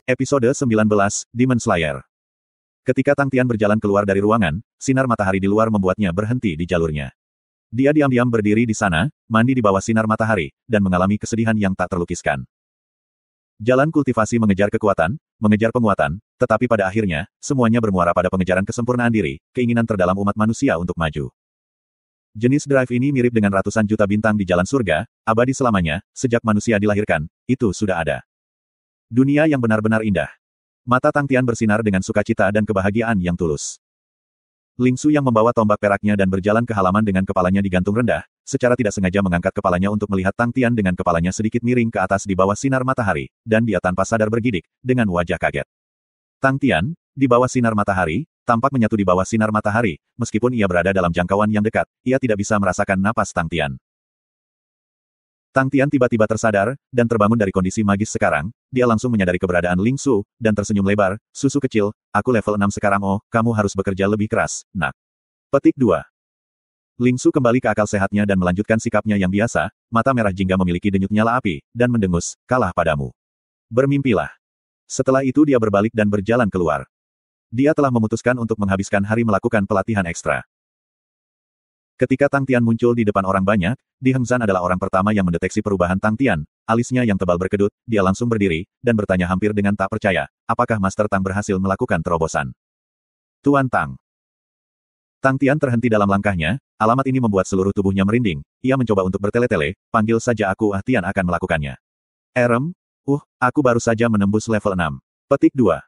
Episode 19, Demon Slayer. Ketika Tang Tian berjalan keluar dari ruangan, sinar matahari di luar membuatnya berhenti di jalurnya. Dia diam-diam berdiri di sana, mandi di bawah sinar matahari, dan mengalami kesedihan yang tak terlukiskan. Jalan kultivasi mengejar kekuatan, mengejar penguatan, tetapi pada akhirnya, semuanya bermuara pada pengejaran kesempurnaan diri, keinginan terdalam umat manusia untuk maju. Jenis drive ini mirip dengan ratusan juta bintang di jalan surga, abadi selamanya, sejak manusia dilahirkan, itu sudah ada. Dunia yang benar-benar indah. Mata Tang Tian bersinar dengan sukacita dan kebahagiaan yang tulus. Ling Su yang membawa tombak peraknya dan berjalan ke halaman dengan kepalanya digantung rendah, secara tidak sengaja mengangkat kepalanya untuk melihat Tang Tian dengan kepalanya sedikit miring ke atas di bawah sinar matahari, dan dia tanpa sadar bergidik, dengan wajah kaget. Tang Tian, di bawah sinar matahari, tampak menyatu di bawah sinar matahari, meskipun ia berada dalam jangkauan yang dekat, ia tidak bisa merasakan napas Tang Tian. Tang Tian tiba-tiba tersadar, dan terbangun dari kondisi magis sekarang, dia langsung menyadari keberadaan Ling Su, dan tersenyum lebar, susu kecil, aku level 6 sekarang oh, kamu harus bekerja lebih keras, nak. Petik 2. Ling Su kembali ke akal sehatnya dan melanjutkan sikapnya yang biasa, mata merah jingga memiliki denyut nyala api, dan mendengus, kalah padamu. Bermimpilah. Setelah itu dia berbalik dan berjalan keluar. Dia telah memutuskan untuk menghabiskan hari melakukan pelatihan ekstra. Ketika Tang Tian muncul di depan orang banyak, Di Heng Zhan adalah orang pertama yang mendeteksi perubahan Tang Tian, alisnya yang tebal berkedut, dia langsung berdiri, dan bertanya hampir dengan tak percaya, apakah Master Tang berhasil melakukan terobosan? Tuan Tang. Tang Tian terhenti dalam langkahnya, alamat ini membuat seluruh tubuhnya merinding, ia mencoba untuk bertele-tele, panggil saja aku Tian akan melakukannya. Aku baru saja menembus level 6. Petik 2.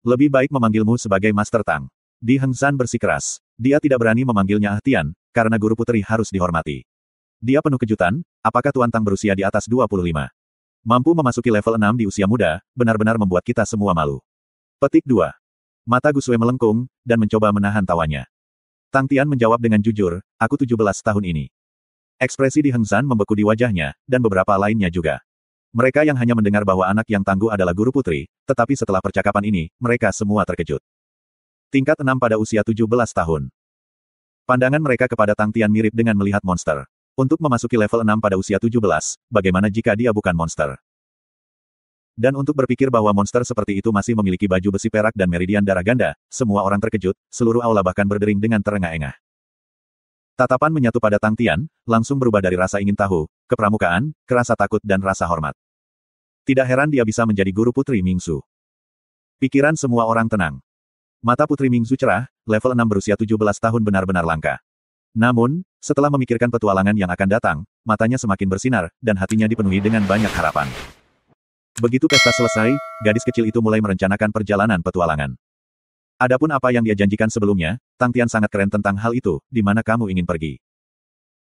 Lebih baik memanggilmu sebagai Master Tang. Di Heng Zhan bersikeras. Dia tidak berani memanggilnya Tian, karena guru putri harus dihormati. Dia penuh kejutan, apakah Tuan Tang berusia di atas 25? Mampu memasuki level 6 di usia muda, benar-benar membuat kita semua malu. Petik 2. Mata Gusue melengkung, dan mencoba menahan tawanya. Tang Tian menjawab dengan jujur, aku 17 tahun ini. Ekspresi Di Heng Zhan membeku di wajahnya, dan beberapa lainnya juga. Mereka yang hanya mendengar bahwa anak yang tangguh adalah guru putri, tetapi setelah percakapan ini, mereka semua terkejut. Tingkat 6 pada usia 17 tahun. Pandangan mereka kepada Tang Tian mirip dengan melihat monster. Untuk memasuki level 6 pada usia 17, bagaimana jika dia bukan monster? Dan untuk berpikir bahwa monster seperti itu masih memiliki baju besi perak dan meridian darah ganda, semua orang terkejut, seluruh aula bahkan berdering dengan terengah-engah. Tatapan menyatu pada Tang Tian, langsung berubah dari rasa ingin tahu, ke pramukaan, ke rasa takut dan rasa hormat. Tidak heran dia bisa menjadi guru putri Mingsu. Pikiran semua orang tenang. Mata Putri Mingzu cerah, level 6 berusia 17 tahun benar-benar langka. Namun, setelah memikirkan petualangan yang akan datang, matanya semakin bersinar, dan hatinya dipenuhi dengan banyak harapan. Begitu pesta selesai, gadis kecil itu mulai merencanakan perjalanan petualangan. Adapun apa yang dia janjikan sebelumnya, Tang Tian sangat keren tentang hal itu, di mana kamu ingin pergi.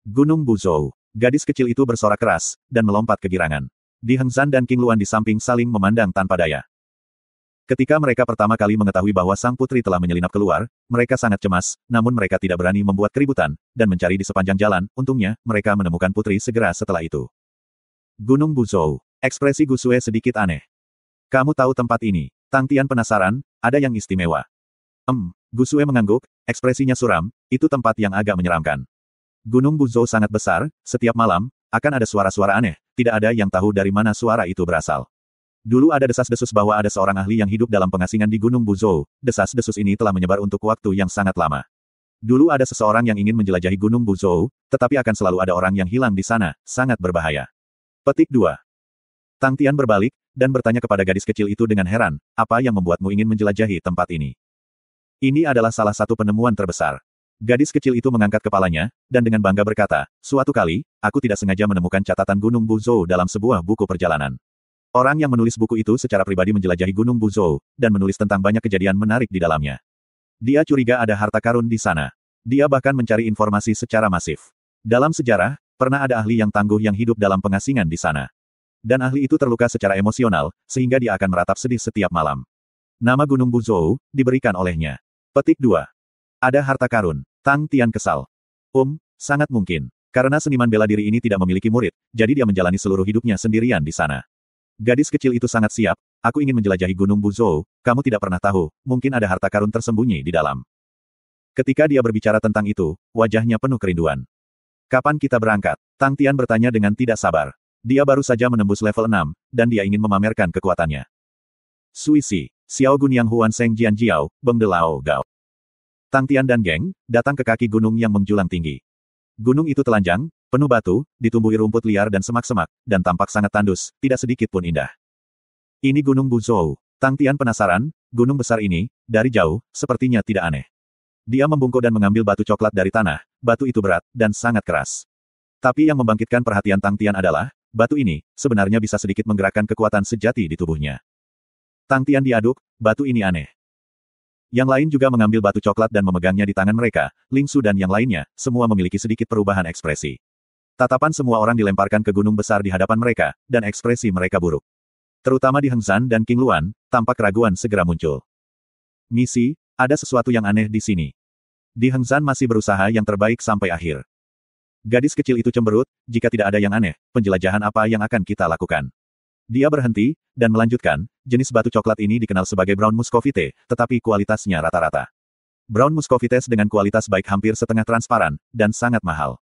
Gunung Buzhou. Gadis kecil itu bersorak keras, dan melompat kegirangan. Di Heng Zhan dan King Luan di samping saling memandang tanpa daya. Ketika mereka pertama kali mengetahui bahwa sang putri telah menyelinap keluar, mereka sangat cemas, namun mereka tidak berani membuat keributan, dan mencari di sepanjang jalan, untungnya, mereka menemukan putri segera setelah itu. Gunung Buzhou. Ekspresi Gusue sedikit aneh. Kamu tahu tempat ini? Tang Tian penasaran, ada yang istimewa. Gusue mengangguk, ekspresinya suram, itu tempat yang agak menyeramkan. Gunung Buzhou sangat besar, setiap malam, akan ada suara-suara aneh, tidak ada yang tahu dari mana suara itu berasal. Dulu ada desas-desus bahwa ada seorang ahli yang hidup dalam pengasingan di Gunung Buzhou, desas-desus ini telah menyebar untuk waktu yang sangat lama. Dulu ada seseorang yang ingin menjelajahi Gunung Buzhou, tetapi akan selalu ada orang yang hilang di sana, sangat berbahaya. Petik 2. Tang Tian berbalik, dan bertanya kepada gadis kecil itu dengan heran, apa yang membuatmu ingin menjelajahi tempat ini? Ini adalah salah satu penemuan terbesar. Gadis kecil itu mengangkat kepalanya, dan dengan bangga berkata, suatu kali, aku tidak sengaja menemukan catatan Gunung Buzhou dalam sebuah buku perjalanan. Orang yang menulis buku itu secara pribadi menjelajahi Gunung Buzhou, dan menulis tentang banyak kejadian menarik di dalamnya. Dia curiga ada harta karun di sana. Dia bahkan mencari informasi secara masif. Dalam sejarah, pernah ada ahli yang tangguh yang hidup dalam pengasingan di sana. Dan ahli itu terluka secara emosional, sehingga dia akan meratap sedih setiap malam. Nama Gunung Buzhou, diberikan olehnya. Petik 2. Ada harta karun. Tang Tian kesal. Sangat mungkin. Karena seniman bela diri ini tidak memiliki murid, jadi dia menjalani seluruh hidupnya sendirian di sana. Gadis kecil itu sangat siap, aku ingin menjelajahi Gunung Buzhou, kamu tidak pernah tahu, mungkin ada harta karun tersembunyi di dalam. Ketika dia berbicara tentang itu, wajahnya penuh kerinduan. Kapan kita berangkat? Tang Tian bertanya dengan tidak sabar. Dia baru saja menembus level 6, dan dia ingin memamerkan kekuatannya. Suisi, Xiao Gun Yang Huan Seng Jian Jiao, Beng De Lao Gao. Tang Tian dan geng, datang ke kaki gunung yang menjulang tinggi. Gunung itu telanjang, penuh batu, ditumbuhi rumput liar dan semak-semak, dan tampak sangat tandus, tidak sedikit pun indah. Ini Gunung Buzhou. Tang Tian penasaran, gunung besar ini, dari jauh, sepertinya tidak aneh. Dia membungkuk dan mengambil batu coklat dari tanah, batu itu berat, dan sangat keras. Tapi yang membangkitkan perhatian Tang Tian adalah, batu ini, sebenarnya bisa sedikit menggerakkan kekuatan sejati di tubuhnya. Tang Tian diaduk, batu ini aneh. Yang lain juga mengambil batu coklat dan memegangnya di tangan mereka, Ling Su dan yang lainnya, semua memiliki sedikit perubahan ekspresi. Tatapan semua orang dilemparkan ke gunung besar di hadapan mereka, dan ekspresi mereka buruk. Terutama di Heng Zhan dan King Luan, tampak keraguan segera muncul. Misi, ada sesuatu yang aneh di sini. Di Heng Zhan masih berusaha yang terbaik sampai akhir. Gadis kecil itu cemberut, jika tidak ada yang aneh, penjelajahan apa yang akan kita lakukan? Dia berhenti, dan melanjutkan, jenis batu coklat ini dikenal sebagai Brown Muscovite, tetapi kualitasnya rata-rata. Brown Muscovites dengan kualitas baik hampir setengah transparan, dan sangat mahal.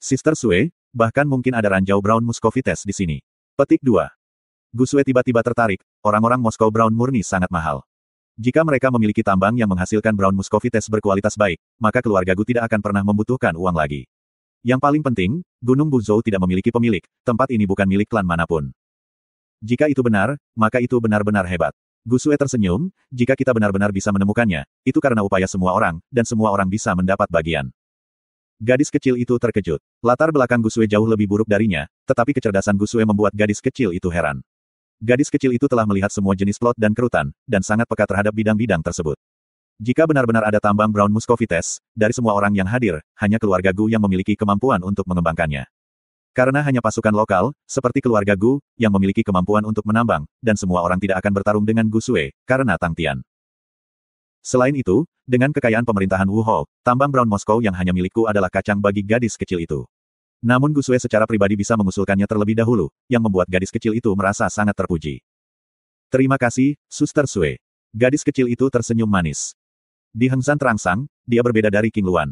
Sister Sue, bahkan mungkin ada ranjau Brown Muscovites di sini. Petik 2. Gu Sue tiba-tiba tertarik, orang-orang Moskow Brown murni sangat mahal. Jika mereka memiliki tambang yang menghasilkan Brown Muscovites berkualitas baik, maka keluarga Gu tidak akan pernah membutuhkan uang lagi. Yang paling penting, Gunung Buzhou tidak memiliki pemilik, tempat ini bukan milik klan manapun. Jika itu benar, maka itu benar-benar hebat. Gu Sue tersenyum, jika kita benar-benar bisa menemukannya, itu karena upaya semua orang, dan semua orang bisa mendapat bagian. Gadis kecil itu terkejut. Latar belakang Gu Sue jauh lebih buruk darinya, tetapi kecerdasan Gu Sue membuat gadis kecil itu heran. Gadis kecil itu telah melihat semua jenis plot dan kerutan, dan sangat peka terhadap bidang-bidang tersebut. Jika benar-benar ada tambang Brown Muscovites, dari semua orang yang hadir, hanya keluarga Gu yang memiliki kemampuan untuk mengembangkannya. Karena hanya pasukan lokal, seperti keluarga Gu, yang memiliki kemampuan untuk menambang, dan semua orang tidak akan bertarung dengan Gu Sue, karena Tang Tian. Selain itu, dengan kekayaan pemerintahan Wu Hou, tambang Brown Moskow yang hanya milikku adalah kacang bagi gadis kecil itu. Namun Gu Sue secara pribadi bisa mengusulkannya terlebih dahulu, yang membuat gadis kecil itu merasa sangat terpuji. Terima kasih, Suster Sue. Gadis kecil itu tersenyum manis. Di Heng Zhan terangsang, dia berbeda dari King Luan.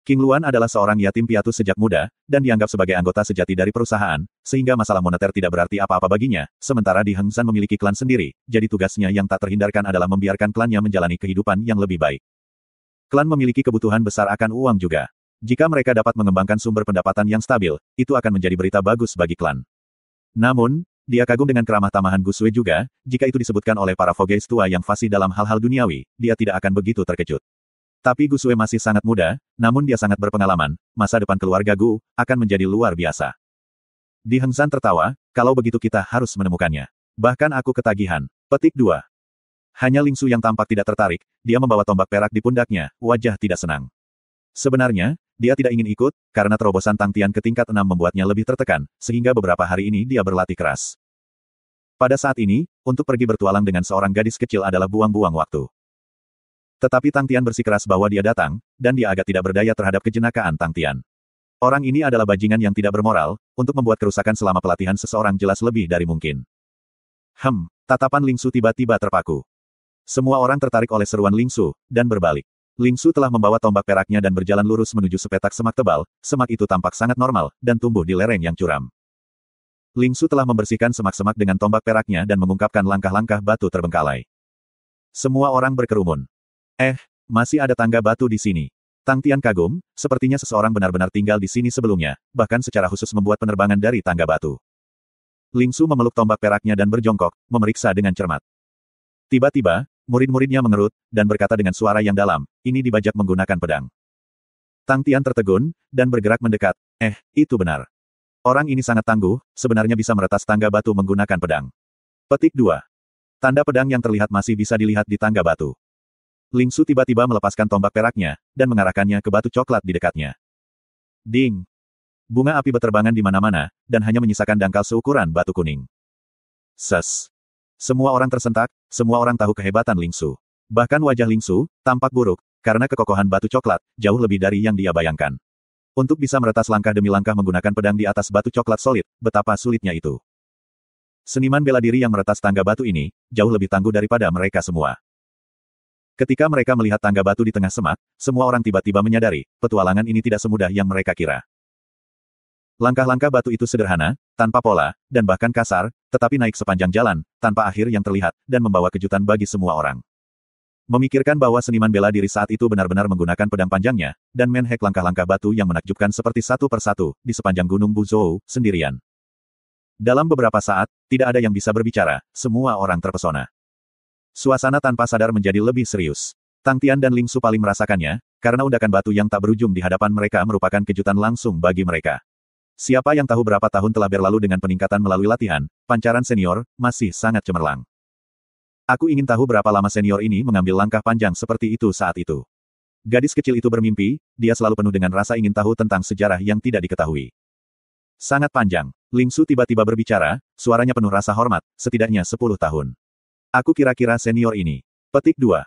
King Luan adalah seorang yatim piatu sejak muda, dan dianggap sebagai anggota sejati dari perusahaan, sehingga masalah moneter tidak berarti apa-apa baginya, sementara Di Heng Zhan memiliki klan sendiri, jadi tugasnya yang tak terhindarkan adalah membiarkan klannya menjalani kehidupan yang lebih baik. Klan memiliki kebutuhan besar akan uang juga. Jika mereka dapat mengembangkan sumber pendapatan yang stabil, itu akan menjadi berita bagus bagi klan. Namun, dia kagum dengan keramah tamahan Gu Sue juga, jika itu disebutkan oleh para Vogeis tua yang fasih dalam hal-hal duniawi, dia tidak akan begitu terkejut. Tapi Gu Sue masih sangat muda, namun dia sangat berpengalaman, masa depan keluarga Gu akan menjadi luar biasa. Di Heng Zhan tertawa, kalau begitu kita harus menemukannya. Bahkan aku ketagihan. Petik 2. Hanya Ling Su yang tampak tidak tertarik, dia membawa tombak perak di pundaknya, wajah tidak senang. Sebenarnya, dia tidak ingin ikut, karena terobosan Tang Tian ke tingkat 6 membuatnya lebih tertekan, sehingga beberapa hari ini dia berlatih keras. Pada saat ini, untuk pergi bertualang dengan seorang gadis kecil adalah buang-buang waktu. Tetapi Tang Tian bersikeras bahwa dia datang, dan dia agak tidak berdaya terhadap kejenakaan Tang Tian. Orang ini adalah bajingan yang tidak bermoral, untuk membuat kerusakan selama pelatihan seseorang jelas lebih dari mungkin. Tatapan Ling Su tiba-tiba terpaku. Semua orang tertarik oleh seruan Ling Su, dan berbalik. Ling Su telah membawa tombak peraknya dan berjalan lurus menuju sepetak semak tebal, semak itu tampak sangat normal, dan tumbuh di lereng yang curam. Ling Su telah membersihkan semak-semak dengan tombak peraknya dan mengungkapkan langkah-langkah batu terbengkalai. Semua orang berkerumun. Masih ada tangga batu di sini. Tang Tian kagum, sepertinya seseorang benar-benar tinggal di sini sebelumnya, bahkan secara khusus membuat penerbangan dari tangga batu. Ling Su memeluk tombak peraknya dan berjongkok, memeriksa dengan cermat. Tiba-tiba, murid-muridnya mengerut, dan berkata dengan suara yang dalam, ini dibajak menggunakan pedang. Tang Tian tertegun, dan bergerak mendekat. Itu benar. Orang ini sangat tangguh, sebenarnya bisa meretas tangga batu menggunakan pedang. Petik 2. Tanda pedang yang terlihat masih bisa dilihat di tangga batu. Ling Su tiba-tiba melepaskan tombak peraknya, dan mengarahkannya ke batu coklat di dekatnya. Ding! Bunga api berterbangan di mana-mana, dan hanya menyisakan dangkal seukuran batu kuning. Semua orang tersentak, semua orang tahu kehebatan Ling Su. Bahkan wajah Ling Su tampak buruk, karena kekokohan batu coklat, jauh lebih dari yang dia bayangkan. Untuk bisa meretas langkah demi langkah menggunakan pedang di atas batu coklat solid, betapa sulitnya itu. Seniman bela diri yang meretas tangga batu ini, jauh lebih tangguh daripada mereka semua. Ketika mereka melihat tangga batu di tengah semak, semua orang tiba-tiba menyadari, petualangan ini tidak semudah yang mereka kira. Langkah-langkah batu itu sederhana, tanpa pola, dan bahkan kasar, tetapi naik sepanjang jalan, tanpa akhir yang terlihat, dan membawa kejutan bagi semua orang. Memikirkan bahwa seniman bela diri saat itu benar-benar menggunakan pedang panjangnya, dan menghek langkah-langkah batu yang menakjubkan seperti satu persatu, di sepanjang gunung Buzhou, sendirian. Dalam beberapa saat, tidak ada yang bisa berbicara, semua orang terpesona. Suasana tanpa sadar menjadi lebih serius. Tang Tian dan Ling Su paling merasakannya, karena undakan batu yang tak berujung di hadapan mereka merupakan kejutan langsung bagi mereka. Siapa yang tahu berapa tahun telah berlalu dengan peningkatan melalui latihan, pancaran senior, masih sangat cemerlang. Aku ingin tahu berapa lama senior ini mengambil langkah panjang seperti itu saat itu. Gadis kecil itu bermimpi, dia selalu penuh dengan rasa ingin tahu tentang sejarah yang tidak diketahui. Sangat panjang. Ling Su tiba-tiba berbicara, suaranya penuh rasa hormat, setidaknya 10 tahun. Aku kira-kira senior ini. Petik 2.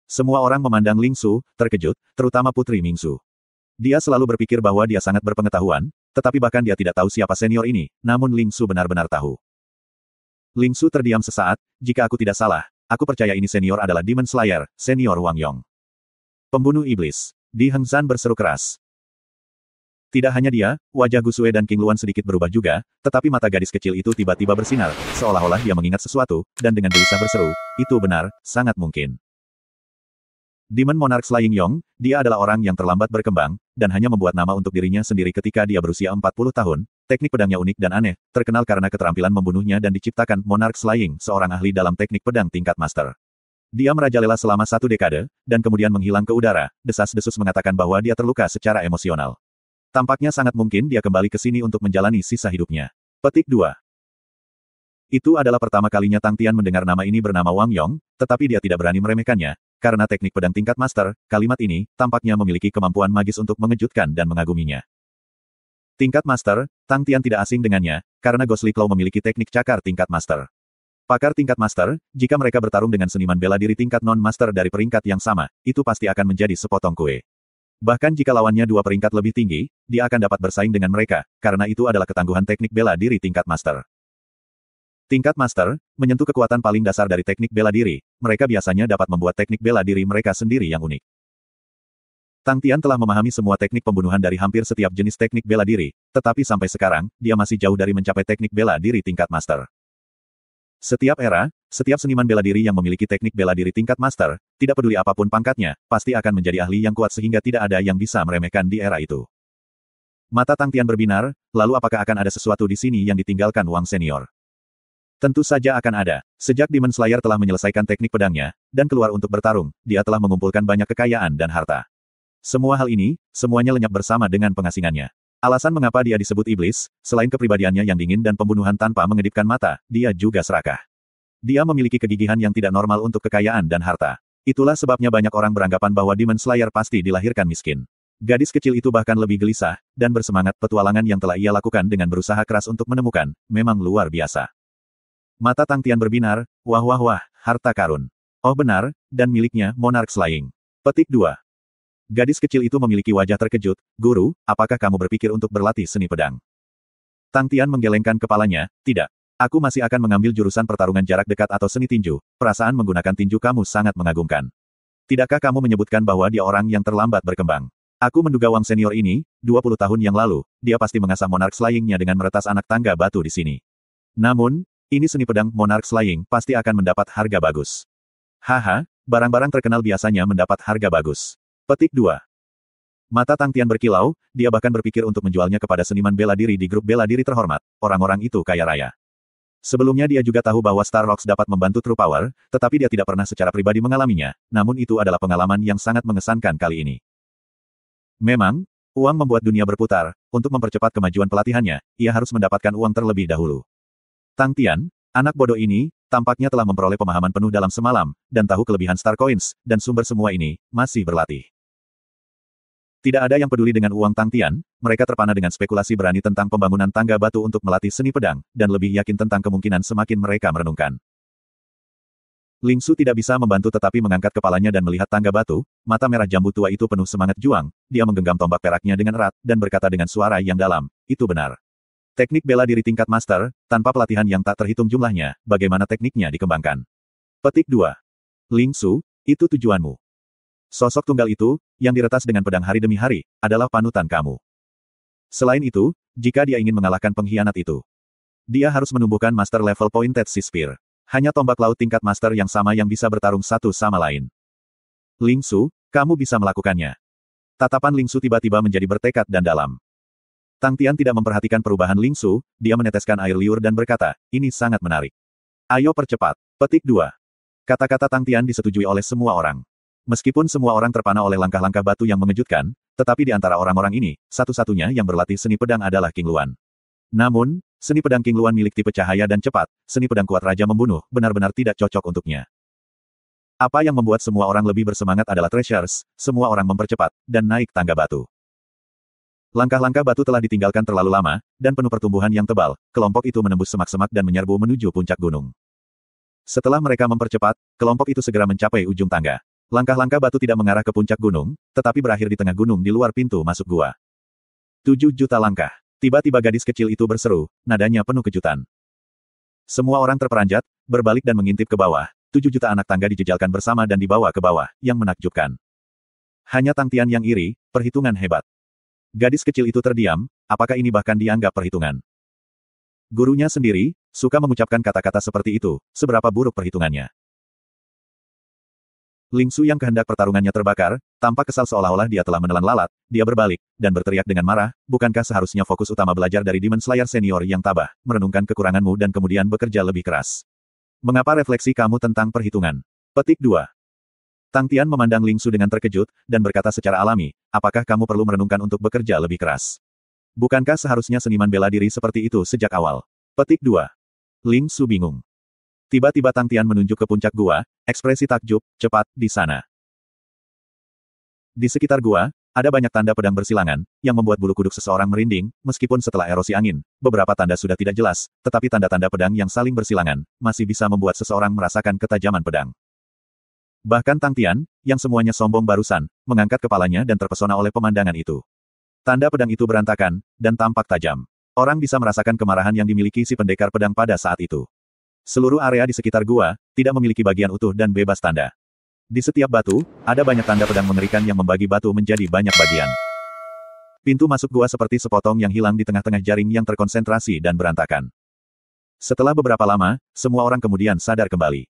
Semua orang memandang Ling Su, terkejut, terutama Putri Mingsu. Dia selalu berpikir bahwa dia sangat berpengetahuan, tetapi bahkan dia tidak tahu siapa senior ini, namun Ling Su benar-benar tahu. Ling Su terdiam sesaat, jika aku tidak salah, aku percaya ini senior adalah Demon Slayer, senior Wang Yong. Pembunuh iblis. Di Heng Zhan berseru keras. Tidak hanya dia, wajah Gu Sue dan King Luan sedikit berubah juga, tetapi mata gadis kecil itu tiba-tiba bersinar, seolah-olah dia mengingat sesuatu, dan dengan gelisah berseru, itu benar, sangat mungkin. Demon Monarch Slaying Yong, dia adalah orang yang terlambat berkembang, dan hanya membuat nama untuk dirinya sendiri ketika dia berusia 40 tahun, teknik pedangnya unik dan aneh, terkenal karena keterampilan membunuhnya dan diciptakan Monarch Slaying, seorang ahli dalam teknik pedang tingkat master. Dia merajalela selama 1 dekade, dan kemudian menghilang ke udara, desas-desus mengatakan bahwa dia terluka secara emosional. Tampaknya sangat mungkin dia kembali ke sini untuk menjalani sisa hidupnya. Petik 2. Itu adalah pertama kalinya Tang Tian mendengar nama ini bernama Wang Yong, tetapi dia tidak berani meremehkannya, karena teknik pedang tingkat master, kalimat ini, tampaknya memiliki kemampuan magis untuk mengejutkan dan mengaguminya. Tingkat master, Tang Tian tidak asing dengannya, karena Ghost Li Claw memiliki teknik cakar tingkat master. Pakar tingkat master, jika mereka bertarung dengan seniman bela diri tingkat non-master dari peringkat yang sama, itu pasti akan menjadi sepotong kue. Bahkan jika lawannya 2 peringkat lebih tinggi, dia akan dapat bersaing dengan mereka, karena itu adalah ketangguhan teknik bela diri tingkat master. Tingkat master, menyentuh kekuatan paling dasar dari teknik bela diri, mereka biasanya dapat membuat teknik bela diri mereka sendiri yang unik. Tang Tian telah memahami semua teknik pembunuhan dari hampir setiap jenis teknik bela diri, tetapi sampai sekarang, dia masih jauh dari mencapai teknik bela diri tingkat master. Setiap era, setiap seniman bela diri yang memiliki teknik bela diri tingkat master, tidak peduli apapun pangkatnya, pasti akan menjadi ahli yang kuat sehingga tidak ada yang bisa meremehkan di era itu. Mata Tang Tian berbinar, lalu apakah akan ada sesuatu di sini yang ditinggalkan Wang Senior? Tentu saja akan ada. Sejak Demon Slayer telah menyelesaikan teknik pedangnya, dan keluar untuk bertarung, dia telah mengumpulkan banyak kekayaan dan harta. Semua hal ini, semuanya lenyap bersama dengan pengasingannya. Alasan mengapa dia disebut iblis, selain kepribadiannya yang dingin dan pembunuhan tanpa mengedipkan mata, dia juga serakah. Dia memiliki kegigihan yang tidak normal untuk kekayaan dan harta. Itulah sebabnya banyak orang beranggapan bahwa Demon Slayer pasti dilahirkan miskin. Gadis kecil itu bahkan lebih gelisah, dan bersemangat petualangan yang telah ia lakukan dengan berusaha keras untuk menemukan, memang luar biasa. Mata Tang Tian berbinar, wah wah wah, harta karun. Oh benar, dan miliknya, Monarch Slaying. Petik 2. Gadis kecil itu memiliki wajah terkejut, Guru, apakah kamu berpikir untuk berlatih seni pedang? Tang Tian menggelengkan kepalanya, tidak. Aku masih akan mengambil jurusan pertarungan jarak dekat atau seni tinju, perasaan menggunakan tinju kamu sangat mengagumkan. Tidakkah kamu menyebutkan bahwa dia orang yang terlambat berkembang? Aku menduga Wang Senior ini, 20 tahun yang lalu, dia pasti mengasah Monarch Slaying-nya dengan meretas anak tangga batu di sini. Namun, ini seni pedang Monarch Slaying pasti akan mendapat harga bagus. Haha, barang-barang terkenal biasanya mendapat harga bagus. Petik 2. Mata Tang Tian berkilau, dia bahkan berpikir untuk menjualnya kepada seniman bela diri di grup bela diri terhormat, orang-orang itu kaya raya. Sebelumnya dia juga tahu bahwa Star Rocks dapat membantu True Power, tetapi dia tidak pernah secara pribadi mengalaminya, namun itu adalah pengalaman yang sangat mengesankan kali ini. Memang, uang membuat dunia berputar, untuk mempercepat kemajuan pelatihannya, ia harus mendapatkan uang terlebih dahulu. Tang Tian, anak bodoh ini, tampaknya telah memperoleh pemahaman penuh dalam semalam, dan tahu kelebihan Star Coins, dan sumber semua ini, masih berlatih. Tidak ada yang peduli dengan uang Tang Tian, mereka terpana dengan spekulasi berani tentang pembangunan tangga batu untuk melatih seni pedang, dan lebih yakin tentang kemungkinan semakin mereka merenungkan. Ling Su tidak bisa membantu tetapi mengangkat kepalanya dan melihat tangga batu, mata merah jambu tua itu penuh semangat juang, dia menggenggam tombak peraknya dengan erat, dan berkata dengan suara yang dalam, itu benar. Teknik bela diri tingkat master, tanpa pelatihan yang tak terhitung jumlahnya, bagaimana tekniknya dikembangkan. Petik 2. Ling Su, itu tujuanmu. Sosok tunggal itu, yang diretas dengan pedang hari demi hari, adalah panutan kamu. Selain itu, jika dia ingin mengalahkan pengkhianat itu, Dia harus menumbuhkan master level Pointed Sea Spear. Hanya tombak laut tingkat master yang sama yang bisa bertarung satu sama lain. Lingsu, kamu bisa melakukannya. Tatapan Lingsu tiba-tiba menjadi bertekad dan dalam. Tang Tian tidak memperhatikan perubahan Lingsu, dia meneteskan air liur dan berkata, ini sangat menarik. Ayo percepat. Petik 2. Kata-kata Tang Tian disetujui oleh semua orang. Meskipun semua orang terpana oleh langkah-langkah batu yang mengejutkan, tetapi di antara orang-orang ini, satu-satunya yang berlatih seni pedang adalah King Luan. Namun, seni pedang King Luan milik tipe cahaya dan cepat, seni pedang kuat Raja Membunuh, benar-benar tidak cocok untuknya. Apa yang membuat semua orang lebih bersemangat adalah Treasures, semua orang mempercepat, dan naik tangga batu. Langkah-langkah batu telah ditinggalkan terlalu lama, dan penuh pertumbuhan yang tebal, kelompok itu menembus semak-semak dan menyerbu menuju puncak gunung. Setelah mereka mempercepat, kelompok itu segera mencapai ujung tangga. Langkah-langkah batu tidak mengarah ke puncak gunung, tetapi berakhir di tengah gunung di luar pintu masuk gua. 7 juta langkah. Tiba-tiba gadis kecil itu berseru, nadanya penuh kejutan. Semua orang terperanjat, berbalik dan mengintip ke bawah. 7 juta anak tangga dijejalkan bersama dan dibawa ke bawah, yang menakjubkan. Hanya Tang Tian yang iri, perhitungan hebat. Gadis kecil itu terdiam, apakah ini bahkan dianggap perhitungan? Gurunya sendiri, suka mengucapkan kata-kata seperti itu, seberapa buruk perhitungannya. Lingsu yang kehendak pertarungannya terbakar, tampak kesal seolah-olah dia telah menelan lalat, dia berbalik, dan berteriak dengan marah, bukankah seharusnya fokus utama belajar dari Demon Slayer senior yang tabah, merenungkan kekuranganmu dan kemudian bekerja lebih keras? Mengapa refleksi kamu tentang perhitungan? Petik 2. Tang Tian memandang Lingsu dengan terkejut, dan berkata secara alami, apakah kamu perlu merenungkan untuk bekerja lebih keras? Bukankah seharusnya seniman bela diri seperti itu sejak awal? Petik 2. Lingsu bingung. Tiba-tiba Tang Tian menunjuk ke puncak gua, ekspresi takjub, cepat, di sana. Di sekitar gua, ada banyak tanda pedang bersilangan, yang membuat bulu kuduk seseorang merinding, meskipun setelah erosi angin, beberapa tanda sudah tidak jelas, tetapi tanda-tanda pedang yang saling bersilangan, masih bisa membuat seseorang merasakan ketajaman pedang. Bahkan Tang Tian, yang semuanya sombong barusan, mengangkat kepalanya dan terpesona oleh pemandangan itu. Tanda pedang itu berantakan, dan tampak tajam. Orang bisa merasakan kemarahan yang dimiliki si pendekar pedang pada saat itu. Seluruh area di sekitar gua, tidak memiliki bagian utuh dan bebas tanda. Di setiap batu, ada banyak tanda pedang mengerikan yang membagi batu menjadi banyak bagian. Pintu masuk gua seperti sepotong yang hilang di tengah-tengah jaring yang terkonsentrasi dan berantakan. Setelah beberapa lama, semua orang kemudian sadar kembali.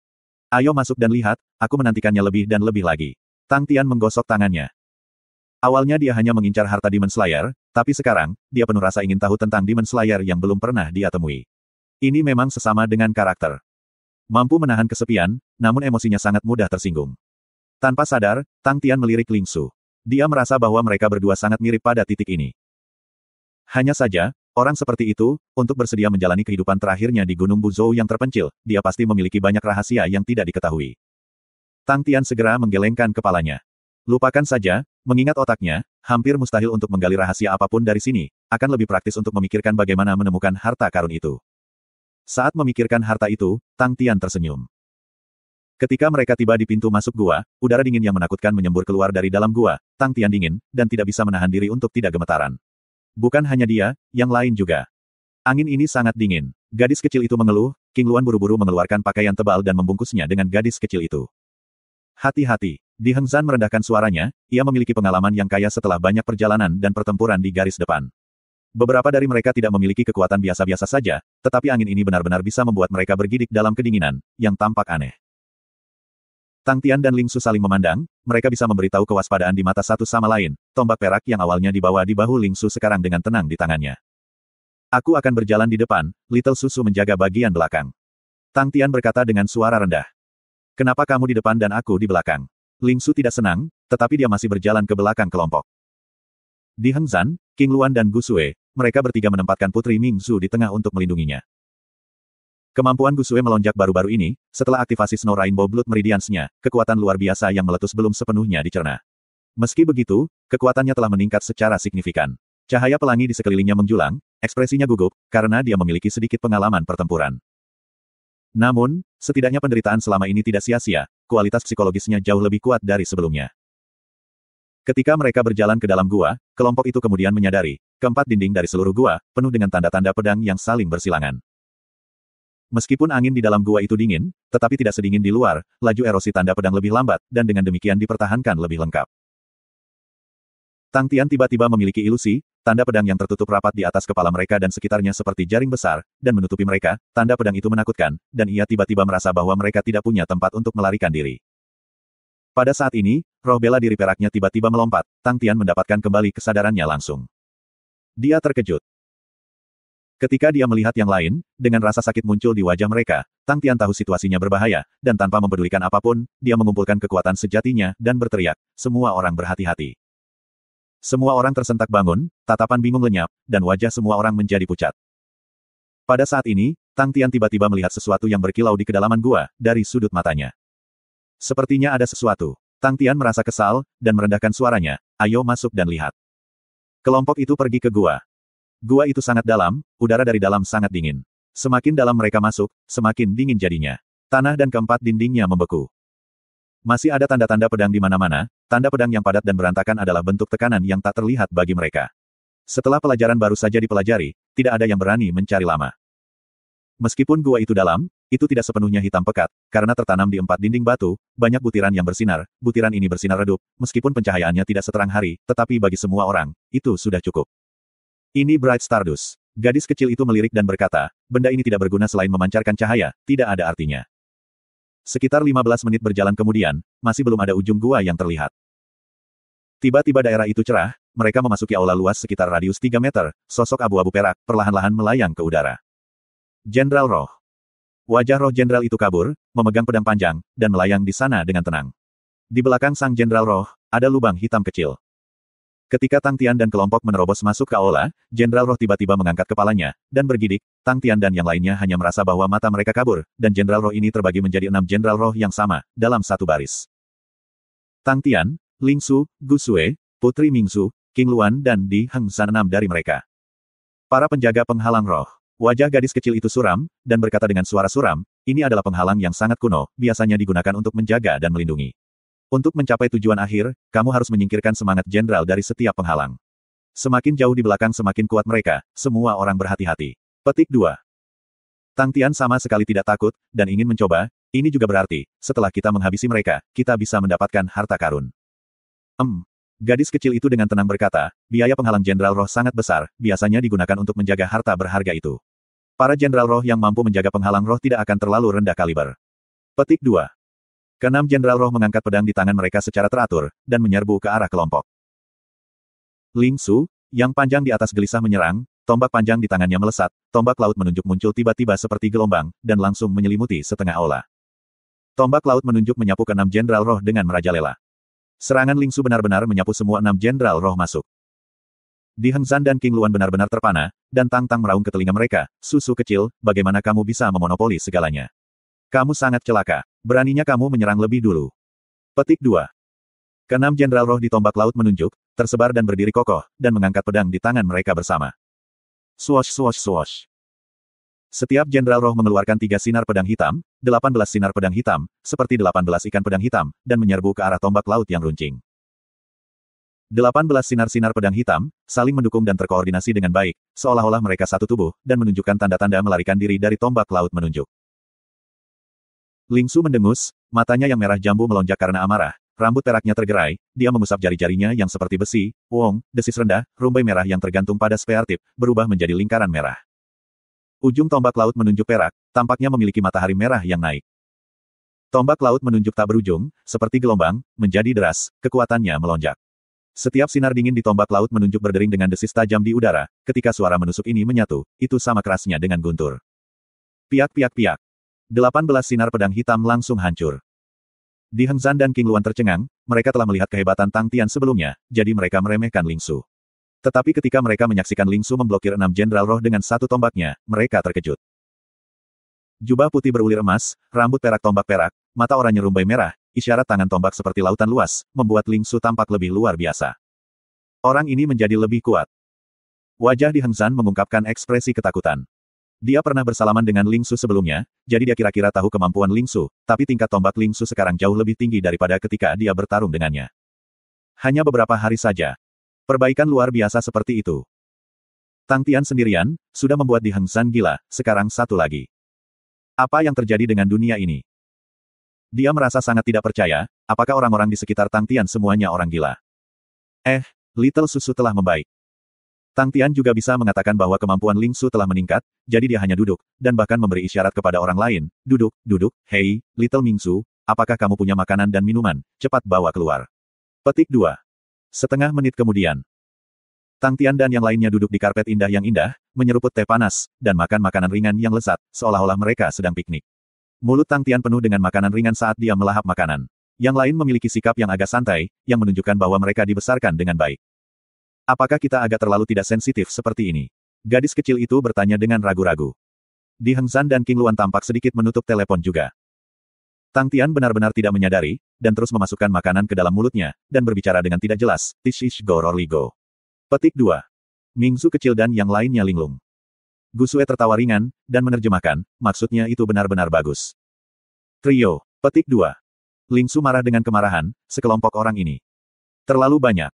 Ayo masuk dan lihat, aku menantikannya lebih dan lebih lagi. Tang Tian menggosok tangannya. Awalnya dia hanya mengincar harta Demon Slayer, tapi sekarang, dia penuh rasa ingin tahu tentang Demon Slayer yang belum pernah dia temui. Ini memang sesama dengan karakter. Mampu menahan kesepian, namun emosinya sangat mudah tersinggung. Tanpa sadar, Tang Tian melirik Lingsu. Dia merasa bahwa mereka berdua sangat mirip pada titik ini. Hanya saja, orang seperti itu, untuk bersedia menjalani kehidupan terakhirnya di Gunung Buzhou yang terpencil, dia pasti memiliki banyak rahasia yang tidak diketahui. Tang Tian segera menggelengkan kepalanya. Lupakan saja, mengingat otaknya, hampir mustahil untuk menggali rahasia apapun dari sini, akan lebih praktis untuk memikirkan bagaimana menemukan harta karun itu. Saat memikirkan harta itu, Tang Tian tersenyum. Ketika mereka tiba di pintu masuk gua, udara dingin yang menakutkan menyembur keluar dari dalam gua, Tang Tian dingin, dan tidak bisa menahan diri untuk tidak gemetaran. Bukan hanya dia, yang lain juga. Angin ini sangat dingin. Gadis kecil itu mengeluh, King Luan buru-buru mengeluarkan pakaian tebal dan membungkusnya dengan gadis kecil itu. Hati-hati. Di Heng Zhan merendahkan suaranya, ia memiliki pengalaman yang kaya setelah banyak perjalanan dan pertempuran di garis depan. Beberapa dari mereka tidak memiliki kekuatan biasa-biasa saja, tetapi angin ini benar-benar bisa membuat mereka bergidik dalam kedinginan, yang tampak aneh. Tang Tian dan Lingsu saling memandang, mereka bisa memberitahu kewaspadaan di mata satu sama lain, tombak perak yang awalnya dibawa di bahu Lingsu sekarang dengan tenang di tangannya. Aku akan berjalan di depan, Little Susu menjaga bagian belakang. Tang Tian berkata dengan suara rendah. Kenapa kamu di depan dan aku di belakang? Lingsu tidak senang, tetapi dia masih berjalan ke belakang kelompok. Di Heng Zhan, King Luan dan Gu Sue, mereka bertiga menempatkan Putri Ming Zhu di tengah untuk melindunginya. Kemampuan Gu Sue melonjak baru-baru ini, setelah aktivasi Snow Rainbow Blood Meridians-nya, kekuatan luar biasa yang meletus belum sepenuhnya dicerna. Meski begitu, kekuatannya telah meningkat secara signifikan. Cahaya pelangi di sekelilingnya menjulang, ekspresinya gugup, karena dia memiliki sedikit pengalaman pertempuran. Namun, setidaknya penderitaan selama ini tidak sia-sia, kualitas psikologisnya jauh lebih kuat dari sebelumnya. Ketika mereka berjalan ke dalam gua, kelompok itu kemudian menyadari, keempat dinding dari seluruh gua, penuh dengan tanda-tanda pedang yang saling bersilangan. Meskipun angin di dalam gua itu dingin, tetapi tidak sedingin di luar, laju erosi tanda pedang lebih lambat, dan dengan demikian dipertahankan lebih lengkap. Tang Tian tiba-tiba memiliki ilusi, tanda pedang yang tertutup rapat di atas kepala mereka dan sekitarnya seperti jaring besar, dan menutupi mereka. Tanda pedang itu menakutkan, dan ia tiba-tiba merasa bahwa mereka tidak punya tempat untuk melarikan diri. Pada saat ini, roh bela diri peraknya tiba-tiba melompat. Tang Tian mendapatkan kembali kesadarannya langsung. Dia terkejut. Ketika dia melihat yang lain, dengan rasa sakit muncul di wajah mereka, Tang Tian tahu situasinya berbahaya, dan tanpa mempedulikan apapun, dia mengumpulkan kekuatan sejatinya, dan berteriak, semua orang berhati-hati. Semua orang tersentak bangun, tatapan bingung lenyap, dan wajah semua orang menjadi pucat. Pada saat ini, Tang Tian tiba-tiba melihat sesuatu yang berkilau di kedalaman gua, dari sudut matanya. Sepertinya ada sesuatu. Tang Tian merasa kesal, dan merendahkan suaranya, ayo masuk dan lihat. Kelompok itu pergi ke gua. Gua itu sangat dalam, udara dari dalam sangat dingin. Semakin dalam mereka masuk, semakin dingin jadinya. Tanah dan keempat dindingnya membeku. Masih ada tanda-tanda pedang di mana-mana, tanda pedang yang padat dan berantakan adalah bentuk tekanan yang tak terlihat bagi mereka. Setelah pelajaran baru saja dipelajari, tidak ada yang berani mencari lama. Meskipun gua itu dalam, itu tidak sepenuhnya hitam pekat, karena tertanam di 4 dinding batu, banyak butiran yang bersinar, butiran ini bersinar redup, meskipun pencahayaannya tidak seterang hari, tetapi bagi semua orang, itu sudah cukup. Ini Bright Stardust. Gadis kecil itu melirik dan berkata, benda ini tidak berguna selain memancarkan cahaya, tidak ada artinya. Sekitar 15 menit berjalan kemudian, masih belum ada ujung gua yang terlihat. Tiba-tiba daerah itu cerah, mereka memasuki aula luas sekitar radius 3 meter, sosok abu-abu perak, perlahan-lahan melayang ke udara. Jenderal Roh. Wajah roh jenderal itu kabur, memegang pedang panjang, dan melayang di sana dengan tenang. Di belakang sang jenderal roh, ada lubang hitam kecil. Ketika Tang Tian dan kelompok menerobos masuk ke aula, Jenderal Roh tiba-tiba mengangkat kepalanya, dan bergidik. Tang Tian dan yang lainnya hanya merasa bahwa mata mereka kabur, dan Jenderal Roh ini terbagi menjadi 6 Jenderal Roh yang sama, dalam satu baris. Tang Tian, Ling Su, Gu Sue, Putri Mingsu, King Luan dan Di Heng San 6 dari mereka. Para penjaga penghalang roh. Wajah gadis kecil itu suram, dan berkata dengan suara suram, ini adalah penghalang yang sangat kuno, biasanya digunakan untuk menjaga dan melindungi. Untuk mencapai tujuan akhir, kamu harus menyingkirkan semangat jenderal dari setiap penghalang. Semakin jauh di belakang semakin kuat mereka, semua orang berhati-hati. Petik 2. Tang Tian sama sekali tidak takut, dan ingin mencoba, ini juga berarti, setelah kita menghabisi mereka, kita bisa mendapatkan harta karun. Gadis kecil itu dengan tenang berkata, biaya penghalang jenderal roh sangat besar, biasanya digunakan untuk menjaga harta berharga itu. Para jenderal roh yang mampu menjaga penghalang roh tidak akan terlalu rendah kaliber. Petik 2. Keenam jenderal roh mengangkat pedang di tangan mereka secara teratur, dan menyerbu ke arah kelompok. Ling Su, yang panjang di atas gelisah menyerang, tombak panjang di tangannya melesat, tombak laut menunjuk muncul tiba-tiba seperti gelombang, dan langsung menyelimuti setengah aula. Tombak laut menunjuk menyapu ke 6 jenderal roh dengan merajalela. Serangan Ling Su benar-benar menyapu semua 6 jenderal roh masuk. Di Heng San dan King Luan benar-benar terpana, dan Tang-Tang meraung ke telinga mereka, susu kecil, bagaimana kamu bisa memonopoli segalanya? Kamu sangat celaka. Beraninya kamu menyerang lebih dulu. Petik 2. Keenam jenderal roh di tombak laut menunjuk, tersebar dan berdiri kokoh, dan mengangkat pedang di tangan mereka bersama. Swosh swosh swosh. Setiap jenderal roh mengeluarkan 3 sinar pedang hitam, 18 sinar pedang hitam, seperti 18 ikan pedang hitam, dan menyerbu ke arah tombak laut yang runcing. 18 sinar-sinar pedang hitam, saling mendukung dan terkoordinasi dengan baik, seolah-olah mereka satu tubuh, dan menunjukkan tanda-tanda melarikan diri dari tombak laut menunjuk. Ling Su mendengus, matanya yang merah jambu melonjak karena amarah, rambut peraknya tergerai, dia mengusap jari-jarinya yang seperti besi, wong, desis rendah, rumbai merah yang tergantung pada spear tip, berubah menjadi lingkaran merah. Ujung tombak laut menunjuk perak, tampaknya memiliki matahari merah yang naik. Tombak laut menunjuk tak berujung, seperti gelombang, menjadi deras, kekuatannya melonjak. Setiap sinar dingin di tombak laut menunjuk berdering dengan desis tajam di udara, ketika suara menusuk ini menyatu, itu sama kerasnya dengan guntur. Piak-piak-piak. 18 sinar pedang hitam langsung hancur. Di Heng San dan King Luan tercengang, mereka telah melihat kehebatan Tang Tian sebelumnya, jadi mereka meremehkan Ling Su. Tetapi ketika mereka menyaksikan Ling Su memblokir 6 jenderal roh dengan satu tombaknya, mereka terkejut. Jubah putih berulir emas, rambut perak tombak perak, mata oranye rumbai merah, isyarat tangan tombak seperti lautan luas, membuat Ling Su tampak lebih luar biasa. Orang ini menjadi lebih kuat. Wajah Di Heng San mengungkapkan ekspresi ketakutan. Dia pernah bersalaman dengan Ling Su sebelumnya, jadi dia kira-kira tahu kemampuan Ling Su, tapi tingkat tombak Ling Su sekarang jauh lebih tinggi daripada ketika dia bertarung dengannya. Hanya beberapa hari saja. Perbaikan luar biasa seperti itu. Tang Tian sendirian, sudah membuat Di Heng San gila, sekarang satu lagi. Apa yang terjadi dengan dunia ini? Dia merasa sangat tidak percaya, apakah orang-orang di sekitar Tang Tian semuanya orang gila? Little Susu telah membaik. Tang Tian juga bisa mengatakan bahwa kemampuan Ling Su telah meningkat, jadi dia hanya duduk, dan bahkan memberi isyarat kepada orang lain, duduk, duduk, hei, Little Mingsu, apakah kamu punya makanan dan minuman, cepat bawa keluar. Petik 2. Setengah menit kemudian. Tang Tian dan yang lainnya duduk di karpet indah yang indah, menyeruput teh panas, dan makan makanan ringan yang lezat, seolah-olah mereka sedang piknik. Mulut Tang Tian penuh dengan makanan ringan saat dia melahap makanan. Yang lain memiliki sikap yang agak santai, yang menunjukkan bahwa mereka dibesarkan dengan baik. Apakah kita agak terlalu tidak sensitif seperti ini? Gadis kecil itu bertanya dengan ragu-ragu. Di Heng Zhan dan King Luan tampak sedikit menutup telepon juga. Tang Tian benar-benar tidak menyadari, dan terus memasukkan makanan ke dalam mulutnya, dan berbicara dengan tidak jelas, Tish ish go Rorli go. Petik 2. Mingzu kecil dan yang lainnya linglung. Gusue tertawa ringan, dan menerjemahkan, maksudnya itu benar-benar bagus. Trio. Petik 2. Lingsu marah dengan kemarahan, sekelompok orang ini. Terlalu banyak.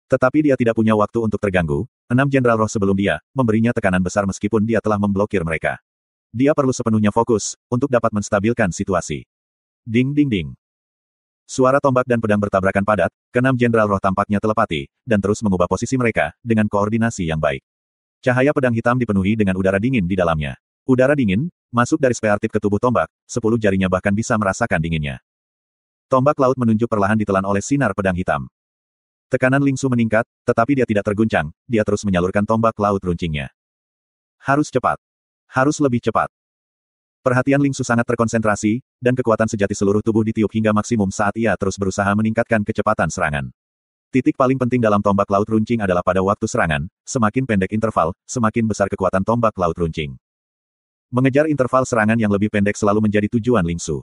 Tetapi dia tidak punya waktu untuk terganggu, 6 Jenderal Roh sebelum dia, memberinya tekanan besar meskipun dia telah memblokir mereka. Dia perlu sepenuhnya fokus, untuk dapat menstabilkan situasi. Ding ding ding. Suara tombak dan pedang bertabrakan padat, ke-6 Jenderal Roh tampaknya telepati, dan terus mengubah posisi mereka, dengan koordinasi yang baik. Cahaya pedang hitam dipenuhi dengan udara dingin di dalamnya. Udara dingin, masuk dari spare tip ke tubuh tombak, 10 jarinya bahkan bisa merasakan dinginnya. Tombak laut menunjuk perlahan ditelan oleh sinar pedang hitam. Tekanan Lingsu meningkat, tetapi dia tidak terguncang, dia terus menyalurkan tombak laut runcingnya. Harus cepat. Harus lebih cepat. Perhatian Lingsu sangat terkonsentrasi, dan kekuatan sejati seluruh tubuh ditiup hingga maksimum saat ia terus berusaha meningkatkan kecepatan serangan. Titik paling penting dalam tombak laut runcing adalah pada waktu serangan, semakin pendek interval, semakin besar kekuatan tombak laut runcing. Mengejar interval serangan yang lebih pendek selalu menjadi tujuan Lingsu.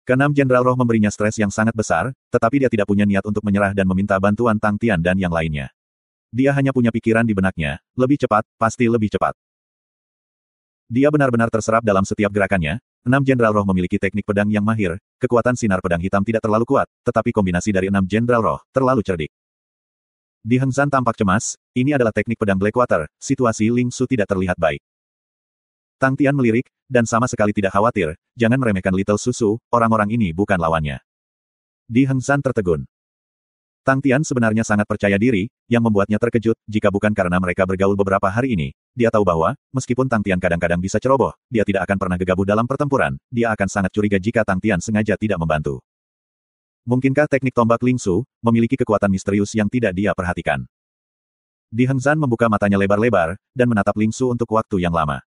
Ke-6 Jenderal Roh memberinya stres yang sangat besar, tetapi dia tidak punya niat untuk menyerah dan meminta bantuan Tang Tian dan yang lainnya. Dia hanya punya pikiran di benaknya, lebih cepat, pasti lebih cepat. Dia benar-benar terserap dalam setiap gerakannya, 6 Jenderal Roh memiliki teknik pedang yang mahir, kekuatan sinar pedang hitam tidak terlalu kuat, tetapi kombinasi dari 6 Jenderal Roh, terlalu cerdik. Di Heng Zhan tampak cemas, ini adalah teknik pedang Blackwater, situasi Ling Su tidak terlihat baik. Tang Tian melirik, dan sama sekali tidak khawatir, jangan meremehkan Little Susu, orang-orang ini bukan lawannya. Di Heng Zhan tertegun. Tang Tian sebenarnya sangat percaya diri, yang membuatnya terkejut, jika bukan karena mereka bergaul beberapa hari ini. Dia tahu bahwa, meskipun Tang Tian kadang-kadang bisa ceroboh, dia tidak akan pernah gegabah dalam pertempuran, dia akan sangat curiga jika Tang Tian sengaja tidak membantu. Mungkinkah teknik tombak Ling Su, memiliki kekuatan misterius yang tidak dia perhatikan? Di Heng Zhan membuka matanya lebar-lebar, dan menatap Ling Su untuk waktu yang lama.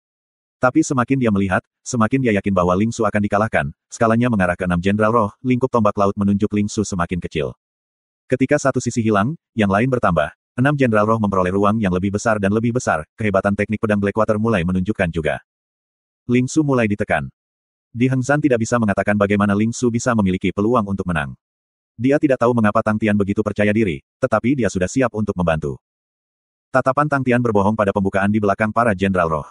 Tapi semakin dia melihat, semakin dia yakin bahwa Ling Su akan dikalahkan, skalanya mengarah ke 6 Jenderal Roh, lingkup tombak laut menunjuk Ling Su semakin kecil. Ketika satu sisi hilang, yang lain bertambah, 6 Jenderal Roh memperoleh ruang yang lebih besar dan lebih besar, kehebatan teknik pedang Blackwater mulai menunjukkan juga. Ling Su mulai ditekan. Di Heng Zhan tidak bisa mengatakan bagaimana Ling Su bisa memiliki peluang untuk menang. Dia tidak tahu mengapa Tang Tian begitu percaya diri, tetapi dia sudah siap untuk membantu. Tatapan Tang Tian berbohong pada pembukaan di belakang para Jenderal Roh.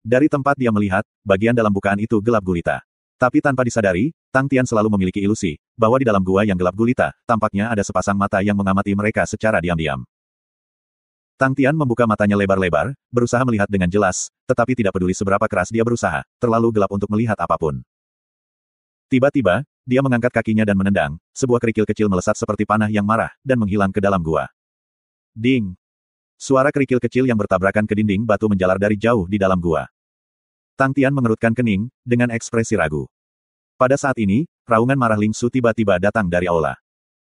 Dari tempat dia melihat, bagian dalam bukaan itu gelap gulita. Tapi tanpa disadari, Tang Tian selalu memiliki ilusi, bahwa di dalam gua yang gelap gulita, tampaknya ada sepasang mata yang mengamati mereka secara diam-diam. Tang Tian membuka matanya lebar-lebar, berusaha melihat dengan jelas, tetapi tidak peduli seberapa keras dia berusaha, terlalu gelap untuk melihat apapun. Tiba-tiba, dia mengangkat kakinya dan menendang, sebuah kerikil kecil melesat seperti panah yang marah, dan menghilang ke dalam gua. Ding! Suara kerikil kecil yang bertabrakan ke dinding batu menjalar dari jauh di dalam gua. Tang Tian mengerutkan kening, dengan ekspresi ragu. Pada saat ini, raungan marah Ling Su tiba-tiba datang dari aula.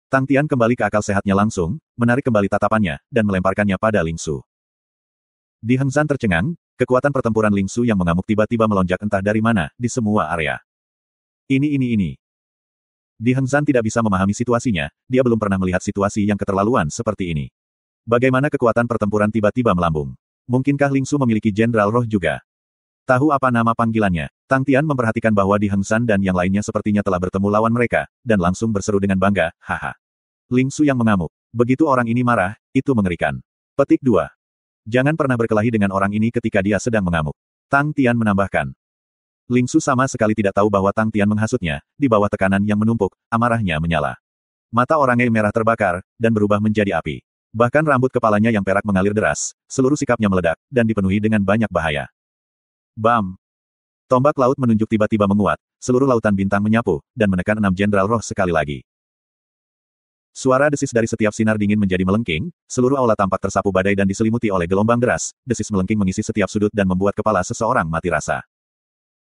Tang Tian kembali ke akal sehatnya langsung, menarik kembali tatapannya, dan melemparkannya pada Ling Su. Di Heng Zhan tercengang, kekuatan pertempuran Ling Su yang mengamuk tiba-tiba melonjak entah dari mana, di semua area. Ini. Di Heng Zhan tidak bisa memahami situasinya, dia belum pernah melihat situasi yang keterlaluan seperti ini. Bagaimana kekuatan pertempuran tiba-tiba melambung? Mungkinkah Ling Su memiliki Jenderal Roh juga? Tahu apa nama panggilannya? Tang Tian memperhatikan bahwa Di Heng Zhan dan yang lainnya sepertinya telah bertemu lawan mereka, dan langsung berseru dengan bangga, haha. Ling Su yang mengamuk. Begitu orang ini marah, itu mengerikan. Petik 2. Jangan pernah berkelahi dengan orang ini ketika dia sedang mengamuk. Tang Tian menambahkan. Ling Su sama sekali tidak tahu bahwa Tang Tian menghasutnya, di bawah tekanan yang menumpuk, amarahnya menyala. Mata orangnya merah terbakar, dan berubah menjadi api. Bahkan rambut kepalanya yang perak mengalir deras, seluruh sikapnya meledak, dan dipenuhi dengan banyak bahaya. Bam! Tombak laut menunjuk tiba-tiba menguat, seluruh lautan bintang menyapu, dan menekan 6 Jenderal Roh sekali lagi. Suara desis dari setiap sinar dingin menjadi melengking, seluruh aula tampak tersapu badai dan diselimuti oleh gelombang deras, desis melengking mengisi setiap sudut dan membuat kepala seseorang mati rasa.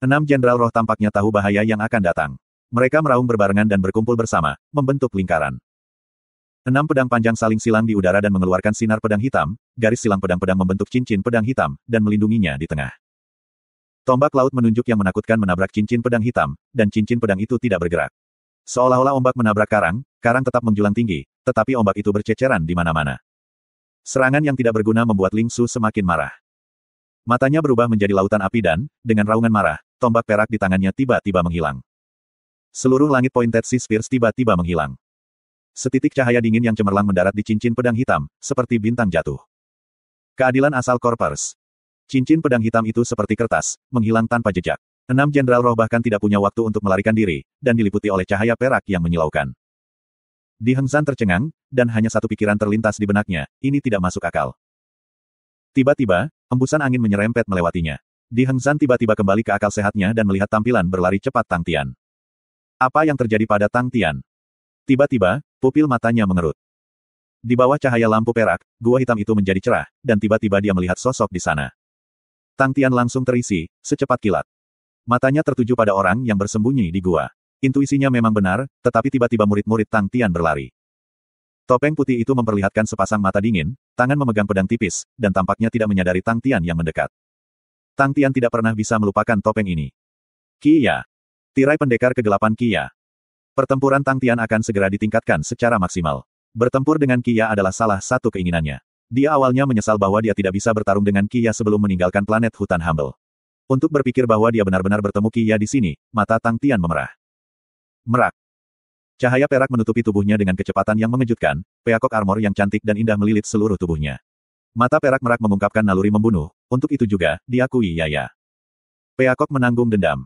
6 jenderal roh tampaknya tahu bahaya yang akan datang. Mereka meraung berbarengan dan berkumpul bersama, membentuk lingkaran. 6 pedang panjang saling silang di udara dan mengeluarkan sinar pedang hitam, garis silang pedang-pedang membentuk cincin pedang hitam, dan melindunginya di tengah. Tombak laut menunjuk yang menakutkan menabrak cincin pedang hitam, dan cincin pedang itu tidak bergerak. Seolah-olah ombak menabrak karang, karang tetap menjulang tinggi, tetapi ombak itu berceceran di mana-mana. Serangan yang tidak berguna membuat Ling Su semakin marah. Matanya berubah menjadi lautan api dan, dengan raungan marah, tombak perak di tangannya tiba-tiba menghilang. Seluruh langit Pointed Sea Spears tiba-tiba menghilang. Setitik cahaya dingin yang cemerlang mendarat di cincin pedang hitam, seperti bintang jatuh. Keadilan asal Corpers. Cincin pedang hitam itu seperti kertas, menghilang tanpa jejak. 6 jenderal roh bahkan tidak punya waktu untuk melarikan diri, dan diliputi oleh cahaya perak yang menyilaukan. Di Heng Zhan tercengang, dan hanya satu pikiran terlintas di benaknya, ini tidak masuk akal. Tiba-tiba, hembusan angin menyerempet melewatinya. Di Heng Zhan tiba-tiba kembali ke akal sehatnya dan melihat tampilan berlari cepat Tang Tian. Apa yang terjadi pada Tang Tian? Tiba-tiba, pupil matanya mengerut. Di bawah cahaya lampu perak, gua hitam itu menjadi cerah, dan tiba-tiba dia melihat sosok di sana. Tang Tian langsung terisi, secepat kilat. Matanya tertuju pada orang yang bersembunyi di gua. Intuisinya memang benar, tetapi tiba-tiba murid-murid Tang Tian berlari. Topeng putih itu memperlihatkan sepasang mata dingin, tangan memegang pedang tipis, dan tampaknya tidak menyadari Tang Tian yang mendekat. Tang Tian tidak pernah bisa melupakan topeng ini. Qia. Tirai pendekar kegelapan Qia. Pertempuran Tang Tian akan segera ditingkatkan secara maksimal. Bertempur dengan Qia adalah salah satu keinginannya. Dia awalnya menyesal bahwa dia tidak bisa bertarung dengan Qia sebelum meninggalkan planet hutan Humble. Untuk berpikir bahwa dia benar-benar bertemu Qia di sini, mata Tang Tian memerah. Merak. Cahaya perak menutupi tubuhnya dengan kecepatan yang mengejutkan, peakok armor yang cantik dan indah melilit seluruh tubuhnya. Mata perak merak mengungkapkan naluri membunuh, untuk itu juga, diakui Yaya. Peakok menanggung dendam.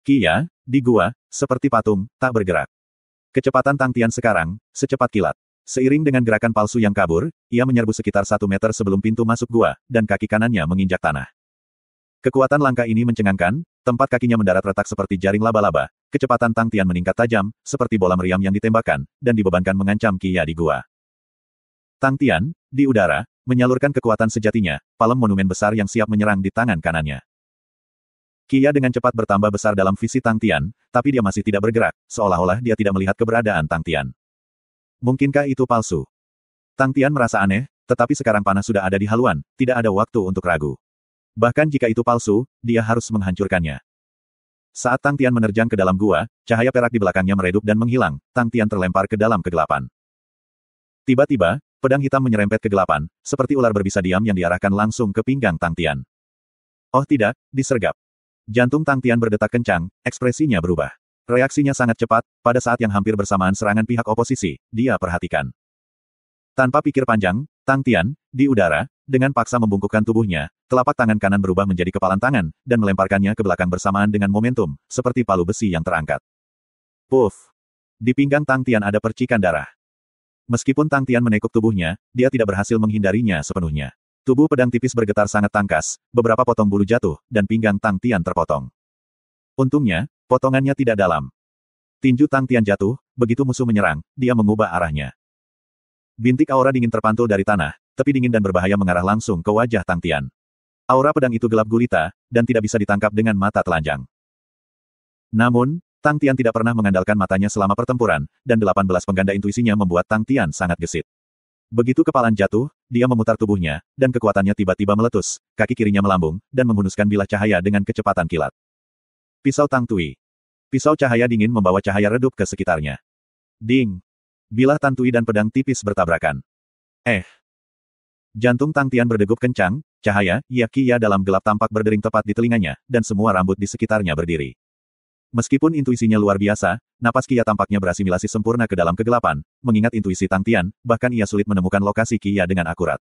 Qia, di gua, seperti patung, tak bergerak. Kecepatan Tang Tian sekarang, secepat kilat. Seiring dengan gerakan palsu yang kabur, ia menyerbu sekitar 1 meter sebelum pintu masuk gua, dan kaki kanannya menginjak tanah. Kekuatan langkah ini mencengangkan, tempat kakinya mendarat retak seperti jaring laba-laba, kecepatan Tang Tian meningkat tajam, seperti bola meriam yang ditembakkan, dan dibebankan mengancam Qia di gua. Tang Tian, di udara, menyalurkan kekuatan sejatinya, palem monumen besar yang siap menyerang di tangan kanannya. Qia dengan cepat bertambah besar dalam visi Tang Tian, tapi dia masih tidak bergerak, seolah-olah dia tidak melihat keberadaan Tang Tian. Mungkinkah itu palsu? Tang Tian merasa aneh, tetapi sekarang panah sudah ada di haluan, tidak ada waktu untuk ragu. Bahkan jika itu palsu, dia harus menghancurkannya. Saat Tang Tian menerjang ke dalam gua, cahaya perak di belakangnya meredup dan menghilang, Tang Tian terlempar ke dalam kegelapan. Tiba-tiba, pedang hitam menyerempet kegelapan, seperti ular berbisa diam yang diarahkan langsung ke pinggang Tang Tian. Oh tidak, disergap. Jantung Tang Tian berdetak kencang, ekspresinya berubah. Reaksinya sangat cepat, pada saat yang hampir bersamaan serangan pihak oposisi, dia perhatikan. Tanpa pikir panjang, Tang Tian, di udara, dengan paksa membungkukkan tubuhnya, telapak tangan kanan berubah menjadi kepalan tangan, dan melemparkannya ke belakang bersamaan dengan momentum, seperti palu besi yang terangkat. Puff! Di pinggang Tang Tian ada percikan darah. Meskipun Tang Tian menekuk tubuhnya, dia tidak berhasil menghindarinya sepenuhnya. Tubuh pedang tipis bergetar sangat tangkas, beberapa potong bulu jatuh, dan pinggang Tang Tian terpotong. Untungnya, potongannya tidak dalam. Tinju Tang Tian jatuh, begitu musuh menyerang, dia mengubah arahnya. Bintik aura dingin terpantul dari tanah, tepi dingin dan berbahaya mengarah langsung ke wajah Tang Tian. Aura pedang itu gelap gulita, dan tidak bisa ditangkap dengan mata telanjang. Namun, Tang Tian tidak pernah mengandalkan matanya selama pertempuran, dan 18 pengganda intuisinya membuat Tang Tian sangat gesit. Begitu kepalan jatuh, dia memutar tubuhnya, dan kekuatannya tiba-tiba meletus, kaki kirinya melambung, dan menghunuskan bilah cahaya dengan kecepatan kilat. Pisau Tang Tui. Pisau cahaya dingin membawa cahaya redup ke sekitarnya. Ding! Bilah Tang Tui dan pedang tipis bertabrakan. Jantung Tang Tian berdegup kencang, cahaya, Qia dalam gelap tampak berdering tepat di telinganya, dan semua rambut di sekitarnya berdiri. Meskipun intuisinya luar biasa, napas Qia tampaknya berasimilasi sempurna ke dalam kegelapan, mengingat intuisi Tang Tian, bahkan ia sulit menemukan lokasi Qia dengan akurat.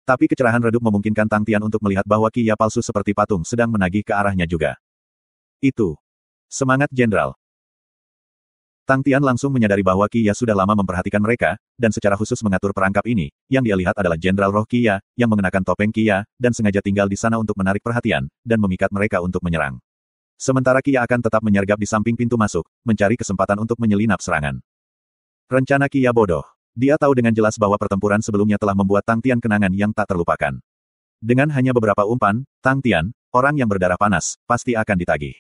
Tapi kecerahan redup memungkinkan Tang Tian untuk melihat bahwa Qia palsu seperti patung sedang menagih ke arahnya juga. Itu. Semangat Jenderal. Tang Tian langsung menyadari bahwa Qia sudah lama memperhatikan mereka, dan secara khusus mengatur perangkap ini. Yang dia lihat adalah Jenderal Roh Qia, yang mengenakan topeng Qia, dan sengaja tinggal di sana untuk menarik perhatian, dan memikat mereka untuk menyerang. Sementara Qia akan tetap menyergap di samping pintu masuk, mencari kesempatan untuk menyelinap serangan. Rencana Kia bodoh. Dia tahu dengan jelas bahwa pertempuran sebelumnya telah membuat Tang Tian kenangan yang tak terlupakan. Dengan hanya beberapa umpan, Tang Tian, orang yang berdarah panas, pasti akan ditagih.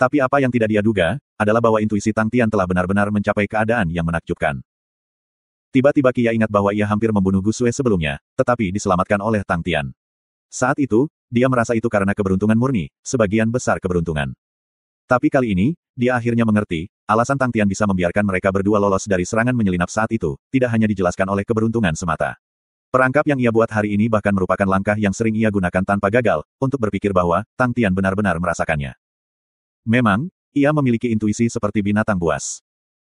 Tapi apa yang tidak dia duga, adalah bahwa intuisi Tang Tian telah benar-benar mencapai keadaan yang menakjubkan. Tiba-tiba Kia ingat bahwa ia hampir membunuh Gu Sue sebelumnya, tetapi diselamatkan oleh Tang Tian. Saat itu, dia merasa itu karena keberuntungan murni, sebagian besar keberuntungan. Tapi kali ini, dia akhirnya mengerti, alasan Tang Tian bisa membiarkan mereka berdua lolos dari serangan menyelinap saat itu, tidak hanya dijelaskan oleh keberuntungan semata. Perangkap yang ia buat hari ini bahkan merupakan langkah yang sering ia gunakan tanpa gagal, untuk berpikir bahwa Tang Tian benar-benar merasakannya. Memang, ia memiliki intuisi seperti binatang buas.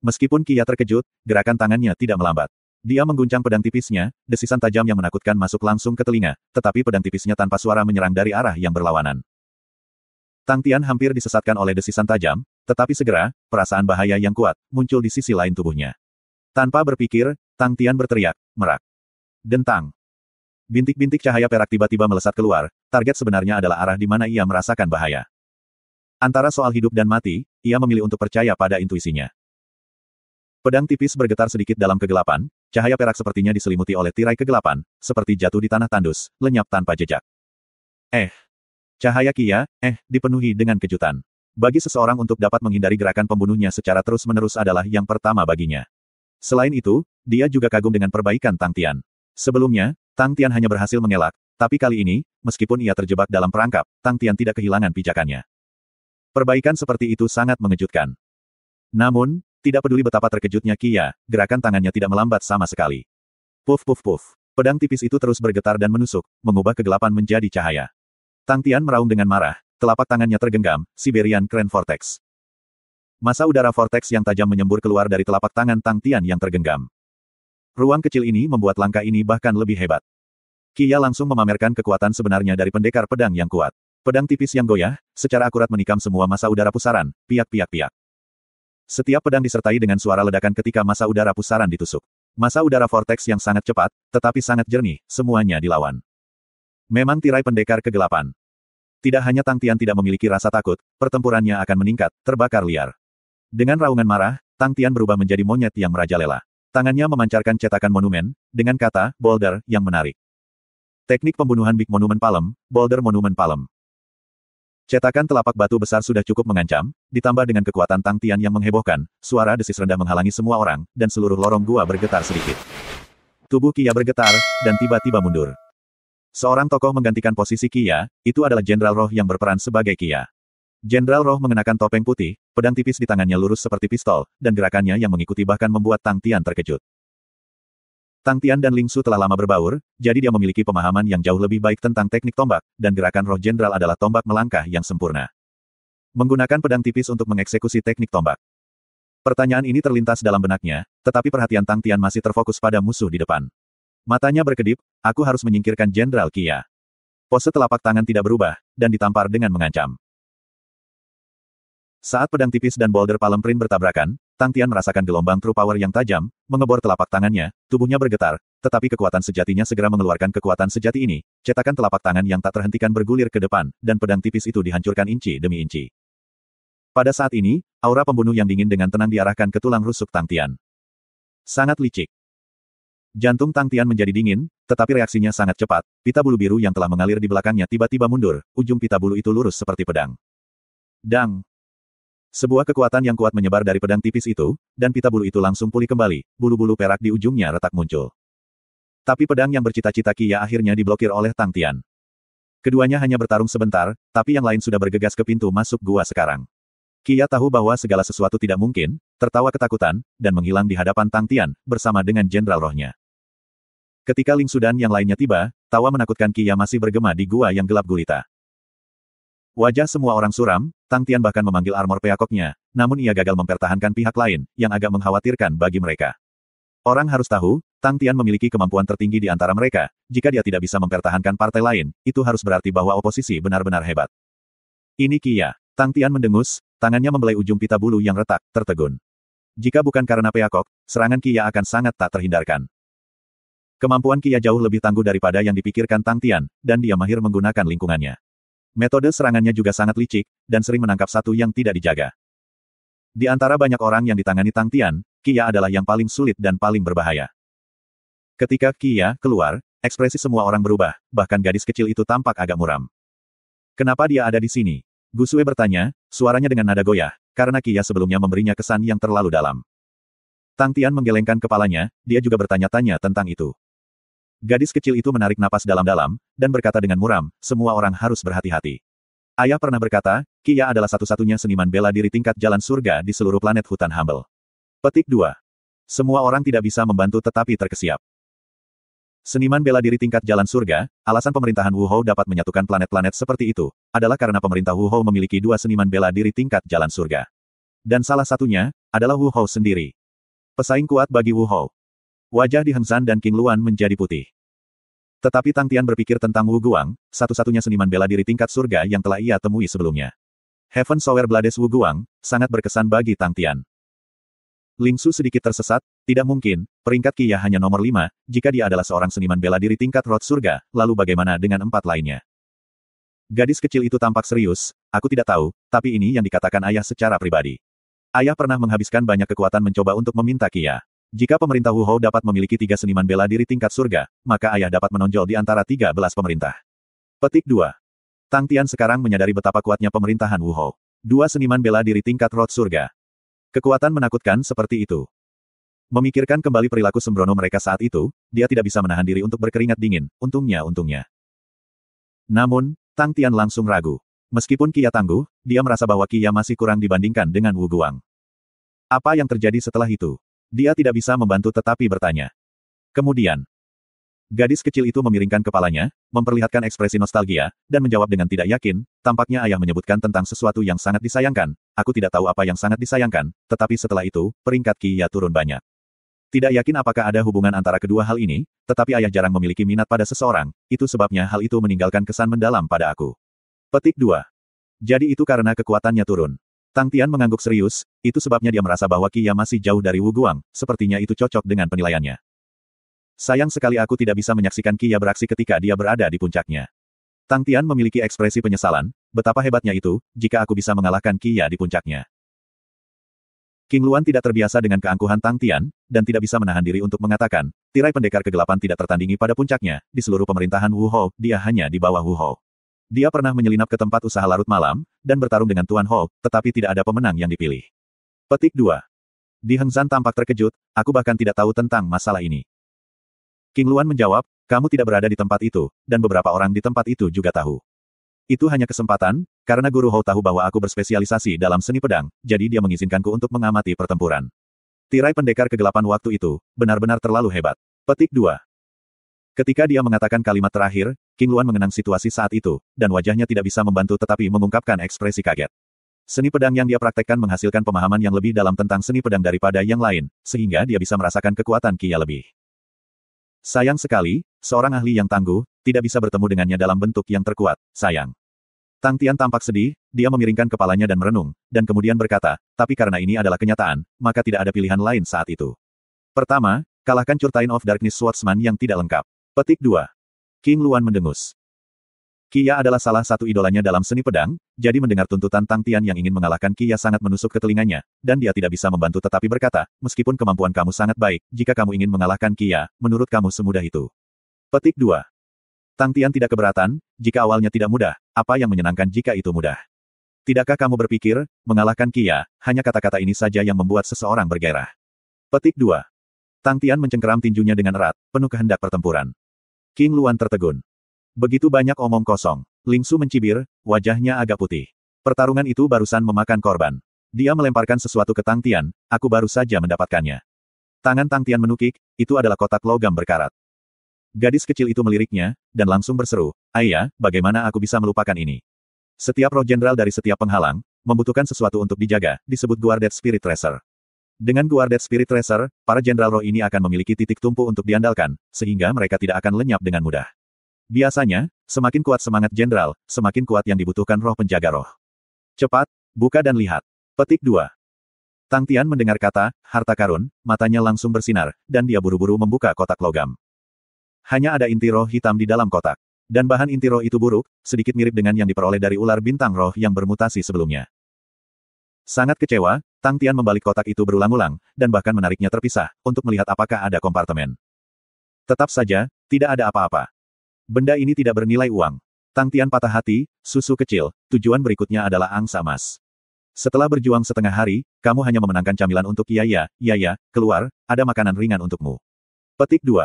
Meskipun Kia terkejut, gerakan tangannya tidak melambat. Dia mengguncang pedang tipisnya, desisan tajam yang menakutkan masuk langsung ke telinga, tetapi pedang tipisnya tanpa suara menyerang dari arah yang berlawanan. Tang Tian hampir disesatkan oleh desisan tajam, tetapi segera, perasaan bahaya yang kuat, muncul di sisi lain tubuhnya. Tanpa berpikir, Tang Tian berteriak, merak. Dentang. Bintik-bintik cahaya perak tiba-tiba melesat keluar, target sebenarnya adalah arah di mana ia merasakan bahaya. Antara soal hidup dan mati, ia memilih untuk percaya pada intuisinya. Pedang tipis bergetar sedikit dalam kegelapan, cahaya perak sepertinya diselimuti oleh tirai kegelapan, seperti jatuh di tanah tandus, lenyap tanpa jejak. Cahaya Kia, dipenuhi dengan kejutan. Bagi seseorang untuk dapat menghindari gerakan pembunuhnya secara terus-menerus adalah yang pertama baginya. Selain itu, dia juga kagum dengan perbaikan Tang Tian. Sebelumnya, Tang Tian hanya berhasil mengelak, tapi kali ini, meskipun ia terjebak dalam perangkap, Tang Tian tidak kehilangan pijakannya. Perbaikan seperti itu sangat mengejutkan. Namun, tidak peduli betapa terkejutnya Kia, gerakan tangannya tidak melambat sama sekali. Puff puff puff. Pedang tipis itu terus bergetar dan menusuk, mengubah kegelapan menjadi cahaya. Tang Tian meraung dengan marah, telapak tangannya tergenggam, Siberian Crane Vortex. Massa udara vortex yang tajam menyembur keluar dari telapak tangan Tang Tian yang tergenggam. Ruang kecil ini membuat langkah ini bahkan lebih hebat. Kia langsung memamerkan kekuatan sebenarnya dari pendekar pedang yang kuat. Pedang tipis yang goyah, secara akurat menikam semua massa udara pusaran, piak-piak-piak. Setiap pedang disertai dengan suara ledakan ketika massa udara pusaran ditusuk. Massa udara vortex yang sangat cepat, tetapi sangat jernih, semuanya dilawan. Memang tirai pendekar kegelapan. Tidak hanya Tang Tian tidak memiliki rasa takut, pertempurannya akan meningkat, terbakar liar. Dengan raungan marah, Tang Tian berubah menjadi monyet yang merajalela. Tangannya memancarkan cetakan monumen, dengan kata, boulder, yang menarik. Teknik pembunuhan Big Monument Palm, Boulder Monument Palm. Cetakan telapak batu besar sudah cukup mengancam, ditambah dengan kekuatan Tang Tian yang menghebohkan, suara desis rendah menghalangi semua orang, dan seluruh lorong gua bergetar sedikit. Tubuh Kia bergetar, dan tiba-tiba mundur. Seorang tokoh menggantikan posisi Kia, itu adalah Jenderal Roh yang berperan sebagai Kia. Jenderal Roh mengenakan topeng putih, pedang tipis di tangannya lurus seperti pistol, dan gerakannya yang mengikuti bahkan membuat Tang Tian terkejut. Tang Tian dan Ling Su telah lama berbaur, jadi dia memiliki pemahaman yang jauh lebih baik tentang teknik tombak, dan gerakan roh jenderal adalah tombak melangkah yang sempurna. Menggunakan pedang tipis untuk mengeksekusi teknik tombak. Pertanyaan ini terlintas dalam benaknya, tetapi perhatian Tang Tian masih terfokus pada musuh di depan. Matanya berkedip, aku harus menyingkirkan Jenderal Kia. Pose telapak tangan tidak berubah, dan ditampar dengan mengancam. Saat pedang tipis dan boulder palm print bertabrakan, Tang Tian merasakan gelombang true power yang tajam, mengebor telapak tangannya, tubuhnya bergetar, tetapi kekuatan sejatinya segera mengeluarkan kekuatan sejati ini, cetakan telapak tangan yang tak terhentikan bergulir ke depan, dan pedang tipis itu dihancurkan inci demi inci. Pada saat ini, aura pembunuh yang dingin dengan tenang diarahkan ke tulang rusuk Tang Tian. Sangat licik. Jantung Tang Tian menjadi dingin, tetapi reaksinya sangat cepat, pita bulu biru yang telah mengalir di belakangnya tiba-tiba mundur, ujung pita bulu itu lurus seperti pedang. Dang! Sebuah kekuatan yang kuat menyebar dari pedang tipis itu, dan pita bulu itu langsung pulih kembali, bulu-bulu perak di ujungnya retak muncul. Tapi pedang yang bercita-cita Kia akhirnya diblokir oleh Tang Tian. Keduanya hanya bertarung sebentar, tapi yang lain sudah bergegas ke pintu masuk gua sekarang. Kia tahu bahwa segala sesuatu tidak mungkin, tertawa ketakutan, dan menghilang di hadapan Tang Tian, bersama dengan jenderal rohnya. Ketika Ling Su dan yang lainnya tiba, tawa menakutkan Kia masih bergema di gua yang gelap gulita. Wajah semua orang suram, Tang Tian bahkan memanggil armor peakoknya, namun ia gagal mempertahankan pihak lain, yang agak mengkhawatirkan bagi mereka. Orang harus tahu, Tang Tian memiliki kemampuan tertinggi di antara mereka, jika dia tidak bisa mempertahankan partai lain, itu harus berarti bahwa oposisi benar-benar hebat. Ini Kia. Tang Tian mendengus, tangannya membelai ujung pita bulu yang retak, tertegun. Jika bukan karena peakok, serangan Kia akan sangat tak terhindarkan. Kemampuan Kia jauh lebih tangguh daripada yang dipikirkan Tang Tian, dan dia mahir menggunakan lingkungannya. Metode serangannya juga sangat licik, dan sering menangkap satu yang tidak dijaga. Di antara banyak orang yang ditangani Tang Tian, Qia adalah yang paling sulit dan paling berbahaya. Ketika Qia keluar, ekspresi semua orang berubah, bahkan gadis kecil itu tampak agak muram. Kenapa dia ada di sini? Gusue bertanya, suaranya dengan nada goyah, karena Qia sebelumnya memberinya kesan yang terlalu dalam. Tang Tian menggelengkan kepalanya, dia juga bertanya-tanya tentang itu. Gadis kecil itu menarik napas dalam-dalam, dan berkata dengan muram, semua orang harus berhati-hati. Ayah pernah berkata, Qia adalah satu-satunya seniman bela diri tingkat jalan surga di seluruh planet hutan Humble. Petik 2. Semua orang tidak bisa membantu tetapi terkesiap. Seniman bela diri tingkat jalan surga, alasan pemerintahan Wu Hou dapat menyatukan planet-planet seperti itu, adalah karena pemerintah Wu Hou memiliki dua seniman bela diri tingkat jalan surga. Dan salah satunya, adalah Wu Hou sendiri. Pesaing kuat bagi Wu Hou. Wajah Di Hengzan dan King Luan menjadi putih. Tetapi Tang Tian berpikir tentang Wu Guang, satu-satunya seniman bela diri tingkat surga yang telah ia temui sebelumnya. Heaven Shower Blades Wu Guang, sangat berkesan bagi Tang Tian. Ling Su sedikit tersesat, tidak mungkin, peringkat Qia hanya nomor 5, jika dia adalah seorang seniman bela diri tingkat road surga, lalu bagaimana dengan 4 lainnya? Gadis kecil itu tampak serius, aku tidak tahu, tapi ini yang dikatakan ayah secara pribadi. Ayah pernah menghabiskan banyak kekuatan mencoba untuk meminta Qia. Jika pemerintah Wu Hou dapat memiliki 3 seniman bela diri tingkat surga, maka ayah dapat menonjol di antara 13 pemerintah. Petik 2. Tang Tian sekarang menyadari betapa kuatnya pemerintahan Wu Hou. 2 seniman bela diri tingkat road surga. Kekuatan menakutkan seperti itu. Memikirkan kembali perilaku sembrono mereka saat itu, dia tidak bisa menahan diri untuk berkeringat dingin, untungnya. Namun, Tang Tian langsung ragu. Meskipun Qia tangguh, dia merasa bahwa Qia masih kurang dibandingkan dengan Wu Guang. Apa yang terjadi setelah itu? Dia tidak bisa membantu tetapi bertanya. Kemudian, gadis kecil itu memiringkan kepalanya, memperlihatkan ekspresi nostalgia, dan menjawab dengan tidak yakin, tampaknya ayah menyebutkan tentang sesuatu yang sangat disayangkan, aku tidak tahu apa yang sangat disayangkan, tetapi setelah itu, peringkat Qia turun banyak. Tidak yakin apakah ada hubungan antara kedua hal ini, tetapi ayah jarang memiliki minat pada seseorang, itu sebabnya hal itu meninggalkan kesan mendalam pada aku. Petik 2. Jadi itu karena kekuatannya turun. Tang Tian mengangguk serius, itu sebabnya dia merasa bahwa Qia masih jauh dari Wu Guang, sepertinya itu cocok dengan penilaiannya. Sayang sekali aku tidak bisa menyaksikan Qia beraksi ketika dia berada di puncaknya. Tang Tian memiliki ekspresi penyesalan, betapa hebatnya itu, jika aku bisa mengalahkan Qia di puncaknya. King Luan tidak terbiasa dengan keangkuhan Tang Tian, dan tidak bisa menahan diri untuk mengatakan, tirai pendekar kegelapan tidak tertandingi pada puncaknya, di seluruh pemerintahan Wu Hou, dia hanya di bawah Wu Hou. Dia pernah menyelinap ke tempat usaha larut malam, dan bertarung dengan Tuan Hou, tetapi tidak ada pemenang yang dipilih. Petik 2. Di Hengzan tampak terkejut, aku bahkan tidak tahu tentang masalah ini. King Luan menjawab, kamu tidak berada di tempat itu, dan beberapa orang di tempat itu juga tahu. Itu hanya kesempatan, karena Guru Hou tahu bahwa aku berspesialisasi dalam seni pedang, jadi dia mengizinkanku untuk mengamati pertempuran. Tirai pendekar kegelapan waktu itu, benar-benar terlalu hebat. Petik 2. Ketika dia mengatakan kalimat terakhir, King Luan mengenang situasi saat itu, dan wajahnya tidak bisa membantu tetapi mengungkapkan ekspresi kaget. Seni pedang yang dia praktekkan menghasilkan pemahaman yang lebih dalam tentang seni pedang daripada yang lain, sehingga dia bisa merasakan kekuatan Qia lebih. Sayang sekali, seorang ahli yang tangguh, tidak bisa bertemu dengannya dalam bentuk yang terkuat, sayang. Tang Tian tampak sedih, dia memiringkan kepalanya dan merenung, dan kemudian berkata, tapi karena ini adalah kenyataan, maka tidak ada pilihan lain saat itu. Pertama, kalahkan Curtain of Darkness Swordsman yang tidak lengkap. Petik 2. King Luan mendengus. Qia adalah salah satu idolanya dalam seni pedang, jadi mendengar tuntutan Tang Tian yang ingin mengalahkan Qia sangat menusuk ke telinganya, dan dia tidak bisa membantu tetapi berkata, meskipun kemampuan kamu sangat baik, jika kamu ingin mengalahkan Qia, menurut kamu semudah itu. Petik 2. Tang Tian tidak keberatan, jika awalnya tidak mudah, apa yang menyenangkan jika itu mudah? Tidakkah kamu berpikir, mengalahkan Qia, hanya kata-kata ini saja yang membuat seseorang bergairah? Petik 2. Tang Tian mencengkeram tinjunya dengan erat, penuh kehendak pertempuran. King Luan tertegun. Begitu banyak omong kosong. Ling Su mencibir, wajahnya agak putih. Pertarungan itu barusan memakan korban. Dia melemparkan sesuatu ke Tang Tian, aku baru saja mendapatkannya. Tangan Tang Tian menukik, itu adalah kotak logam berkarat. Gadis kecil itu meliriknya, dan langsung berseru, ayah, bagaimana aku bisa melupakan ini? Setiap roh jenderal dari setiap penghalang, membutuhkan sesuatu untuk dijaga, disebut Guarded Spirit Tracer. Dengan Guarded Spirit Tracer, para jenderal roh ini akan memiliki titik tumpu untuk diandalkan, sehingga mereka tidak akan lenyap dengan mudah. Biasanya, semakin kuat semangat jenderal, semakin kuat yang dibutuhkan roh penjaga roh. Cepat, buka dan lihat. Petik 2. Tang Tian mendengar kata, harta karun, matanya langsung bersinar, dan dia buru-buru membuka kotak logam. Hanya ada inti roh hitam di dalam kotak. Dan bahan inti roh itu buruk, sedikit mirip dengan yang diperoleh dari ular bintang roh yang bermutasi sebelumnya. Sangat kecewa, Tang Tian membalik kotak itu berulang-ulang, dan bahkan menariknya terpisah, untuk melihat apakah ada kompartemen. Tetap saja, tidak ada apa-apa. Benda ini tidak bernilai uang. Tang Tian patah hati, susu kecil, tujuan berikutnya adalah angsa emas. Setelah berjuang setengah hari, kamu hanya memenangkan camilan untuk Yaya, keluar, ada makanan ringan untukmu. Petik 2.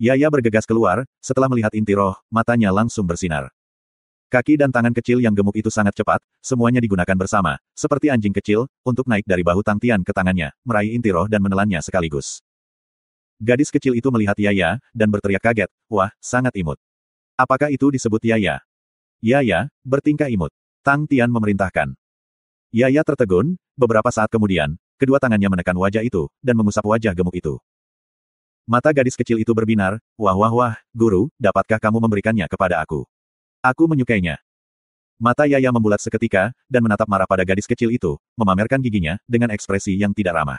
Yaya bergegas keluar, setelah melihat inti roh, matanya langsung bersinar. Kaki dan tangan kecil yang gemuk itu sangat cepat, semuanya digunakan bersama, seperti anjing kecil, untuk naik dari bahu Tang Tian ke tangannya, meraih inti roh dan menelannya sekaligus. Gadis kecil itu melihat Yaya, dan berteriak kaget, wah, sangat imut. Apakah itu disebut Yaya? Yaya, bertingkah imut. Tang Tian memerintahkan. Yaya tertegun, beberapa saat kemudian, kedua tangannya menekan wajah itu, dan mengusap wajah gemuk itu. Mata gadis kecil itu berbinar, wah, guru, dapatkah kamu memberikannya kepada aku? Aku menyukainya. Mata Yaya membulat seketika, dan menatap marah pada gadis kecil itu, memamerkan giginya, dengan ekspresi yang tidak ramah.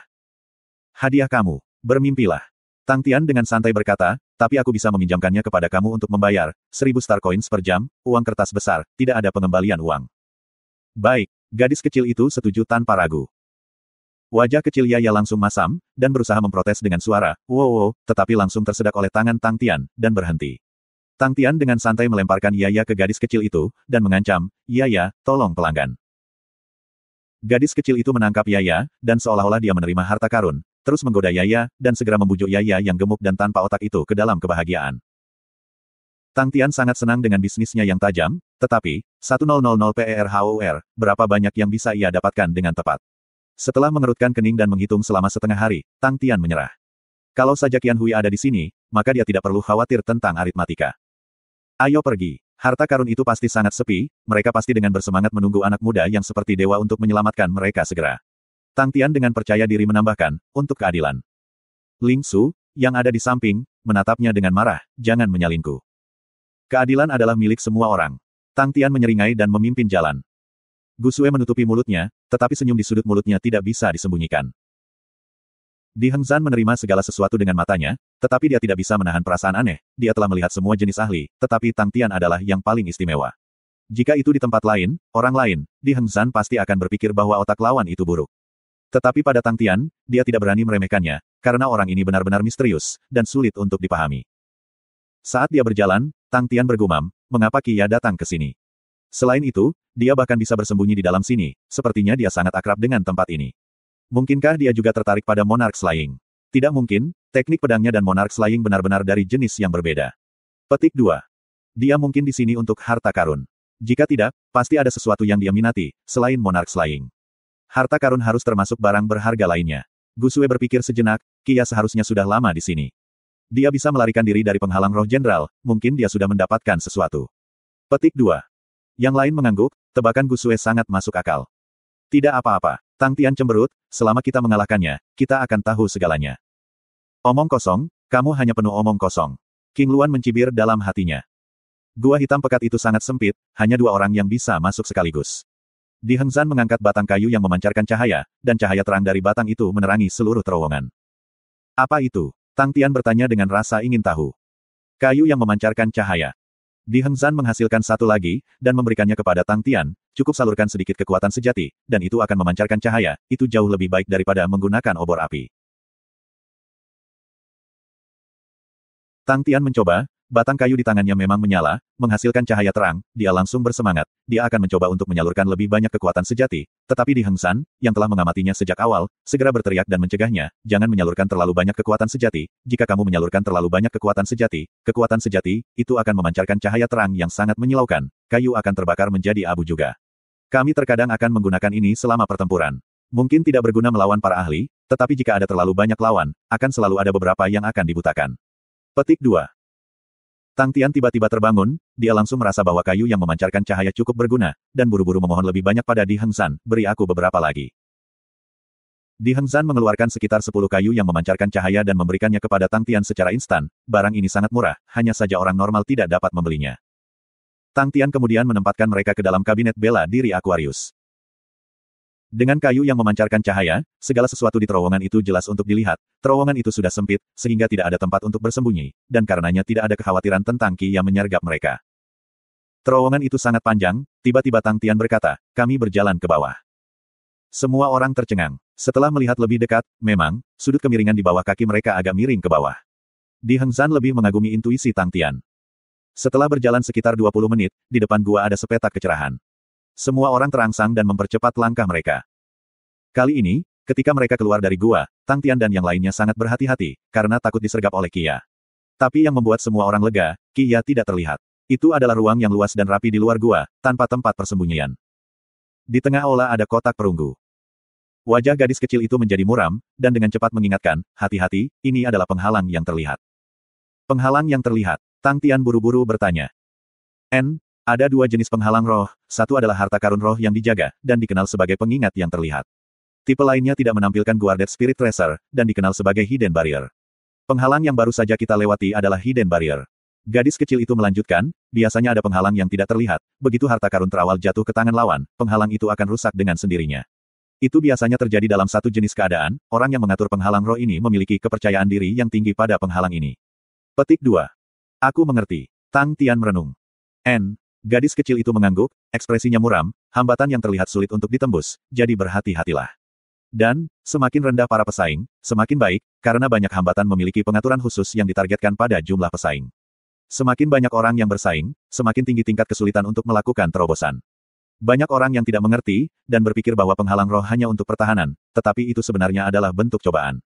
Hadiah kamu, bermimpilah. Tang Tian dengan santai berkata, tapi aku bisa meminjamkannya kepada kamu untuk membayar, 1000 star coins per jam, uang kertas besar, tidak ada pengembalian uang. Baik, gadis kecil itu setuju tanpa ragu. Wajah kecil Yaya langsung masam, dan berusaha memprotes dengan suara, wow, tetapi langsung tersedak oleh tangan Tang Tian, dan berhenti. Tang Tian dengan santai melemparkan Yaya ke gadis kecil itu, dan mengancam, Yaya, tolong pelanggan. Gadis kecil itu menangkap Yaya, dan seolah-olah dia menerima harta karun, terus menggoda Yaya, dan segera membujuk Yaya yang gemuk dan tanpa otak itu ke dalam kebahagiaan. Tang Tian sangat senang dengan bisnisnya yang tajam, tetapi, 1000 PERHOR, berapa banyak yang bisa ia dapatkan dengan tepat. Setelah mengerutkan kening dan menghitung selama setengah hari, Tang Tian menyerah. Kalau saja Qian Hui ada di sini, maka dia tidak perlu khawatir tentang aritmatika. Ayo pergi. Harta karun itu pasti sangat sepi, mereka pasti dengan bersemangat menunggu anak muda yang seperti dewa untuk menyelamatkan mereka segera. Tang Tian dengan percaya diri menambahkan, untuk keadilan. Ling Su, yang ada di samping, menatapnya dengan marah, jangan menyalinku. Keadilan adalah milik semua orang. Tang Tian menyeringai dan memimpin jalan. Gusue menutupi mulutnya, tetapi senyum di sudut mulutnya tidak bisa disembunyikan. Di Heng Zhan menerima segala sesuatu dengan matanya, tetapi dia tidak bisa menahan perasaan aneh, dia telah melihat semua jenis ahli, tetapi Tang Tian adalah yang paling istimewa. Jika itu di tempat lain, orang lain, Di Heng Zhan pasti akan berpikir bahwa otak lawan itu buruk. Tetapi pada Tang Tian, dia tidak berani meremehkannya, karena orang ini benar-benar misterius, dan sulit untuk dipahami. Saat dia berjalan, Tang Tian bergumam, mengapa Kia datang ke sini? Selain itu, dia bahkan bisa bersembunyi di dalam sini, sepertinya dia sangat akrab dengan tempat ini. Mungkinkah dia juga tertarik pada Monarch Slaying? Tidak mungkin, teknik pedangnya dan Monarch Slaying benar-benar dari jenis yang berbeda. Petik 2. Dia mungkin di sini untuk harta karun. Jika tidak, pasti ada sesuatu yang dia minati, selain Monarch Slaying. Harta karun harus termasuk barang berharga lainnya. Gusue berpikir sejenak, Kia seharusnya sudah lama di sini. Dia bisa melarikan diri dari penghalang roh jenderal, mungkin dia sudah mendapatkan sesuatu. Petik 2. Yang lain mengangguk, tebakan Gusue sangat masuk akal. Tidak apa-apa. Tang Tian cemberut, selama kita mengalahkannya, kita akan tahu segalanya. Omong kosong, kamu hanya penuh omong kosong. King Luan mencibir dalam hatinya. Gua hitam pekat itu sangat sempit, hanya 2 orang yang bisa masuk sekaligus. Di Heng Zhan mengangkat batang kayu yang memancarkan cahaya, dan cahaya terang dari batang itu menerangi seluruh terowongan. Apa itu? Tang Tian bertanya dengan rasa ingin tahu. Kayu yang memancarkan cahaya. Di Heng Zhan menghasilkan satu lagi, dan memberikannya kepada Tang Tian, cukup salurkan sedikit kekuatan sejati, dan itu akan memancarkan cahaya, itu jauh lebih baik daripada menggunakan obor api. Tang Tian mencoba, batang kayu di tangannya memang menyala, menghasilkan cahaya terang, dia langsung bersemangat, dia akan mencoba untuk menyalurkan lebih banyak kekuatan sejati, tetapi Di Heng Zhan, yang telah mengamatinya sejak awal, segera berteriak dan mencegahnya, jangan menyalurkan terlalu banyak kekuatan sejati, jika kamu menyalurkan terlalu banyak kekuatan sejati, itu akan memancarkan cahaya terang yang sangat menyilaukan, kayu akan terbakar menjadi abu juga. Kami terkadang akan menggunakan ini selama pertempuran. Mungkin tidak berguna melawan para ahli, tetapi jika ada terlalu banyak lawan, akan selalu ada beberapa yang akan dibutakan. Petik 2. Tang Tian tiba-tiba terbangun, dia langsung merasa bahwa kayu yang memancarkan cahaya cukup berguna, dan buru-buru memohon lebih banyak pada Di Heng Zhan, beri aku beberapa lagi. Di Heng Zhan mengeluarkan sekitar 10 kayu yang memancarkan cahaya dan memberikannya kepada Tang Tian secara instan, barang ini sangat murah, hanya saja orang normal tidak dapat membelinya. Tang Tian kemudian menempatkan mereka ke dalam kabinet bela diri Aquarius. Dengan kayu yang memancarkan cahaya, segala sesuatu di terowongan itu jelas untuk dilihat, terowongan itu sudah sempit, sehingga tidak ada tempat untuk bersembunyi, dan karenanya tidak ada kekhawatiran tentang Qi yang menyergap mereka. Terowongan itu sangat panjang, tiba-tiba Tang Tian berkata, kami berjalan ke bawah. Semua orang tercengang. Setelah melihat lebih dekat, memang, sudut kemiringan di bawah kaki mereka agak miring ke bawah. Di Heng Zhan lebih mengagumi intuisi Tang Tian. Setelah berjalan sekitar 20 menit, di depan gua ada sepetak kecerahan. Semua orang terangsang dan mempercepat langkah mereka. Kali ini, ketika mereka keluar dari gua, Tang Tian dan yang lainnya sangat berhati-hati, karena takut disergap oleh Qia. Tapi yang membuat semua orang lega, Qia tidak terlihat. Itu adalah ruang yang luas dan rapi di luar gua, tanpa tempat persembunyian. Di tengah aula ada kotak perunggu. Wajah gadis kecil itu menjadi muram, dan dengan cepat mengingatkan, hati-hati, ini adalah penghalang yang terlihat. Penghalang yang terlihat. Tang Tian buru-buru bertanya. Ada dua jenis penghalang roh, satu adalah harta karun roh yang dijaga, dan dikenal sebagai pengingat yang terlihat. Tipe lainnya tidak menampilkan Guarded Spirit Tracer, dan dikenal sebagai Hidden Barrier. Penghalang yang baru saja kita lewati adalah Hidden Barrier. Gadis kecil itu melanjutkan, biasanya ada penghalang yang tidak terlihat, begitu harta karun terawal jatuh ke tangan lawan, penghalang itu akan rusak dengan sendirinya. Itu biasanya terjadi dalam satu jenis keadaan, orang yang mengatur penghalang roh ini memiliki kepercayaan diri yang tinggi pada penghalang ini. Petik 2. Aku mengerti. Tang Tian merenung. Gadis kecil itu mengangguk, ekspresinya muram, hambatan yang terlihat sulit untuk ditembus, jadi berhati-hatilah. Dan, semakin rendah para pesaing, semakin baik, karena banyak hambatan memiliki pengaturan khusus yang ditargetkan pada jumlah pesaing. Semakin banyak orang yang bersaing, semakin tinggi tingkat kesulitan untuk melakukan terobosan. Banyak orang yang tidak mengerti, dan berpikir bahwa penghalang roh hanya untuk pertahanan, tetapi itu sebenarnya adalah bentuk cobaan.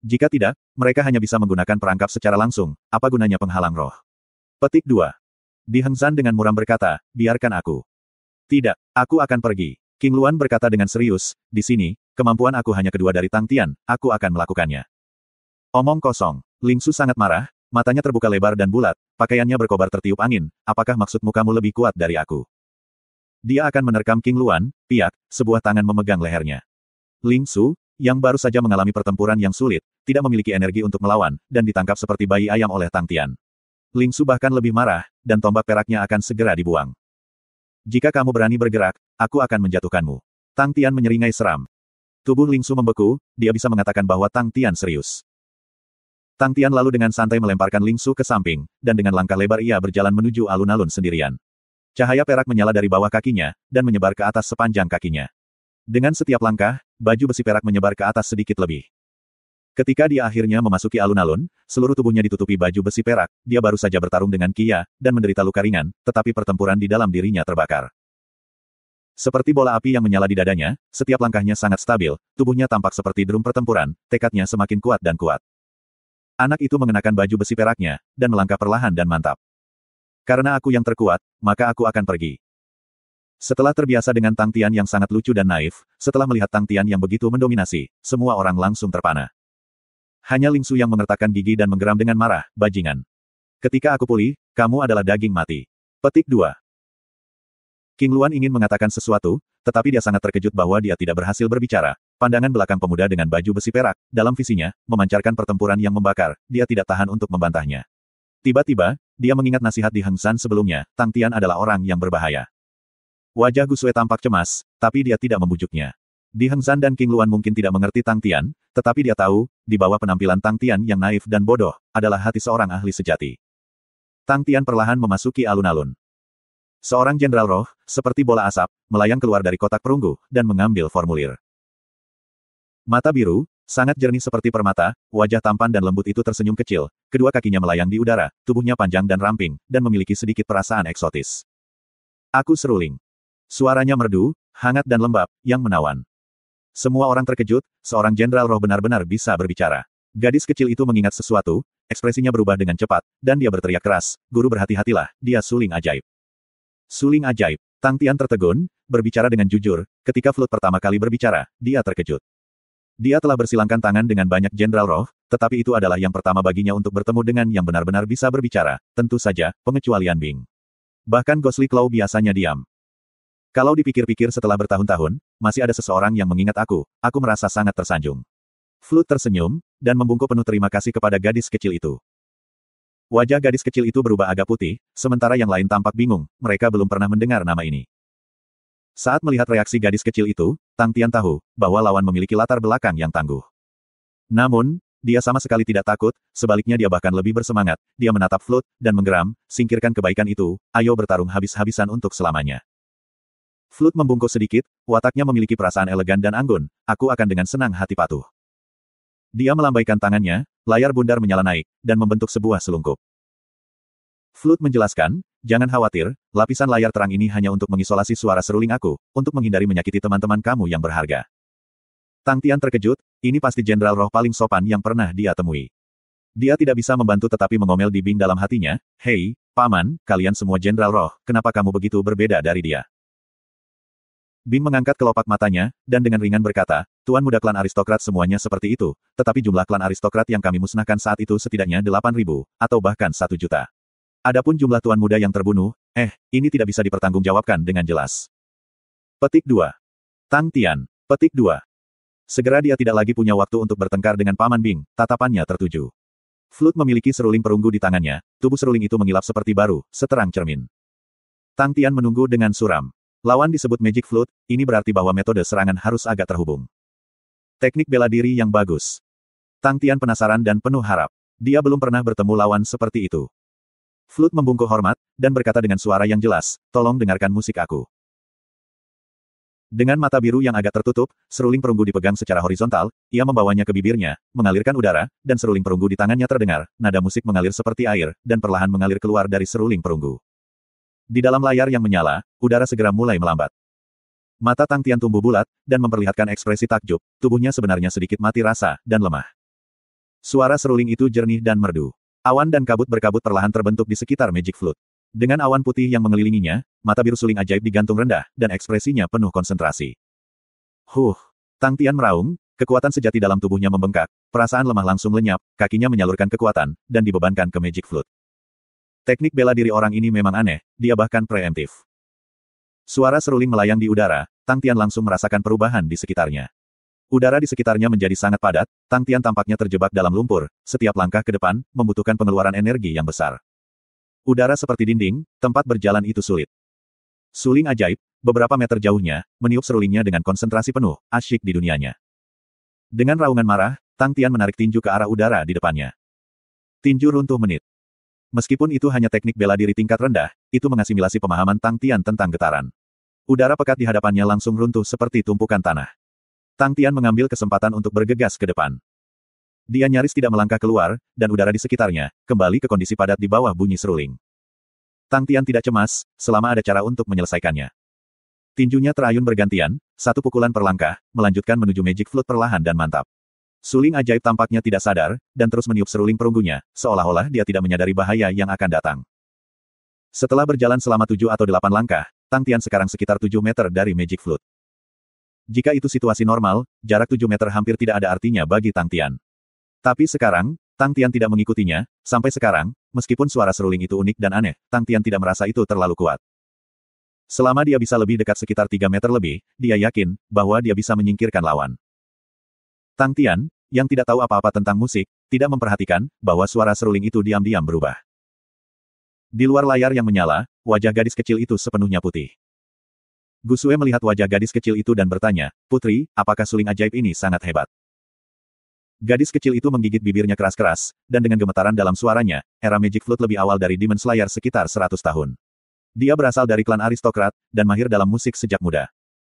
Jika tidak, mereka hanya bisa menggunakan perangkap secara langsung, apa gunanya penghalang roh? Petik 2. Di Heng Zhan dengan muram berkata, biarkan aku. Tidak, aku akan pergi. King Luan berkata dengan serius, di sini, kemampuan aku hanya kedua dari Tang Tian, aku akan melakukannya. Omong kosong. Ling Su sangat marah, matanya terbuka lebar dan bulat, pakaiannya berkobar tertiup angin, apakah maksudmu kamu lebih kuat dari aku? Dia akan menerkam King Luan, piak, sebuah tangan memegang lehernya. Ling Su, yang baru saja mengalami pertempuran yang sulit, tidak memiliki energi untuk melawan, dan ditangkap seperti bayi ayam oleh Tang Tian. Ling Su bahkan lebih marah, dan tombak peraknya akan segera dibuang. Jika kamu berani bergerak, aku akan menjatuhkanmu. Tang Tian menyeringai seram. Tubuh Ling Su membeku, dia bisa mengatakan bahwa Tang Tian serius. Tang Tian lalu dengan santai melemparkan Ling Su ke samping, dan dengan langkah lebar ia berjalan menuju alun-alun sendirian. Cahaya perak menyala dari bawah kakinya, dan menyebar ke atas sepanjang kakinya. Dengan setiap langkah, baju besi perak menyebar ke atas sedikit lebih. Ketika dia akhirnya memasuki alun-alun, seluruh tubuhnya ditutupi baju besi perak, dia baru saja bertarung dengan Qia, dan menderita luka ringan, tetapi pertempuran di dalam dirinya terbakar. Seperti bola api yang menyala di dadanya, setiap langkahnya sangat stabil, tubuhnya tampak seperti drum pertempuran, tekadnya semakin kuat dan kuat. Anak itu mengenakan baju besi peraknya, dan melangkah perlahan dan mantap. Karena aku yang terkuat, maka aku akan pergi. Setelah terbiasa dengan Tang Tian yang sangat lucu dan naif, setelah melihat Tang Tian yang begitu mendominasi, semua orang langsung terpana. Hanya Ling Su yang mengertakkan gigi dan menggeram dengan marah, bajingan. Ketika aku pulih, kamu adalah daging mati. Petik 2. King Luan ingin mengatakan sesuatu, tetapi dia sangat terkejut bahwa dia tidak berhasil berbicara. Pandangan belakang pemuda dengan baju besi perak, dalam visinya, memancarkan pertempuran yang membakar, dia tidak tahan untuk membantahnya. Tiba-tiba, dia mengingat nasihat di Heng Zhan sebelumnya, Tang Tian adalah orang yang berbahaya. Wajah Gu Sui tampak cemas, tapi dia tidak membujuknya. Di Heng Zhan dan King Luan mungkin tidak mengerti Tang Tian, tetapi dia tahu, di bawah penampilan Tang Tian yang naif dan bodoh, adalah hati seorang ahli sejati. Tang Tian perlahan memasuki alun-alun. Seorang jenderal roh, seperti bola asap, melayang keluar dari kotak perunggu, dan mengambil formulir. Mata biru, sangat jernih seperti permata, wajah tampan dan lembut itu tersenyum kecil, kedua kakinya melayang di udara, tubuhnya panjang dan ramping, dan memiliki sedikit perasaan eksotis. Aku seruling. Suaranya merdu, hangat dan lembab, yang menawan. Semua orang terkejut, seorang jenderal roh benar-benar bisa berbicara. Gadis kecil itu mengingat sesuatu, ekspresinya berubah dengan cepat, dan dia berteriak keras, guru berhati-hatilah, dia suling ajaib. Suling ajaib. Tang Tian tertegun, berbicara dengan jujur, ketika Flute pertama kali berbicara, dia terkejut. Dia telah bersilangkan tangan dengan banyak jenderal roh, tetapi itu adalah yang pertama baginya untuk bertemu dengan yang benar-benar bisa berbicara, tentu saja, pengecualian Bing. Bahkan Ghostly Claw biasanya diam. Kalau dipikir-pikir setelah bertahun-tahun, masih ada seseorang yang mengingat aku merasa sangat tersanjung. Flute tersenyum, dan membungkuk penuh terima kasih kepada gadis kecil itu. Wajah gadis kecil itu berubah agak putih, sementara yang lain tampak bingung, mereka belum pernah mendengar nama ini. Saat melihat reaksi gadis kecil itu, Tang Tian tahu, bahwa lawan memiliki latar belakang yang tangguh. Namun, dia sama sekali tidak takut, sebaliknya dia bahkan lebih bersemangat, dia menatap Flute, dan menggeram, singkirkan kebaikan itu, ayo bertarung habis-habisan untuk selamanya. Flute membungkuk sedikit, wataknya memiliki perasaan elegan dan anggun, aku akan dengan senang hati patuh. Dia melambaikan tangannya, layar bundar menyala naik, dan membentuk sebuah selungkup. Flute menjelaskan, jangan khawatir, lapisan layar terang ini hanya untuk mengisolasi suara seruling aku, untuk menghindari menyakiti teman-teman kamu yang berharga. Tang Tian terkejut, ini pasti jenderal roh paling sopan yang pernah dia temui. Dia tidak bisa membantu tetapi mengomel di Bing dalam hatinya, hei, paman, kalian semua jenderal roh, kenapa kamu begitu berbeda dari dia? Bing mengangkat kelopak matanya, dan dengan ringan berkata, Tuan muda klan aristokrat semuanya seperti itu, tetapi jumlah klan aristokrat yang kami musnahkan saat itu setidaknya 8.000, atau bahkan 1 juta. Adapun jumlah tuan muda yang terbunuh, ini tidak bisa dipertanggungjawabkan dengan jelas. Petik 2. Tang Tian. Petik 2. Segera dia tidak lagi punya waktu untuk bertengkar dengan Paman Bing, tatapannya tertuju. Flute memiliki seruling perunggu di tangannya, tubuh seruling itu mengilap seperti baru, seterang cermin. Tang Tian menunggu dengan suram. Lawan disebut Magic Flute, ini berarti bahwa metode serangan harus agak terhubung. Teknik bela diri yang bagus. Tang Tian penasaran dan penuh harap. Dia belum pernah bertemu lawan seperti itu. Flute membungkuk hormat, dan berkata dengan suara yang jelas, tolong dengarkan musik aku. Dengan mata biru yang agak tertutup, seruling perunggu dipegang secara horizontal, ia membawanya ke bibirnya, mengalirkan udara, dan seruling perunggu di tangannya terdengar, nada musik mengalir seperti air, dan perlahan mengalir keluar dari seruling perunggu. Di dalam layar yang menyala, udara segera mulai melambat. Mata Tang Tian tumbuh bulat, dan memperlihatkan ekspresi takjub, tubuhnya sebenarnya sedikit mati rasa, dan lemah. Suara seruling itu jernih dan merdu. Awan dan kabut berkabut perlahan terbentuk di sekitar Magic Flute. Dengan awan putih yang mengelilinginya, mata biru suling ajaib digantung rendah, dan ekspresinya penuh konsentrasi. Tang Tian meraung, kekuatan sejati dalam tubuhnya membengkak, perasaan lemah langsung lenyap, kakinya menyalurkan kekuatan, dan dibebankan ke Magic Flute. Teknik bela diri orang ini memang aneh, dia bahkan preemptif. Suara seruling melayang di udara, Tang Tian langsung merasakan perubahan di sekitarnya. Udara di sekitarnya menjadi sangat padat, Tang Tian tampaknya terjebak dalam lumpur, setiap langkah ke depan, membutuhkan pengeluaran energi yang besar. Udara seperti dinding, tempat berjalan itu sulit. Suling ajaib, beberapa meter jauhnya, meniup serulingnya dengan konsentrasi penuh, asyik di dunianya. Dengan raungan marah, Tang Tian menarik tinju ke arah udara di depannya. Tinju runtuh menit. Meskipun itu hanya teknik bela diri tingkat rendah, itu mengasimilasi pemahaman Tang Tian tentang getaran. Udara pekat di hadapannya langsung runtuh seperti tumpukan tanah. Tang Tian mengambil kesempatan untuk bergegas ke depan. Dia nyaris tidak melangkah keluar, dan udara di sekitarnya, kembali ke kondisi padat di bawah bunyi seruling. Tang Tian tidak cemas, selama ada cara untuk menyelesaikannya. Tinjunya terayun bergantian, satu pukulan per langkah, melanjutkan menuju Magic Flute perlahan dan mantap. Suling ajaib tampaknya tidak sadar, dan terus meniup seruling perunggunya, seolah-olah dia tidak menyadari bahaya yang akan datang. Setelah berjalan selama 7 atau 8 langkah, Tang Tian sekarang sekitar 7 meter dari Magic Flute. Jika itu situasi normal, jarak 7 meter hampir tidak ada artinya bagi Tang Tian. Tapi sekarang, Tang Tian tidak mengikutinya, sampai sekarang, meskipun suara seruling itu unik dan aneh, Tang Tian tidak merasa itu terlalu kuat. Selama dia bisa lebih dekat sekitar 3 meter lebih, dia yakin, bahwa dia bisa menyingkirkan lawan. Tang Tian, yang tidak tahu apa-apa tentang musik, tidak memperhatikan, bahwa suara seruling itu diam-diam berubah. Di luar layar yang menyala, wajah gadis kecil itu sepenuhnya putih. Gusue melihat wajah gadis kecil itu dan bertanya, Putri, apakah suling ajaib ini sangat hebat? Gadis kecil itu menggigit bibirnya keras-keras, dan dengan gemetaran dalam suaranya, era Magic Flute lebih awal dari Demon Slayer sekitar 100 tahun. Dia berasal dari klan aristokrat, dan mahir dalam musik sejak muda.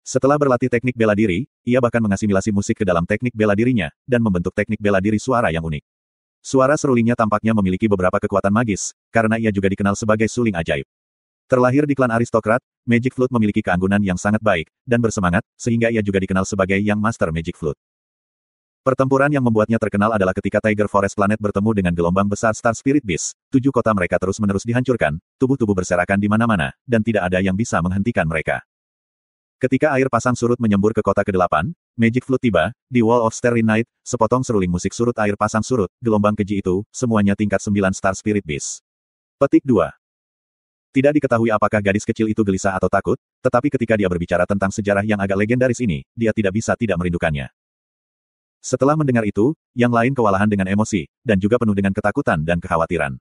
Setelah berlatih teknik bela diri, ia bahkan mengasimilasi musik ke dalam teknik bela dirinya, dan membentuk teknik bela diri suara yang unik. Suara serulingnya tampaknya memiliki beberapa kekuatan magis, karena ia juga dikenal sebagai suling ajaib. Terlahir di klan aristokrat, Magic Flute memiliki keanggunan yang sangat baik, dan bersemangat, sehingga ia juga dikenal sebagai Young Master Magic Flute. Pertempuran yang membuatnya terkenal adalah ketika Tiger Forest Planet bertemu dengan gelombang besar Star Spirit Beast. 7 kota mereka terus-menerus dihancurkan, tubuh-tubuh berserakan di mana-mana, dan tidak ada yang bisa menghentikan mereka. Ketika air pasang surut menyembur ke kota ke-8, Magic Flute tiba, di Wall of Starry Night, sepotong seruling musik surut air pasang surut, gelombang keji itu, semuanya tingkat 9 Star Spirit Beast. Petik 2. Tidak diketahui apakah gadis kecil itu gelisah atau takut, tetapi ketika dia berbicara tentang sejarah yang agak legendaris ini, dia tidak bisa tidak merindukannya. Setelah mendengar itu, yang lain kewalahan dengan emosi, dan juga penuh dengan ketakutan dan kekhawatiran.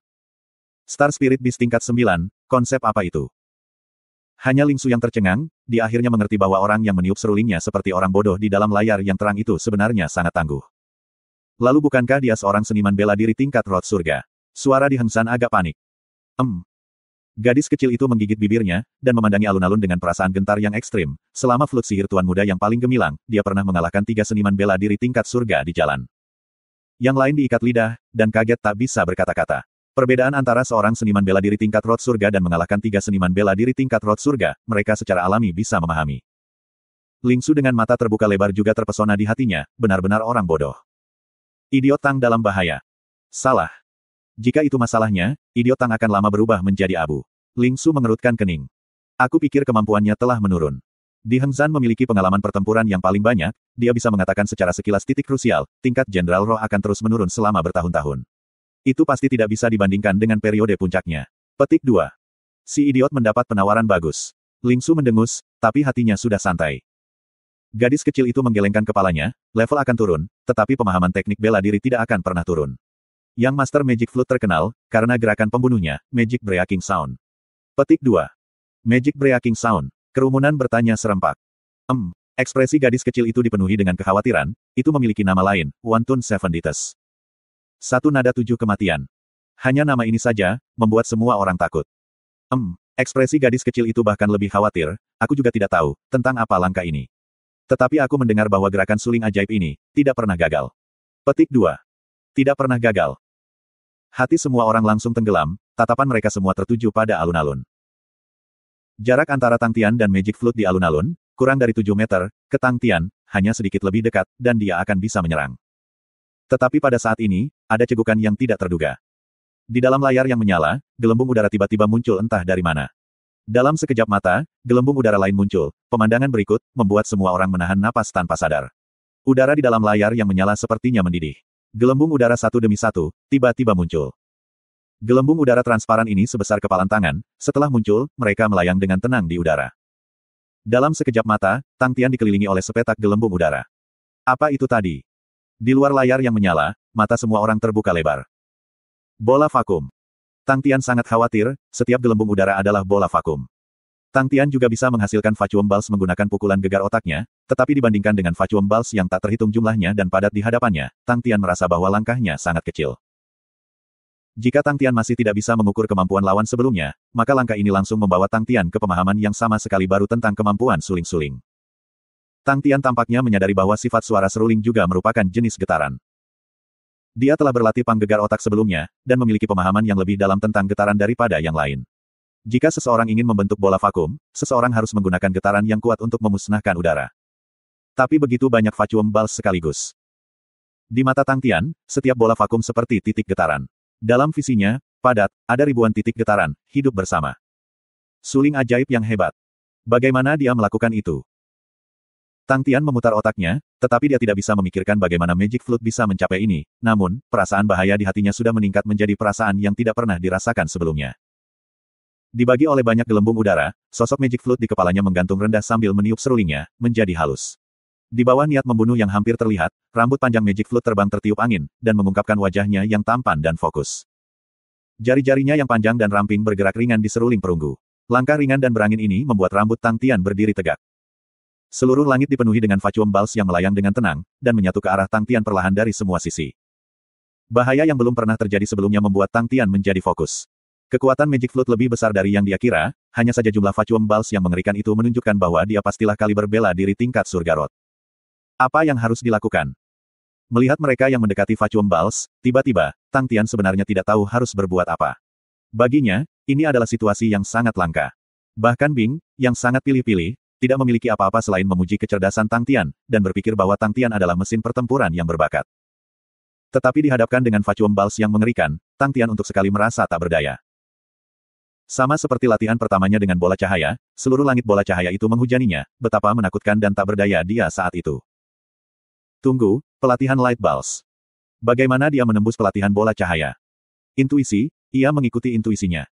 Star Spirit Beast tingkat 9, konsep apa itu? Hanya Lingsu yang tercengang, dia akhirnya mengerti bahwa orang yang meniup serulingnya seperti orang bodoh di dalam layar yang terang itu sebenarnya sangat tangguh. Lalu bukankah dia seorang seniman bela diri tingkat roh surga? Suara di Heng San agak panik. Gadis kecil itu menggigit bibirnya, dan memandangi alun-alun dengan perasaan gentar yang ekstrim. Selama flut sihir tuan muda yang paling gemilang, dia pernah mengalahkan 3 seniman bela diri tingkat surga di jalan. Yang lain diikat lidah, dan kaget tak bisa berkata-kata. Perbedaan antara seorang seniman bela diri tingkat roh surga dan mengalahkan 3 seniman bela diri tingkat roh surga, mereka secara alami bisa memahami. Lingsu dengan mata terbuka lebar juga terpesona di hatinya, benar-benar orang bodoh. Idiot Tang dalam bahaya. Salah. Jika itu masalahnya, idiot Tang akan lama berubah menjadi abu. Lingsu mengerutkan kening. Aku pikir kemampuannya telah menurun. Di Heng Zhan memiliki pengalaman pertempuran yang paling banyak, dia bisa mengatakan secara sekilas titik krusial, tingkat Jenderal Roh akan terus menurun selama bertahun-tahun. Itu pasti tidak bisa dibandingkan dengan periode puncaknya. Petik 2. Si idiot mendapat penawaran bagus. Lingsu mendengus, tapi hatinya sudah santai. Gadis kecil itu menggelengkan kepalanya, level akan turun, tetapi pemahaman teknik bela diri tidak akan pernah turun. Yang Master Magic Flute terkenal, karena gerakan pembunuhnya, Magic Breaking Sound. Petik 2. Magic Breaking Sound. Kerumunan bertanya serempak. Ekspresi gadis kecil itu dipenuhi dengan kekhawatiran, itu memiliki nama lain, Wantun Seven Dites. Satu nada 7 kematian. Hanya nama ini saja, membuat semua orang takut. Ekspresi gadis kecil itu bahkan lebih khawatir, aku juga tidak tahu, tentang apa langkah ini. Tetapi aku mendengar bahwa gerakan suling ajaib ini, tidak pernah gagal. Petik 2. Tidak pernah gagal. Hati semua orang langsung tenggelam, tatapan mereka semua tertuju pada alun-alun. Jarak antara Tang Tian dan Magic Flute di alun-alun, kurang dari 7 meter, ke Tang Tian, hanya sedikit lebih dekat, dan dia akan bisa menyerang. Tetapi pada saat ini, ada cegukan yang tidak terduga. Di dalam layar yang menyala, gelembung udara tiba-tiba muncul entah dari mana. Dalam sekejap mata, gelembung udara lain muncul, pemandangan berikut, membuat semua orang menahan napas tanpa sadar. Udara di dalam layar yang menyala sepertinya mendidih. Gelembung udara satu demi satu, tiba-tiba muncul. Gelembung udara transparan ini sebesar kepalan tangan, setelah muncul, mereka melayang dengan tenang di udara. Dalam sekejap mata, Tang Tian dikelilingi oleh sepetak gelembung udara. Apa itu tadi? Di luar layar yang menyala, mata semua orang terbuka lebar. Bola vakum. Tang Tian sangat khawatir, setiap gelembung udara adalah bola vakum. Tang Tian juga bisa menghasilkan vacuum pulse menggunakan pukulan gegar otaknya, tetapi dibandingkan dengan vacuum pulse yang tak terhitung jumlahnya dan padat di hadapannya, Tang Tian merasa bahwa langkahnya sangat kecil. Jika Tang Tian masih tidak bisa mengukur kemampuan lawan sebelumnya, maka langkah ini langsung membawa Tang Tian ke pemahaman yang sama sekali baru tentang kemampuan suling-suling. Tang Tian tampaknya menyadari bahwa sifat suara seruling juga merupakan jenis getaran. Dia telah berlatih panggegar otak sebelumnya, dan memiliki pemahaman yang lebih dalam tentang getaran daripada yang lain. Jika seseorang ingin membentuk bola vakum, seseorang harus menggunakan getaran yang kuat untuk memusnahkan udara. Tapi begitu banyak vacuum pulse sekaligus. Di mata Tang Tian, setiap bola vakum seperti titik getaran. Dalam visinya, padat, ada ribuan titik getaran, hidup bersama. Suling ajaib yang hebat. Bagaimana dia melakukan itu? Tang Tian memutar otaknya, tetapi dia tidak bisa memikirkan bagaimana Magic Flute bisa mencapai ini, namun, perasaan bahaya di hatinya sudah meningkat menjadi perasaan yang tidak pernah dirasakan sebelumnya. Dibagi oleh banyak gelembung udara, sosok Magic Flute di kepalanya menggantung rendah sambil meniup serulingnya, menjadi halus. Di bawah niat membunuh yang hampir terlihat, rambut panjang Magic Flute terbang tertiup angin, dan mengungkapkan wajahnya yang tampan dan fokus. Jari-jarinya yang panjang dan ramping bergerak ringan di seruling perunggu. Langkah ringan dan berangin ini membuat rambut Tang Tian berdiri tegak. Seluruh langit dipenuhi dengan vacuum pulse yang melayang dengan tenang, dan menyatu ke arah Tang Tian perlahan dari semua sisi. Bahaya yang belum pernah terjadi sebelumnya membuat Tang Tian menjadi fokus. Kekuatan Magic Flute lebih besar dari yang dia kira, hanya saja jumlah vacuum pulse yang mengerikan itu menunjukkan bahwa dia pastilah kaliber bela diri tingkat surga roh. Apa yang harus dilakukan? Melihat mereka yang mendekati vacuum pulse, tiba-tiba, Tang Tian sebenarnya tidak tahu harus berbuat apa. Baginya, ini adalah situasi yang sangat langka. Bahkan Bing, yang sangat pilih-pilih, tidak memiliki apa-apa selain memuji kecerdasan Tang Tian, dan berpikir bahwa Tang Tian adalah mesin pertempuran yang berbakat. Tetapi dihadapkan dengan vacuum pulse yang mengerikan, Tang Tian untuk sekali merasa tak berdaya. Sama seperti latihan pertamanya dengan bola cahaya, seluruh langit bola cahaya itu menghujaninya, betapa menakutkan dan tak berdaya dia saat itu. Tunggu, pelatihan Light Pulse. Bagaimana dia menembus pelatihan bola cahaya? Intuisi, ia mengikuti intuisinya.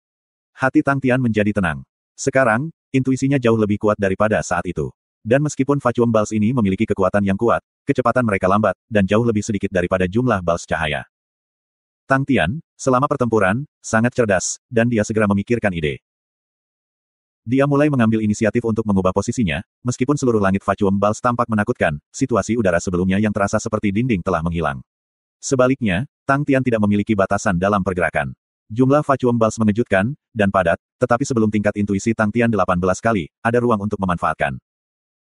Hati Tang Tian menjadi tenang. Sekarang, intuisinya jauh lebih kuat daripada saat itu. Dan meskipun vacuum pulse ini memiliki kekuatan yang kuat, kecepatan mereka lambat, dan jauh lebih sedikit daripada jumlah pulse cahaya. Tang Tian, selama pertempuran, sangat cerdas, dan dia segera memikirkan ide. Dia mulai mengambil inisiatif untuk mengubah posisinya, meskipun seluruh langit vacuum pulse tampak menakutkan, situasi udara sebelumnya yang terasa seperti dinding telah menghilang. Sebaliknya, Tang Tian tidak memiliki batasan dalam pergerakan. Jumlah vacuum bulbs mengejutkan, dan padat, tetapi sebelum tingkat intuisi Tang Tian 18 kali, ada ruang untuk memanfaatkan.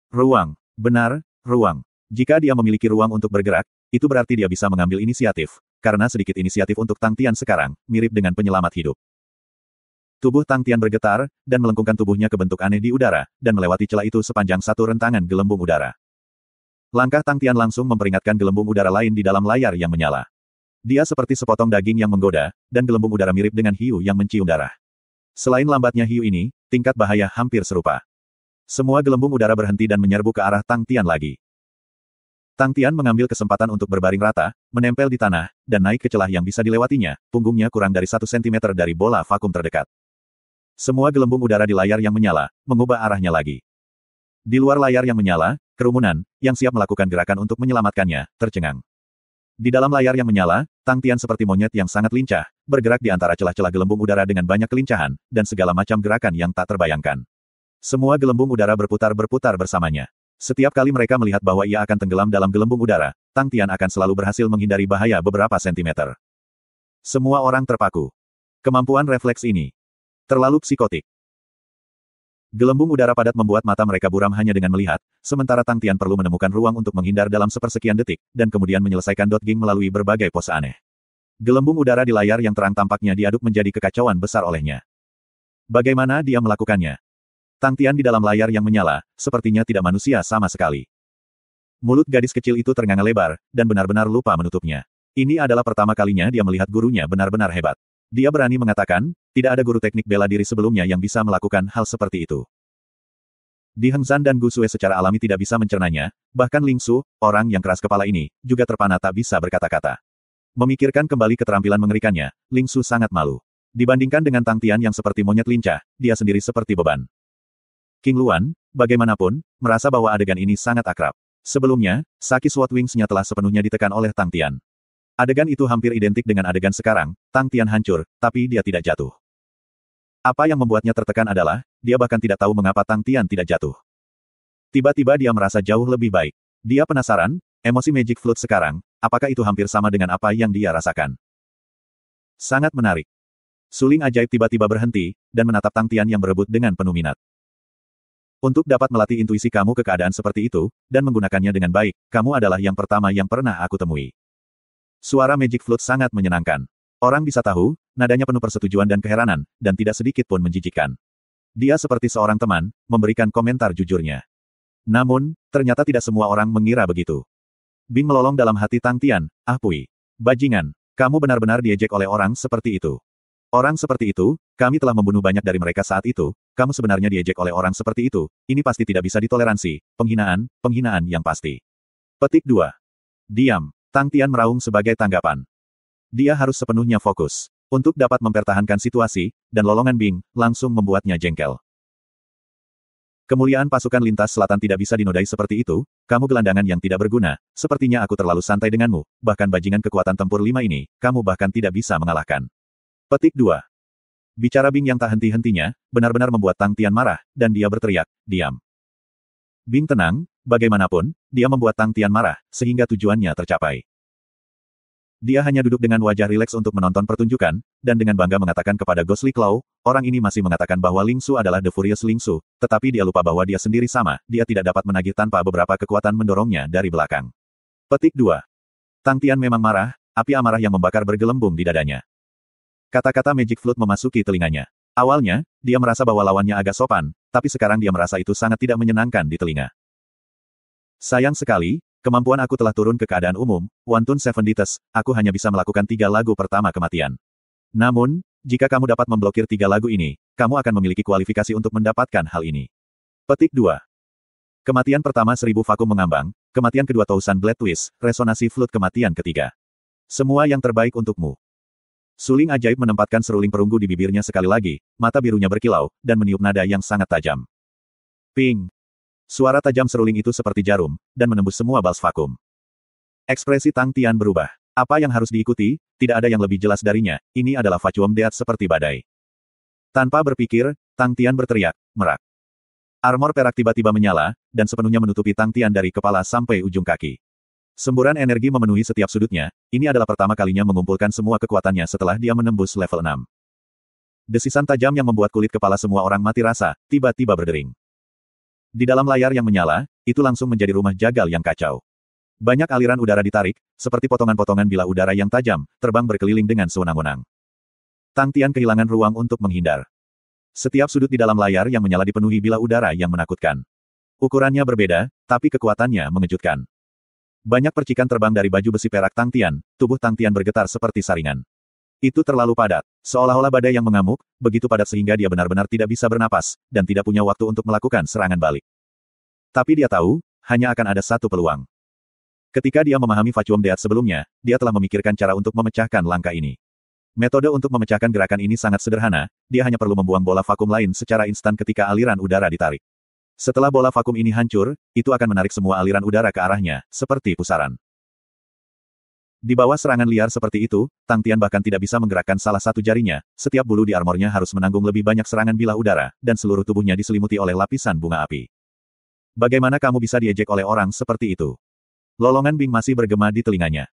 Ruang. Benar, ruang. Jika dia memiliki ruang untuk bergerak, itu berarti dia bisa mengambil inisiatif, karena sedikit inisiatif untuk Tang Tian sekarang, mirip dengan penyelamat hidup. Tubuh Tang Tian bergetar, dan melengkungkan tubuhnya ke bentuk aneh di udara, dan melewati celah itu sepanjang satu rentangan gelembung udara. Langkah Tang Tian langsung memperingatkan gelembung udara lain di dalam layar yang menyala. Dia seperti sepotong daging yang menggoda, dan gelembung udara mirip dengan hiu yang mencium darah. Selain lambatnya hiu ini, tingkat bahaya hampir serupa. Semua gelembung udara berhenti dan menyerbu ke arah Tang Tian lagi. Tang Tian mengambil kesempatan untuk berbaring rata, menempel di tanah, dan naik ke celah yang bisa dilewatinya, punggungnya kurang dari 1 cm dari bola vakum terdekat. Semua gelembung udara di layar yang menyala, mengubah arahnya lagi. Di luar layar yang menyala, kerumunan, yang siap melakukan gerakan untuk menyelamatkannya, tercengang. Di dalam layar yang menyala, Tang Tian seperti monyet yang sangat lincah, bergerak di antara celah-celah gelembung udara dengan banyak kelincahan, dan segala macam gerakan yang tak terbayangkan. Semua gelembung udara berputar-berputar bersamanya. Setiap kali mereka melihat bahwa ia akan tenggelam dalam gelembung udara, Tang Tian akan selalu berhasil menghindari bahaya beberapa sentimeter. Semua orang terpaku. Kemampuan refleks ini terlalu psikotik. Gelembung udara padat membuat mata mereka buram hanya dengan melihat, sementara Tang Tian perlu menemukan ruang untuk menghindar dalam sepersekian detik, dan kemudian menyelesaikan dodging melalui berbagai pose aneh. Gelembung udara di layar yang terang tampaknya diaduk menjadi kekacauan besar olehnya. Bagaimana dia melakukannya? Tang Tian di dalam layar yang menyala, sepertinya tidak manusia sama sekali. Mulut gadis kecil itu ternganga lebar, dan benar-benar lupa menutupnya. Ini adalah pertama kalinya dia melihat gurunya benar-benar hebat. Dia berani mengatakan, tidak ada guru teknik bela diri sebelumnya yang bisa melakukan hal seperti itu. Di Heng Zhan dan Gu Sue secara alami tidak bisa mencernanya, bahkan Ling Su, orang yang keras kepala ini, juga terpana tak bisa berkata-kata. Memikirkan kembali keterampilan mengerikannya, Ling Su sangat malu. Dibandingkan dengan Tang Tian yang seperti monyet lincah, dia sendiri seperti beban. King Luan, bagaimanapun, merasa bahwa adegan ini sangat akrab. Sebelumnya, Saki Sword Wings-nya telah sepenuhnya ditekan oleh Tang Tian. Adegan itu hampir identik dengan adegan sekarang, Tang Tian hancur, tapi dia tidak jatuh. Apa yang membuatnya tertekan adalah, dia bahkan tidak tahu mengapa Tang Tian tidak jatuh. Tiba-tiba dia merasa jauh lebih baik. Dia penasaran, emosi Magic Flute sekarang, apakah itu hampir sama dengan apa yang dia rasakan? Sangat menarik. Suling ajaib tiba-tiba berhenti, dan menatap Tang Tian yang berebut dengan penuh minat. Untuk dapat melatih intuisi kamu ke keadaan seperti itu, dan menggunakannya dengan baik, kamu adalah yang pertama yang pernah aku temui. Suara Magic Flute sangat menyenangkan. Orang bisa tahu, nadanya penuh persetujuan dan keheranan, dan tidak sedikit pun menjijikkan. Dia seperti seorang teman, memberikan komentar jujurnya. Namun, ternyata tidak semua orang mengira begitu. Bing melolong dalam hati Tang Tian, Pui. Bajingan, kamu benar-benar diejek oleh orang seperti itu. Orang seperti itu, kami telah membunuh banyak dari mereka saat itu, kamu sebenarnya diejek oleh orang seperti itu, ini pasti tidak bisa ditoleransi, penghinaan yang pasti. Petik 2. Diam. Tang Tian meraung sebagai tanggapan. Dia harus sepenuhnya fokus. Untuk dapat mempertahankan situasi, dan lolongan Bing, langsung membuatnya jengkel. Kemuliaan pasukan lintas selatan tidak bisa dinodai seperti itu, kamu gelandangan yang tidak berguna, sepertinya aku terlalu santai denganmu, bahkan bajingan kekuatan tempur 5 ini, kamu bahkan tidak bisa mengalahkan. Petik 2. Bicara Bing yang tak henti-hentinya, benar-benar membuat Tang Tian marah, dan dia berteriak, diam. Bing tenang, bagaimanapun, dia membuat Tang Tian marah, sehingga tujuannya tercapai. Dia hanya duduk dengan wajah rileks untuk menonton pertunjukan, dan dengan bangga mengatakan kepada Ghostly Claw, orang ini masih mengatakan bahwa Ling Su adalah The Furious Ling Su, tetapi dia lupa bahwa dia sendiri sama, dia tidak dapat menagih tanpa beberapa kekuatan mendorongnya dari belakang. Petik 2. Tang Tian memang marah, api amarah yang membakar bergelembung di dadanya. Kata-kata Magic Flute memasuki telinganya. Awalnya, dia merasa bahwa lawannya agak sopan, tapi sekarang dia merasa itu sangat tidak menyenangkan di telinga. Sayang sekali, kemampuan aku telah turun ke keadaan umum, Wantun Seven Dites, aku hanya bisa melakukan 3 lagu pertama kematian. Namun, jika kamu dapat memblokir 3 lagu ini, kamu akan memiliki kualifikasi untuk mendapatkan hal ini. Petik 2. Kematian pertama 1000 vakum mengambang, kematian kedua Thousand Blade Twist, resonasi flute kematian ketiga. Semua yang terbaik untukmu. Suling ajaib menempatkan seruling perunggu di bibirnya sekali lagi, mata birunya berkilau, dan meniup nada yang sangat tajam. Ping! Suara tajam seruling itu seperti jarum, dan menembus semua bals vakum. Ekspresi Tang Tian berubah. Apa yang harus diikuti, tidak ada yang lebih jelas darinya, ini adalah vacuum deat seperti badai. Tanpa berpikir, Tang Tian berteriak, merak. Armor perak tiba-tiba menyala, dan sepenuhnya menutupi Tang Tian dari kepala sampai ujung kaki. Semburan energi memenuhi setiap sudutnya, ini adalah pertama kalinya mengumpulkan semua kekuatannya setelah dia menembus level 6. Desisan tajam yang membuat kulit kepala semua orang mati rasa, tiba-tiba berdering. Di dalam layar yang menyala, itu langsung menjadi rumah jagal yang kacau. Banyak aliran udara ditarik, seperti potongan-potongan bilah udara yang tajam, terbang berkeliling dengan sewenang-wenang. Tang Tian kehilangan ruang untuk menghindar. Setiap sudut di dalam layar yang menyala dipenuhi bilah udara yang menakutkan. Ukurannya berbeda, tapi kekuatannya mengejutkan. Banyak percikan terbang dari baju besi perak Tang Tian, tubuh Tang Tian bergetar seperti saringan. Itu terlalu padat, seolah-olah badai yang mengamuk, begitu padat sehingga dia benar-benar tidak bisa bernapas, dan tidak punya waktu untuk melakukan serangan balik. Tapi dia tahu, hanya akan ada satu peluang. Ketika dia memahami vacuum deat sebelumnya, dia telah memikirkan cara untuk memecahkan langkah ini. Metode untuk memecahkan gerakan ini sangat sederhana, dia hanya perlu membuang bola vakum lain secara instan ketika aliran udara ditarik. Setelah bola vakum ini hancur, itu akan menarik semua aliran udara ke arahnya, seperti pusaran. Di bawah serangan liar seperti itu, Tang Tian bahkan tidak bisa menggerakkan salah satu jarinya, setiap bulu di armornya harus menanggung lebih banyak serangan bilah udara, dan seluruh tubuhnya diselimuti oleh lapisan bunga api. Bagaimana kamu bisa diejek oleh orang seperti itu? Lolongan Bing masih bergema di telinganya.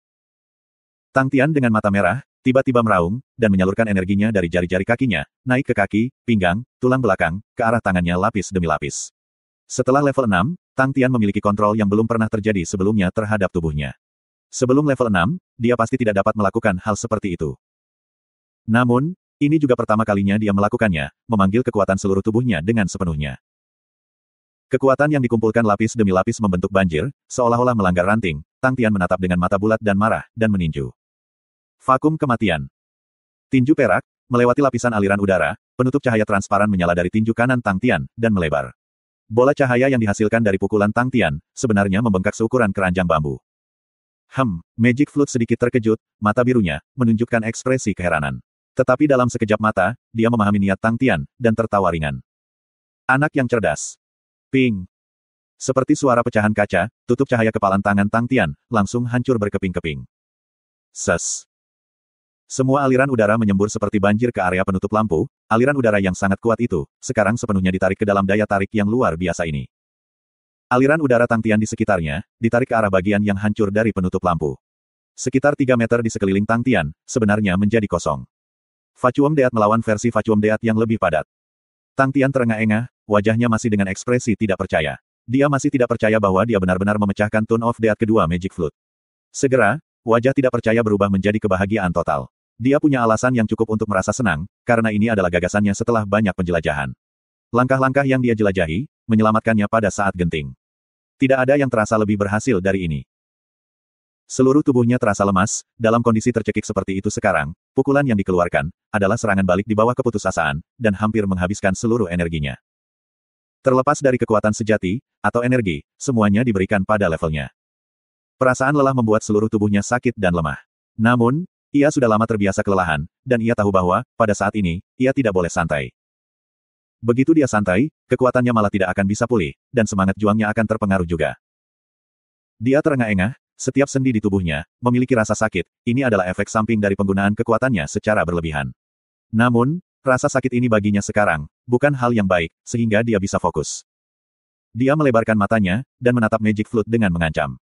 Tang Tian dengan mata merah, tiba-tiba meraung, dan menyalurkan energinya dari jari-jari kakinya, naik ke kaki, pinggang, tulang belakang, ke arah tangannya lapis demi lapis. Setelah level 6, Tang Tian memiliki kontrol yang belum pernah terjadi sebelumnya terhadap tubuhnya. Sebelum level 6, dia pasti tidak dapat melakukan hal seperti itu. Namun, ini juga pertama kalinya dia melakukannya, memanggil kekuatan seluruh tubuhnya dengan sepenuhnya. Kekuatan yang dikumpulkan lapis demi lapis membentuk banjir, seolah-olah melanggar ranting. Tang Tian menatap dengan mata bulat dan marah, dan meninju. Vakum kematian. Tinju perak, melewati lapisan aliran udara, penutup cahaya transparan menyala dari tinju kanan Tang Tian, dan melebar. Bola cahaya yang dihasilkan dari pukulan Tang Tian, sebenarnya membengkak seukuran keranjang bambu. Magic Flute sedikit terkejut, mata birunya, menunjukkan ekspresi keheranan. Tetapi dalam sekejap mata, dia memahami niat Tang Tian, dan tertawa ringan. Anak yang cerdas. Ping. Seperti suara pecahan kaca, tutup cahaya kepalan tangan Tang Tian, langsung hancur berkeping-keping. Ses. Semua aliran udara menyembur seperti banjir ke area penutup lampu, aliran udara yang sangat kuat itu, sekarang sepenuhnya ditarik ke dalam daya tarik yang luar biasa ini. Aliran udara Tang Tian di sekitarnya, ditarik ke arah bagian yang hancur dari penutup lampu. Sekitar 3 meter di sekeliling Tang Tian, sebenarnya menjadi kosong. Vacuum Deat melawan versi Vacuum Deat yang lebih padat. Tang Tian terengah-engah, wajahnya masih dengan ekspresi tidak percaya. Dia masih tidak percaya bahwa dia benar-benar memecahkan Tune of Deat kedua Magic Flute. Segera, wajah tidak percaya berubah menjadi kebahagiaan total. Dia punya alasan yang cukup untuk merasa senang, karena ini adalah gagasannya setelah banyak penjelajahan. Langkah-langkah yang dia jelajahi, menyelamatkannya pada saat genting. Tidak ada yang terasa lebih berhasil dari ini. Seluruh tubuhnya terasa lemas, dalam kondisi tercekik seperti itu sekarang, pukulan yang dikeluarkan, adalah serangan balik di bawah keputusasaan, dan hampir menghabiskan seluruh energinya. Terlepas dari kekuatan sejati, atau energi, semuanya diberikan pada levelnya. Perasaan lelah membuat seluruh tubuhnya sakit dan lemah. Namun, ia sudah lama terbiasa kelelahan, dan ia tahu bahwa, pada saat ini, ia tidak boleh santai. Begitu dia santai, kekuatannya malah tidak akan bisa pulih, dan semangat juangnya akan terpengaruh juga. Dia terengah-engah, setiap sendi di tubuhnya, memiliki rasa sakit, ini adalah efek samping dari penggunaan kekuatannya secara berlebihan. Namun, rasa sakit ini baginya sekarang, bukan hal yang baik, sehingga dia bisa fokus. Dia melebarkan matanya, dan menatap Magic Flute dengan mengancam.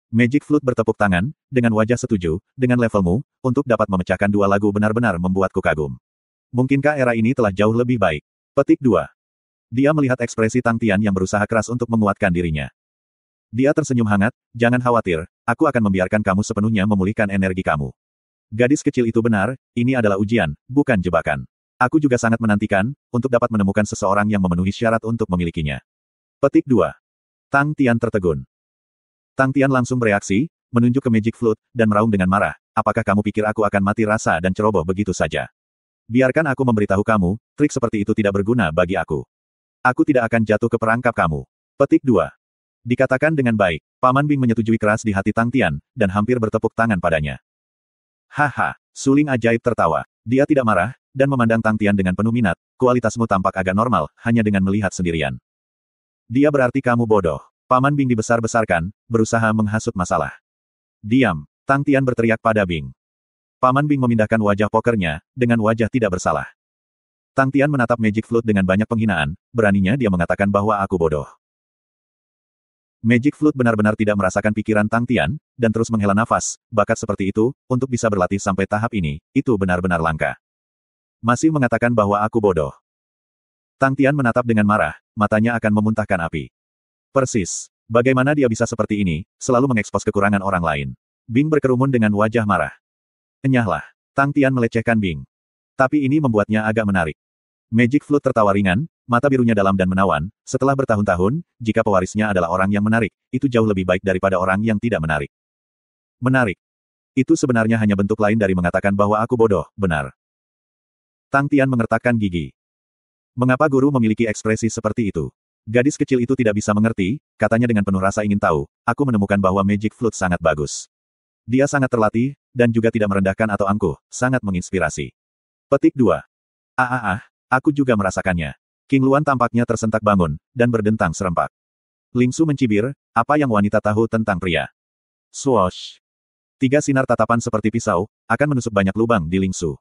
Magic Flute bertepuk tangan, dengan wajah setuju, dengan levelmu, untuk dapat memecahkan 2 lagu benar-benar membuatku kagum. Mungkinkah era ini telah jauh lebih baik? Petik 2. Dia melihat ekspresi Tang Tian yang berusaha keras untuk menguatkan dirinya. Dia tersenyum hangat, jangan khawatir, aku akan membiarkan kamu sepenuhnya memulihkan energi kamu. Gadis kecil itu benar, ini adalah ujian, bukan jebakan. Aku juga sangat menantikan, untuk dapat menemukan seseorang yang memenuhi syarat untuk memilikinya. Petik 2. Tang Tian tertegun. Tang Tian langsung bereaksi, menunjuk ke Magic Flute, dan meraung dengan marah, apakah kamu pikir aku akan mati rasa dan ceroboh begitu saja? Biarkan aku memberitahu kamu, trik seperti itu tidak berguna bagi aku. Aku tidak akan jatuh ke perangkap kamu. Petik 2. Dikatakan dengan baik, Paman Bing menyetujui keras di hati Tang Tian, dan hampir bertepuk tangan padanya. Haha, suling ajaib tertawa. Dia tidak marah, dan memandang Tang Tian dengan penuh minat, kualitasmu tampak agak normal, hanya dengan melihat sendirian. Dia berarti kamu bodoh. Paman Bing dibesar-besarkan, berusaha menghasut masalah. Diam, Tang Tian berteriak pada Bing. Paman Bing memindahkan wajah pokernya, dengan wajah tidak bersalah. Tang Tian menatap Magic Flute dengan banyak penghinaan, beraninya dia mengatakan bahwa aku bodoh. Magic Flute benar-benar tidak merasakan pikiran Tang Tian, dan terus menghela nafas. Bakat seperti itu, untuk bisa berlatih sampai tahap ini, itu benar-benar langka. Masih mengatakan bahwa aku bodoh. Tang Tian menatap dengan marah, matanya akan memuntahkan api. Persis. Bagaimana dia bisa seperti ini, selalu mengekspos kekurangan orang lain. Bing berkerumun dengan wajah marah. Enyahlah. Tang Tian melecehkan Bing. Tapi ini membuatnya agak menarik. Magic Flute tertawa ringan, mata birunya dalam dan menawan. Setelah bertahun-tahun, jika pewarisnya adalah orang yang menarik, itu jauh lebih baik daripada orang yang tidak menarik. Menarik. Itu sebenarnya hanya bentuk lain dari mengatakan bahwa aku bodoh, benar. Tang Tian mengertakkan gigi. Mengapa guru memiliki ekspresi seperti itu? Gadis kecil itu tidak bisa mengerti, katanya dengan penuh rasa ingin tahu, aku menemukan bahwa Magic Flute sangat bagus. Dia sangat terlatih, dan juga tidak merendahkan atau angkuh, sangat menginspirasi. Petik 2. Aku juga merasakannya. King Luan tampaknya tersentak bangun, dan berdentang serempak. Ling Su mencibir, apa yang wanita tahu tentang pria? Swoosh. 3 sinar tatapan seperti pisau, akan menusuk banyak lubang di Ling Su.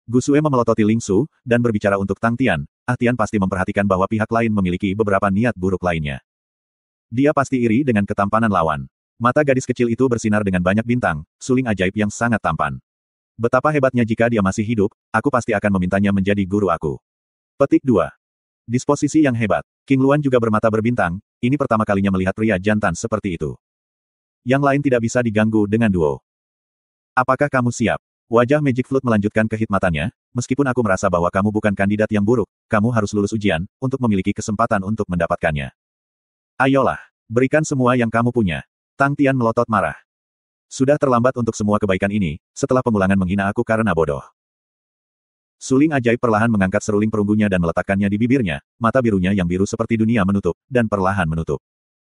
Gu Xue memelototi Ling Su, dan berbicara untuk Tang Tian. Tian pasti memperhatikan bahwa pihak lain memiliki beberapa niat buruk lainnya. Dia pasti iri dengan ketampanan lawan. Mata gadis kecil itu bersinar dengan banyak bintang, suling ajaib yang sangat tampan. Betapa hebatnya jika dia masih hidup, aku pasti akan memintanya menjadi guru aku. Petik 2. Disposisi yang hebat. King Luan juga bermata berbintang, ini pertama kalinya melihat pria jantan seperti itu. Yang lain tidak bisa diganggu dengan duo. Apakah kamu siap? Wajah Magic Flute melanjutkan kehikmatannya, meskipun aku merasa bahwa kamu bukan kandidat yang buruk, kamu harus lulus ujian, untuk memiliki kesempatan untuk mendapatkannya. Ayolah, berikan semua yang kamu punya. Tang Tian melotot marah. Sudah terlambat untuk semua kebaikan ini, setelah pengulangan menghina aku karena bodoh. Suling ajaib perlahan mengangkat seruling perunggunya dan meletakkannya di bibirnya, mata birunya yang biru seperti dunia menutup, dan perlahan menutup.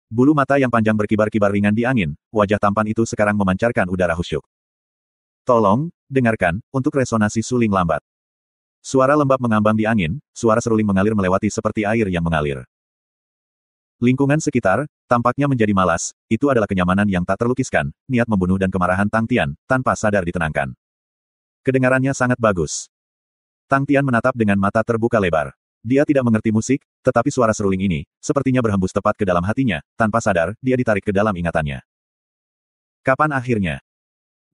Bulu mata yang panjang berkibar-kibar ringan di angin, wajah tampan itu sekarang memancarkan udara khusyuk. Tolong, dengarkan, untuk resonansi suling lambat. Suara lembab mengambang di angin, suara seruling mengalir melewati seperti air yang mengalir. Lingkungan sekitar, tampaknya menjadi malas, itu adalah kenyamanan yang tak terlukiskan, niat membunuh dan kemarahan Tang Tian, tanpa sadar ditenangkan. Kedengarannya sangat bagus. Tang Tian menatap dengan mata terbuka lebar. Dia tidak mengerti musik, tetapi suara seruling ini, sepertinya berhembus tepat ke dalam hatinya, tanpa sadar, dia ditarik ke dalam ingatannya. Kapan akhirnya?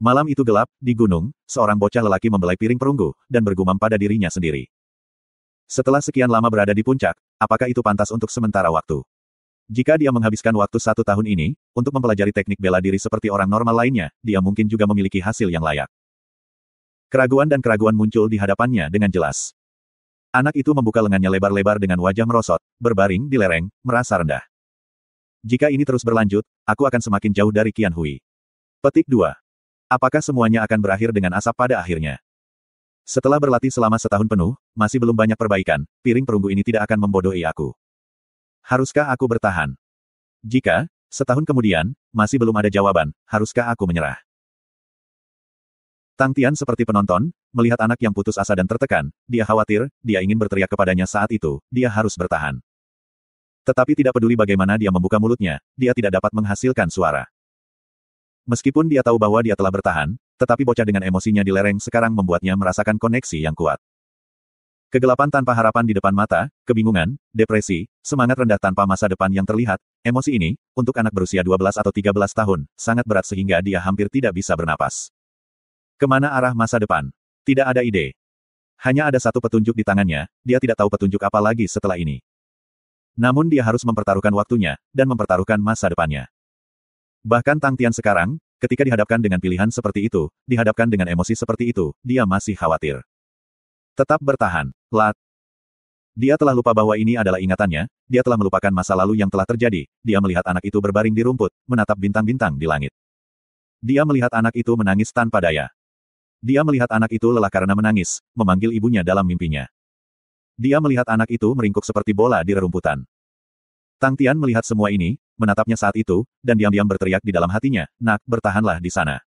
Malam itu gelap, di gunung, seorang bocah lelaki membelai piring perunggu, dan bergumam pada dirinya sendiri. Setelah sekian lama berada di puncak, apakah itu pantas untuk sementara waktu? Jika dia menghabiskan waktu 1 tahun ini, untuk mempelajari teknik bela diri seperti orang normal lainnya, dia mungkin juga memiliki hasil yang layak. Keraguan dan keraguan muncul di hadapannya dengan jelas. Anak itu membuka lengannya lebar-lebar dengan wajah merosot, berbaring di lereng, merasa rendah. Jika ini terus berlanjut, aku akan semakin jauh dari Qian Hui. Petik 2. Apakah semuanya akan berakhir dengan asap pada akhirnya? Setelah berlatih selama setahun penuh, masih belum banyak perbaikan, piring perunggu ini tidak akan membodohi aku. Haruskah aku bertahan? Jika, setahun kemudian, masih belum ada jawaban, haruskah aku menyerah? Tang Tian seperti penonton, melihat anak yang putus asa dan tertekan, dia khawatir, dia ingin berteriak kepadanya saat itu, dia harus bertahan. Tetapi tidak peduli bagaimana dia membuka mulutnya, dia tidak dapat menghasilkan suara. Meskipun dia tahu bahwa dia telah bertahan, tetapi bocah dengan emosinya di lereng sekarang membuatnya merasakan koneksi yang kuat. Kegelapan tanpa harapan di depan mata, kebingungan, depresi, semangat rendah tanpa masa depan yang terlihat, emosi ini, untuk anak berusia 12 atau 13 tahun, sangat berat sehingga dia hampir tidak bisa bernapas. Kemana arah masa depan? Tidak ada ide. Hanya ada satu petunjuk di tangannya, dia tidak tahu petunjuk apa lagi setelah ini. Namun dia harus mempertaruhkan waktunya, dan mempertaruhkan masa depannya. Bahkan Tang Tian sekarang, ketika dihadapkan dengan pilihan seperti itu, dihadapkan dengan emosi seperti itu, dia masih khawatir. Tetap bertahan, Lat. Dia telah lupa bahwa ini adalah ingatannya, dia telah melupakan masa lalu yang telah terjadi, dia melihat anak itu berbaring di rumput, menatap bintang-bintang di langit. Dia melihat anak itu menangis tanpa daya. Dia melihat anak itu lelah karena menangis, memanggil ibunya dalam mimpinya. Dia melihat anak itu meringkuk seperti bola di rerumputan. Tang Tian melihat semua ini, menatapnya saat itu, dan diam-diam berteriak di dalam hatinya, "Nak, bertahanlah di sana.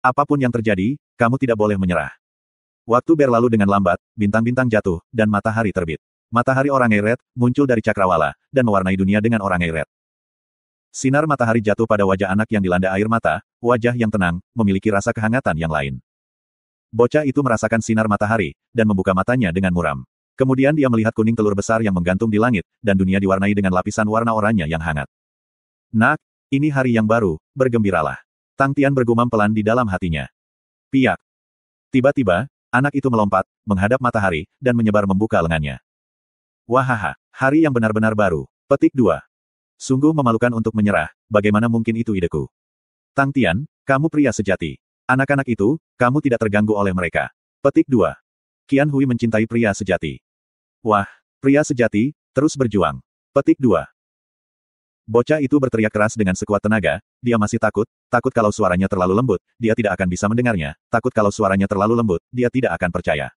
Apapun yang terjadi, kamu tidak boleh menyerah." Waktu berlalu dengan lambat, bintang-bintang jatuh, dan matahari terbit. Matahari Orangai Red muncul dari cakrawala, dan mewarnai dunia dengan Orangai Red. Sinar matahari jatuh pada wajah anak yang dilanda air mata, wajah yang tenang, memiliki rasa kehangatan yang lain. Bocah itu merasakan sinar matahari, dan membuka matanya dengan muram. Kemudian dia melihat kuning telur besar yang menggantung di langit, dan dunia diwarnai dengan lapisan warna oranye yang hangat. Nak, ini hari yang baru, bergembiralah. Tang Tian bergumam pelan di dalam hatinya. Piak. Tiba-tiba, anak itu melompat, menghadap matahari, dan menyebar membuka lengannya. Wahaha, hari yang benar-benar baru. Petik 2. Sungguh memalukan untuk menyerah, bagaimana mungkin itu ideku. Tang Tian, kamu pria sejati. Anak-anak itu, kamu tidak terganggu oleh mereka. Petik 2. Qian Hui mencintai pria sejati. Wah, pria sejati, terus berjuang. Petik 2. Bocah itu berteriak keras dengan sekuat tenaga, dia masih takut kalau suaranya terlalu lembut, dia tidak akan bisa mendengarnya, takut kalau suaranya terlalu lembut, dia tidak akan percaya.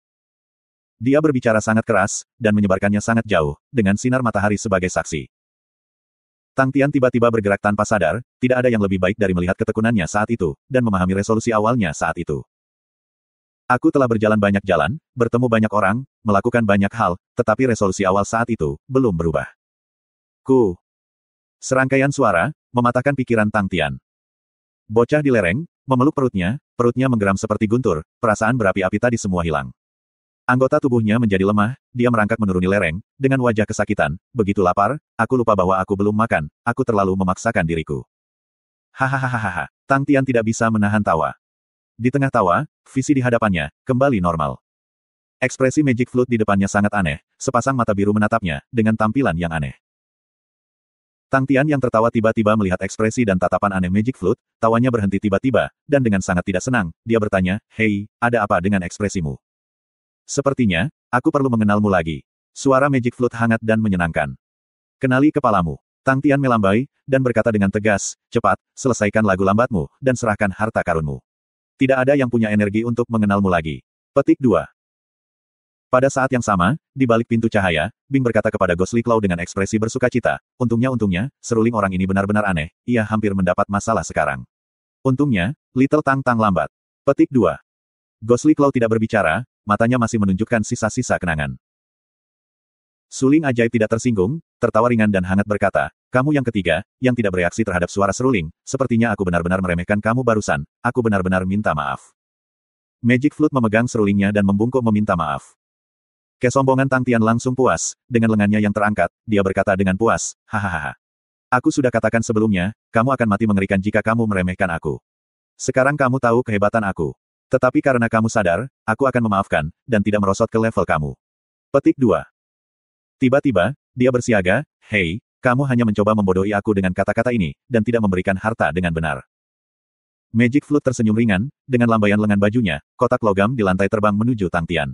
Dia berbicara sangat keras, dan menyebarkannya sangat jauh, dengan sinar matahari sebagai saksi. Tang Tian tiba-tiba bergerak tanpa sadar, tidak ada yang lebih baik dari melihat ketekunannya saat itu, dan memahami resolusi awalnya saat itu. Aku telah berjalan banyak jalan, bertemu banyak orang, melakukan banyak hal, tetapi resolusi awal saat itu, belum berubah. Serangkaian suara, mematahkan pikiran Tang Tian. Bocah di lereng, memeluk perutnya menggeram seperti guntur, perasaan berapi-api tadi semua hilang. Anggota tubuhnya menjadi lemah, dia merangkak menuruni lereng, dengan wajah kesakitan, begitu lapar, aku lupa bahwa aku belum makan, aku terlalu memaksakan diriku. Hahaha, Tang Tian tidak bisa menahan tawa. Di tengah tawa, visi di hadapannya, kembali normal. Ekspresi Magic Flute di depannya sangat aneh, sepasang mata biru menatapnya, dengan tampilan yang aneh. Tang Tian yang tertawa tiba-tiba melihat ekspresi dan tatapan aneh Magic Flute, tawanya berhenti tiba-tiba, dan dengan sangat tidak senang, dia bertanya, "Hei, ada apa dengan ekspresimu?" Sepertinya, aku perlu mengenalmu lagi. Suara Magic Flute hangat dan menyenangkan. Kenali kepalamu. Tang Tian melambai, dan berkata dengan tegas, "Cepat, selesaikan lagu lambatmu, dan serahkan harta karunmu. Tidak ada yang punya energi untuk mengenalmu lagi." Petik 2. Pada saat yang sama, di balik pintu cahaya, Bing berkata kepada Gosli Claw dengan ekspresi bersukacita, untungnya, seruling orang ini benar-benar aneh, ia hampir mendapat masalah sekarang. Untungnya, Little Tang lambat. Petik 2. Gosli Claw tidak berbicara, matanya masih menunjukkan sisa-sisa kenangan. Suling ajaib tidak tersinggung, tertawa ringan dan hangat berkata, "Kamu yang ketiga, yang tidak bereaksi terhadap suara seruling, sepertinya aku benar-benar meremehkan kamu barusan, aku benar-benar minta maaf." Magic Flute memegang serulingnya dan membungkuk meminta maaf. Kesombongan Tang Tian langsung puas, dengan lengannya yang terangkat, dia berkata dengan puas, "Hahaha. Aku sudah katakan sebelumnya, kamu akan mati mengerikan jika kamu meremehkan aku. Sekarang kamu tahu kehebatan aku. Tetapi karena kamu sadar, aku akan memaafkan, dan tidak merosot ke level kamu." Petik 2. Tiba-tiba, dia bersiaga, "Hei, kamu hanya mencoba membodohi aku dengan kata-kata ini, dan tidak memberikan harta dengan benar." Magic Flute tersenyum ringan, dengan lambaian lengan bajunya, kotak logam di lantai terbang menuju Tang Tian.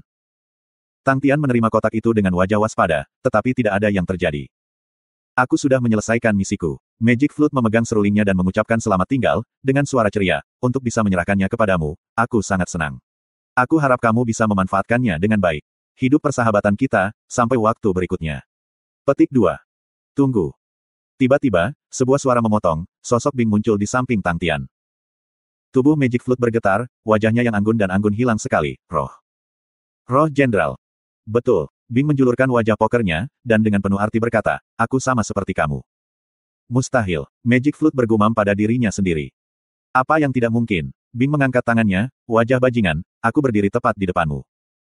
Tang Tian menerima kotak itu dengan wajah waspada, tetapi tidak ada yang terjadi. "Aku sudah menyelesaikan misiku." Magic Flute memegang serulingnya dan mengucapkan selamat tinggal, dengan suara ceria, "Untuk bisa menyerahkannya kepadamu, aku sangat senang. Aku harap kamu bisa memanfaatkannya dengan baik. Hidup persahabatan kita, sampai waktu berikutnya." Petik 2. Tunggu. Tiba-tiba, sebuah suara memotong, sosok Bing muncul di samping Tang Tian. Tubuh Magic Flute bergetar, wajahnya yang anggun dan anggun hilang sekali, Roh Jenderal. Betul. Bing menjulurkan wajah pokernya, dan dengan penuh arti berkata, "Aku sama seperti kamu." Mustahil. Magic Flute bergumam pada dirinya sendiri. "Apa yang tidak mungkin?" Bing mengangkat tangannya, wajah bajingan, "Aku berdiri tepat di depanmu.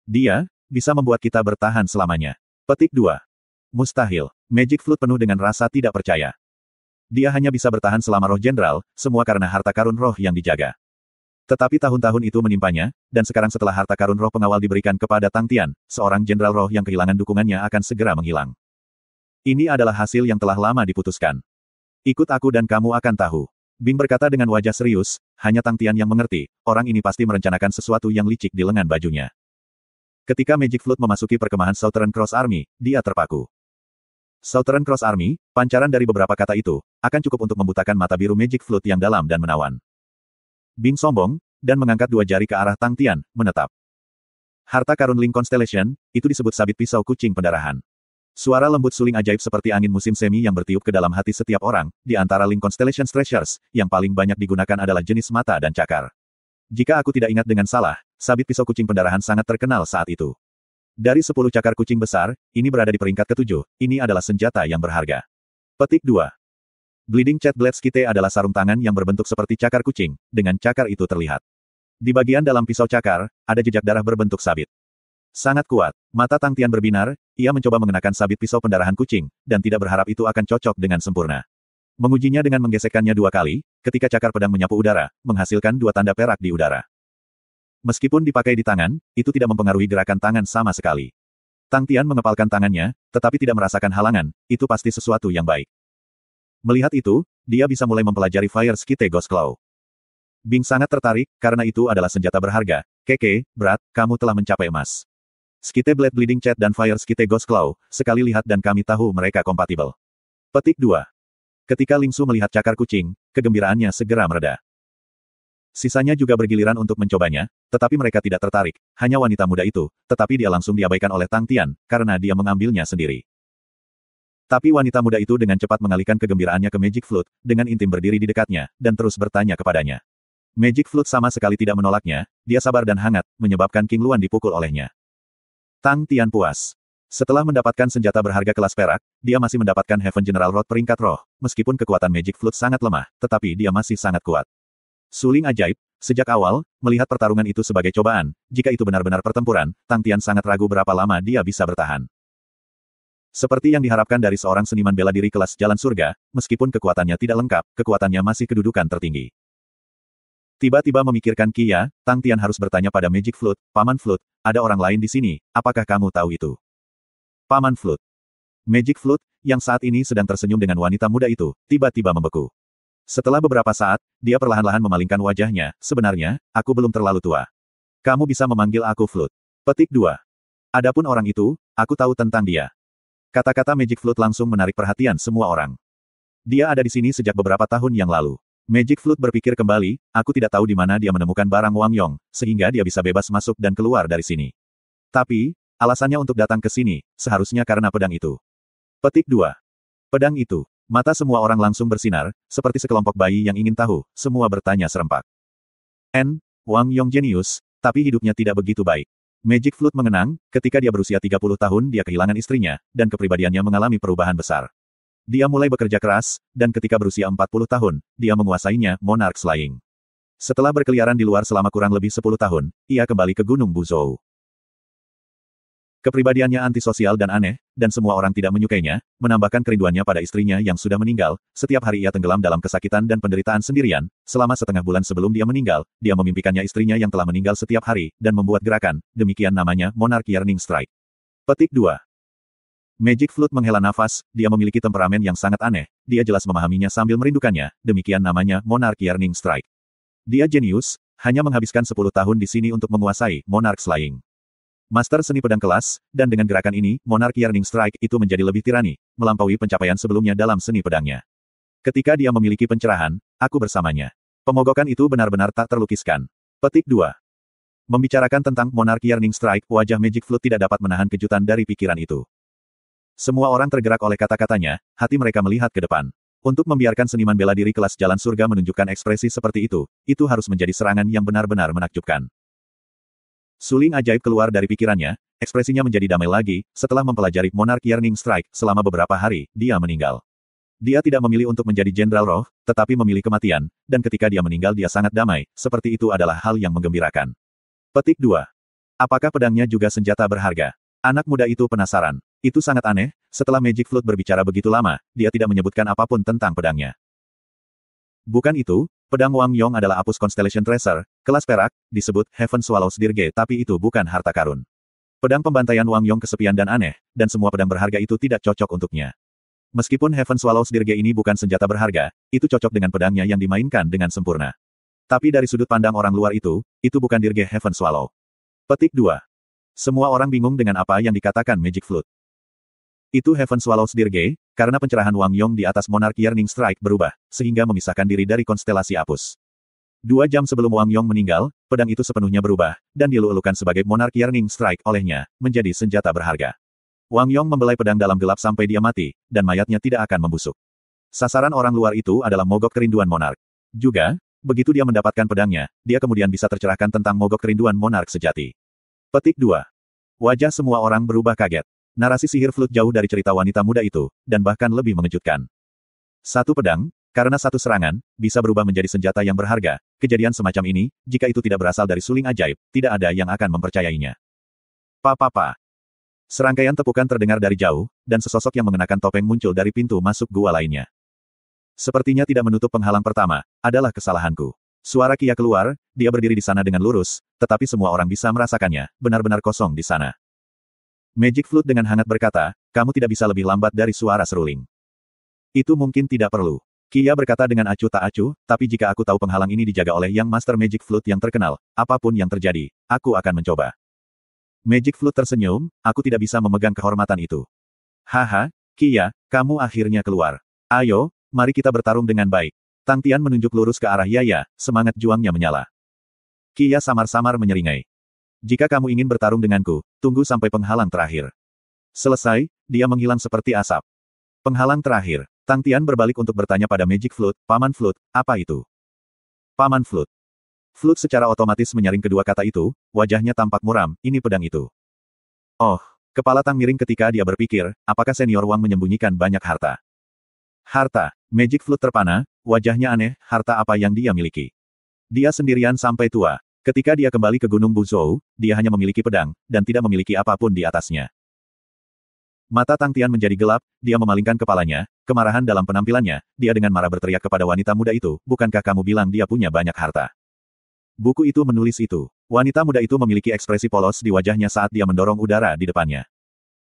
Dia, bisa membuat kita bertahan selamanya." Petik 2. Mustahil. Magic Flute penuh dengan rasa tidak percaya. Dia hanya bisa bertahan selama Roh Jenderal, semua karena harta karun roh yang dijaga. Tetapi tahun-tahun itu menimpanya, dan sekarang setelah harta karun roh pengawal diberikan kepada Tang Tian, seorang jenderal roh yang kehilangan dukungannya akan segera menghilang. Ini adalah hasil yang telah lama diputuskan. "Ikut aku dan kamu akan tahu." Bing berkata dengan wajah serius, hanya Tang Tian yang mengerti, orang ini pasti merencanakan sesuatu yang licik di lengan bajunya. Ketika Magic Flute memasuki perkemahan Southern Cross Army, dia terpaku. Southern Cross Army, pancaran dari beberapa kata itu, akan cukup untuk membutakan mata biru Magic Flute yang dalam dan menawan. Bing sombong, dan mengangkat dua jari ke arah Tang Tian, menetap. Harta karun Ling Constellation, itu disebut sabit pisau kucing pendarahan. Suara lembut suling ajaib seperti angin musim semi yang bertiup ke dalam hati setiap orang, di antara Ling Constellation Treasures, yang paling banyak digunakan adalah jenis mata dan cakar. Jika aku tidak ingat dengan salah, sabit pisau kucing pendarahan sangat terkenal saat itu. Dari 10 cakar kucing besar, ini berada di peringkat ke-7, ini adalah senjata yang berharga. Petik 2. Bleeding Cat Blades Kite adalah sarung tangan yang berbentuk seperti cakar kucing, dengan cakar itu terlihat. Di bagian dalam pisau cakar, ada jejak darah berbentuk sabit. Sangat kuat. Mata Tang Tian berbinar, ia mencoba mengenakan sabit pisau pendarahan kucing, dan tidak berharap itu akan cocok dengan sempurna. Mengujinya dengan menggesekkannya 2 kali, ketika cakar pedang menyapu udara, menghasilkan 2 tanda perak di udara. Meskipun dipakai di tangan, itu tidak mempengaruhi gerakan tangan sama sekali. Tang Tian mengepalkan tangannya, tetapi tidak merasakan halangan, itu pasti sesuatu yang baik. Melihat itu, dia bisa mulai mempelajari Fire Skite Ghost Claw. Bing sangat tertarik, karena itu adalah senjata berharga. Keke, berat, kamu telah mencapai emas. Skite Blade Bleeding Chat dan Fire Skite Ghost Claw, sekali lihat dan kami tahu mereka kompatibel. Petik 2. Ketika Ling Su melihat cakar kucing, kegembiraannya segera mereda. Sisanya juga bergiliran untuk mencobanya, tetapi mereka tidak tertarik, hanya wanita muda itu, tetapi dia langsung diabaikan oleh Tang Tian, karena dia mengambilnya sendiri. Tapi wanita muda itu dengan cepat mengalihkan kegembiraannya ke Magic Flute, dengan intim berdiri di dekatnya, dan terus bertanya kepadanya. Magic Flute sama sekali tidak menolaknya, dia sabar dan hangat, menyebabkan King Luan dipukul olehnya. Tang Tian puas. Setelah mendapatkan senjata berharga kelas perak, dia masih mendapatkan Heaven General Rod peringkat roh, meskipun kekuatan Magic Flute sangat lemah, tetapi dia masih sangat kuat. Suling ajaib, sejak awal, melihat pertarungan itu sebagai cobaan, jika itu benar-benar pertempuran, Tang Tian sangat ragu berapa lama dia bisa bertahan. Seperti yang diharapkan dari seorang seniman bela diri kelas jalan surga, meskipun kekuatannya tidak lengkap, kekuatannya masih kedudukan tertinggi. Tiba-tiba memikirkan Kia, Tang Tian harus bertanya pada Magic Flute, Paman Flute, ada orang lain di sini, apakah kamu tahu itu? Paman Flute. Magic Flute, yang saat ini sedang tersenyum dengan wanita muda itu, tiba-tiba membeku. Setelah beberapa saat, dia perlahan-lahan memalingkan wajahnya, sebenarnya, aku belum terlalu tua. Kamu bisa memanggil aku Flute. Petik 2. Adapun orang itu, aku tahu tentang dia. Kata-kata Magic Flute langsung menarik perhatian semua orang. Dia ada di sini sejak beberapa tahun yang lalu. Magic Flute berpikir kembali, aku tidak tahu di mana dia menemukan barang Wang Yong, sehingga dia bisa bebas masuk dan keluar dari sini. Tapi, alasannya untuk datang ke sini, seharusnya karena pedang itu. Petik 2. Pedang itu. Mata semua orang langsung bersinar, seperti sekelompok bayi yang ingin tahu, semua bertanya serempak. Wang Yong jenius, tapi hidupnya tidak begitu baik. Magic Flute mengenang, ketika dia berusia 30 tahun dia kehilangan istrinya, dan kepribadiannya mengalami perubahan besar. Dia mulai bekerja keras, dan ketika berusia 40 tahun, dia menguasainya, Monarch Slaying. Setelah berkeliaran di luar selama kurang lebih 10 tahun, ia kembali ke Gunung Buzhou. Kepribadiannya antisosial dan aneh, dan semua orang tidak menyukainya, menambahkan kerinduannya pada istrinya yang sudah meninggal. Setiap hari ia tenggelam dalam kesakitan dan penderitaan sendirian. Selama setengah bulan sebelum dia meninggal, dia memimpikannya istrinya yang telah meninggal setiap hari, dan membuat gerakan, demikian namanya, Monarch Yearning Strike. Petik 2. Magic Flute menghela nafas, dia memiliki temperamen yang sangat aneh, dia jelas memahaminya sambil merindukannya, demikian namanya, Monarch Yearning Strike. Dia jenius, hanya menghabiskan 10 tahun di sini untuk menguasai, Monarch Slaying. Master seni pedang kelas, dan dengan gerakan ini, Monarch Yearning Strike itu menjadi lebih tirani, melampaui pencapaian sebelumnya dalam seni pedangnya. Ketika dia memiliki pencerahan, aku bersamanya. Pemogokan itu benar-benar tak terlukiskan. Petik 2. Membicarakan tentang Monarch Yearning Strike, wajah Magic Flute tidak dapat menahan kejutan dari pikiran itu. Semua orang tergerak oleh kata-katanya, hati mereka melihat ke depan. Untuk membiarkan seniman bela diri kelas jalan surga menunjukkan ekspresi seperti itu harus menjadi serangan yang benar-benar menakjubkan. Suling ajaib keluar dari pikirannya, ekspresinya menjadi damai lagi, setelah mempelajari Monarch Yearning Strike, selama beberapa hari, dia meninggal. Dia tidak memilih untuk menjadi Jenderal Roh, tetapi memilih kematian, dan ketika dia meninggal dia sangat damai, seperti itu adalah hal yang menggembirakan. Petik 2. Apakah pedangnya juga senjata berharga? Anak muda itu penasaran. Itu sangat aneh, setelah Magic Flute berbicara begitu lama, dia tidak menyebutkan apapun tentang pedangnya. Bukan itu, pedang Wang Yong adalah Apus Constellation Tracer, kelas perak, disebut Heaven Swallows Dirge, tapi itu bukan harta karun. Pedang pembantaian Wang Yong kesepian dan aneh, dan semua pedang berharga itu tidak cocok untuknya. Meskipun Heaven Swallows Dirge ini bukan senjata berharga, itu cocok dengan pedangnya yang dimainkan dengan sempurna. Tapi dari sudut pandang orang luar itu bukan Dirge Heaven Swallow. Petik 2. Semua orang bingung dengan apa yang dikatakan Magic Flute. Itu Heaven Swallows Dirge, karena pencerahan Wang Yong di atas Monarch Yearning Strike berubah, sehingga memisahkan diri dari konstelasi Apus. 2 jam sebelum Wang Yong meninggal, pedang itu sepenuhnya berubah, dan dielu-elukan sebagai Monarch Yearning Strike olehnya, menjadi senjata berharga. Wang Yong membelai pedang dalam gelap sampai dia mati, dan mayatnya tidak akan membusuk. Sasaran orang luar itu adalah mogok kerinduan Monarch. Juga, begitu dia mendapatkan pedangnya, dia kemudian bisa tercerahkan tentang mogok kerinduan Monarch sejati. Petik 2. Wajah semua orang berubah kaget. Narasi sihir Flute jauh dari cerita wanita muda itu, dan bahkan lebih mengejutkan. Satu pedang, karena satu serangan, bisa berubah menjadi senjata yang berharga. Kejadian semacam ini, jika itu tidak berasal dari suling ajaib, tidak ada yang akan mempercayainya. Pa. Serangkaian tepukan terdengar dari jauh, dan sesosok yang mengenakan topeng muncul dari pintu masuk gua lainnya. Sepertinya tidak menutup penghalang pertama, adalah kesalahanku. Suara Kia keluar, dia berdiri di sana dengan lurus, tetapi semua orang bisa merasakannya, benar-benar kosong di sana. Magic Flute dengan hangat berkata, kamu tidak bisa lebih lambat dari suara seruling. Itu mungkin tidak perlu. Kia berkata dengan acuh tak acuh, tapi jika aku tahu penghalang ini dijaga oleh Yang Master Magic Flute yang terkenal, apapun yang terjadi, aku akan mencoba. Magic Flute tersenyum, aku tidak bisa memegang kehormatan itu. Haha, Kia, kamu akhirnya keluar. Ayo, mari kita bertarung dengan baik. Tang Tian menunjuk lurus ke arah Yaya, semangat juangnya menyala. Kia samar-samar menyeringai. Jika kamu ingin bertarung denganku, tunggu sampai penghalang terakhir. Selesai, dia menghilang seperti asap. Penghalang terakhir. Tang Tian berbalik untuk bertanya pada Magic Flute, Paman Flute, apa itu? Paman Flute. Flute secara otomatis menyaring kedua kata itu, wajahnya tampak muram, ini pedang itu. Oh, kepala Tang miring ketika dia berpikir, apakah senior Wang menyembunyikan banyak harta? Harta. Magic Flute terpana, wajahnya aneh, harta apa yang dia miliki? Dia sendirian sampai tua. Ketika dia kembali ke Gunung Buzhou, dia hanya memiliki pedang, dan tidak memiliki apapun di atasnya. Mata Tang Tian menjadi gelap, dia memalingkan kepalanya, kemarahan dalam penampilannya, dia dengan marah berteriak kepada wanita muda itu, bukankah kamu bilang dia punya banyak harta? Buku itu menulis itu. Wanita muda itu memiliki ekspresi polos di wajahnya saat dia mendorong udara di depannya.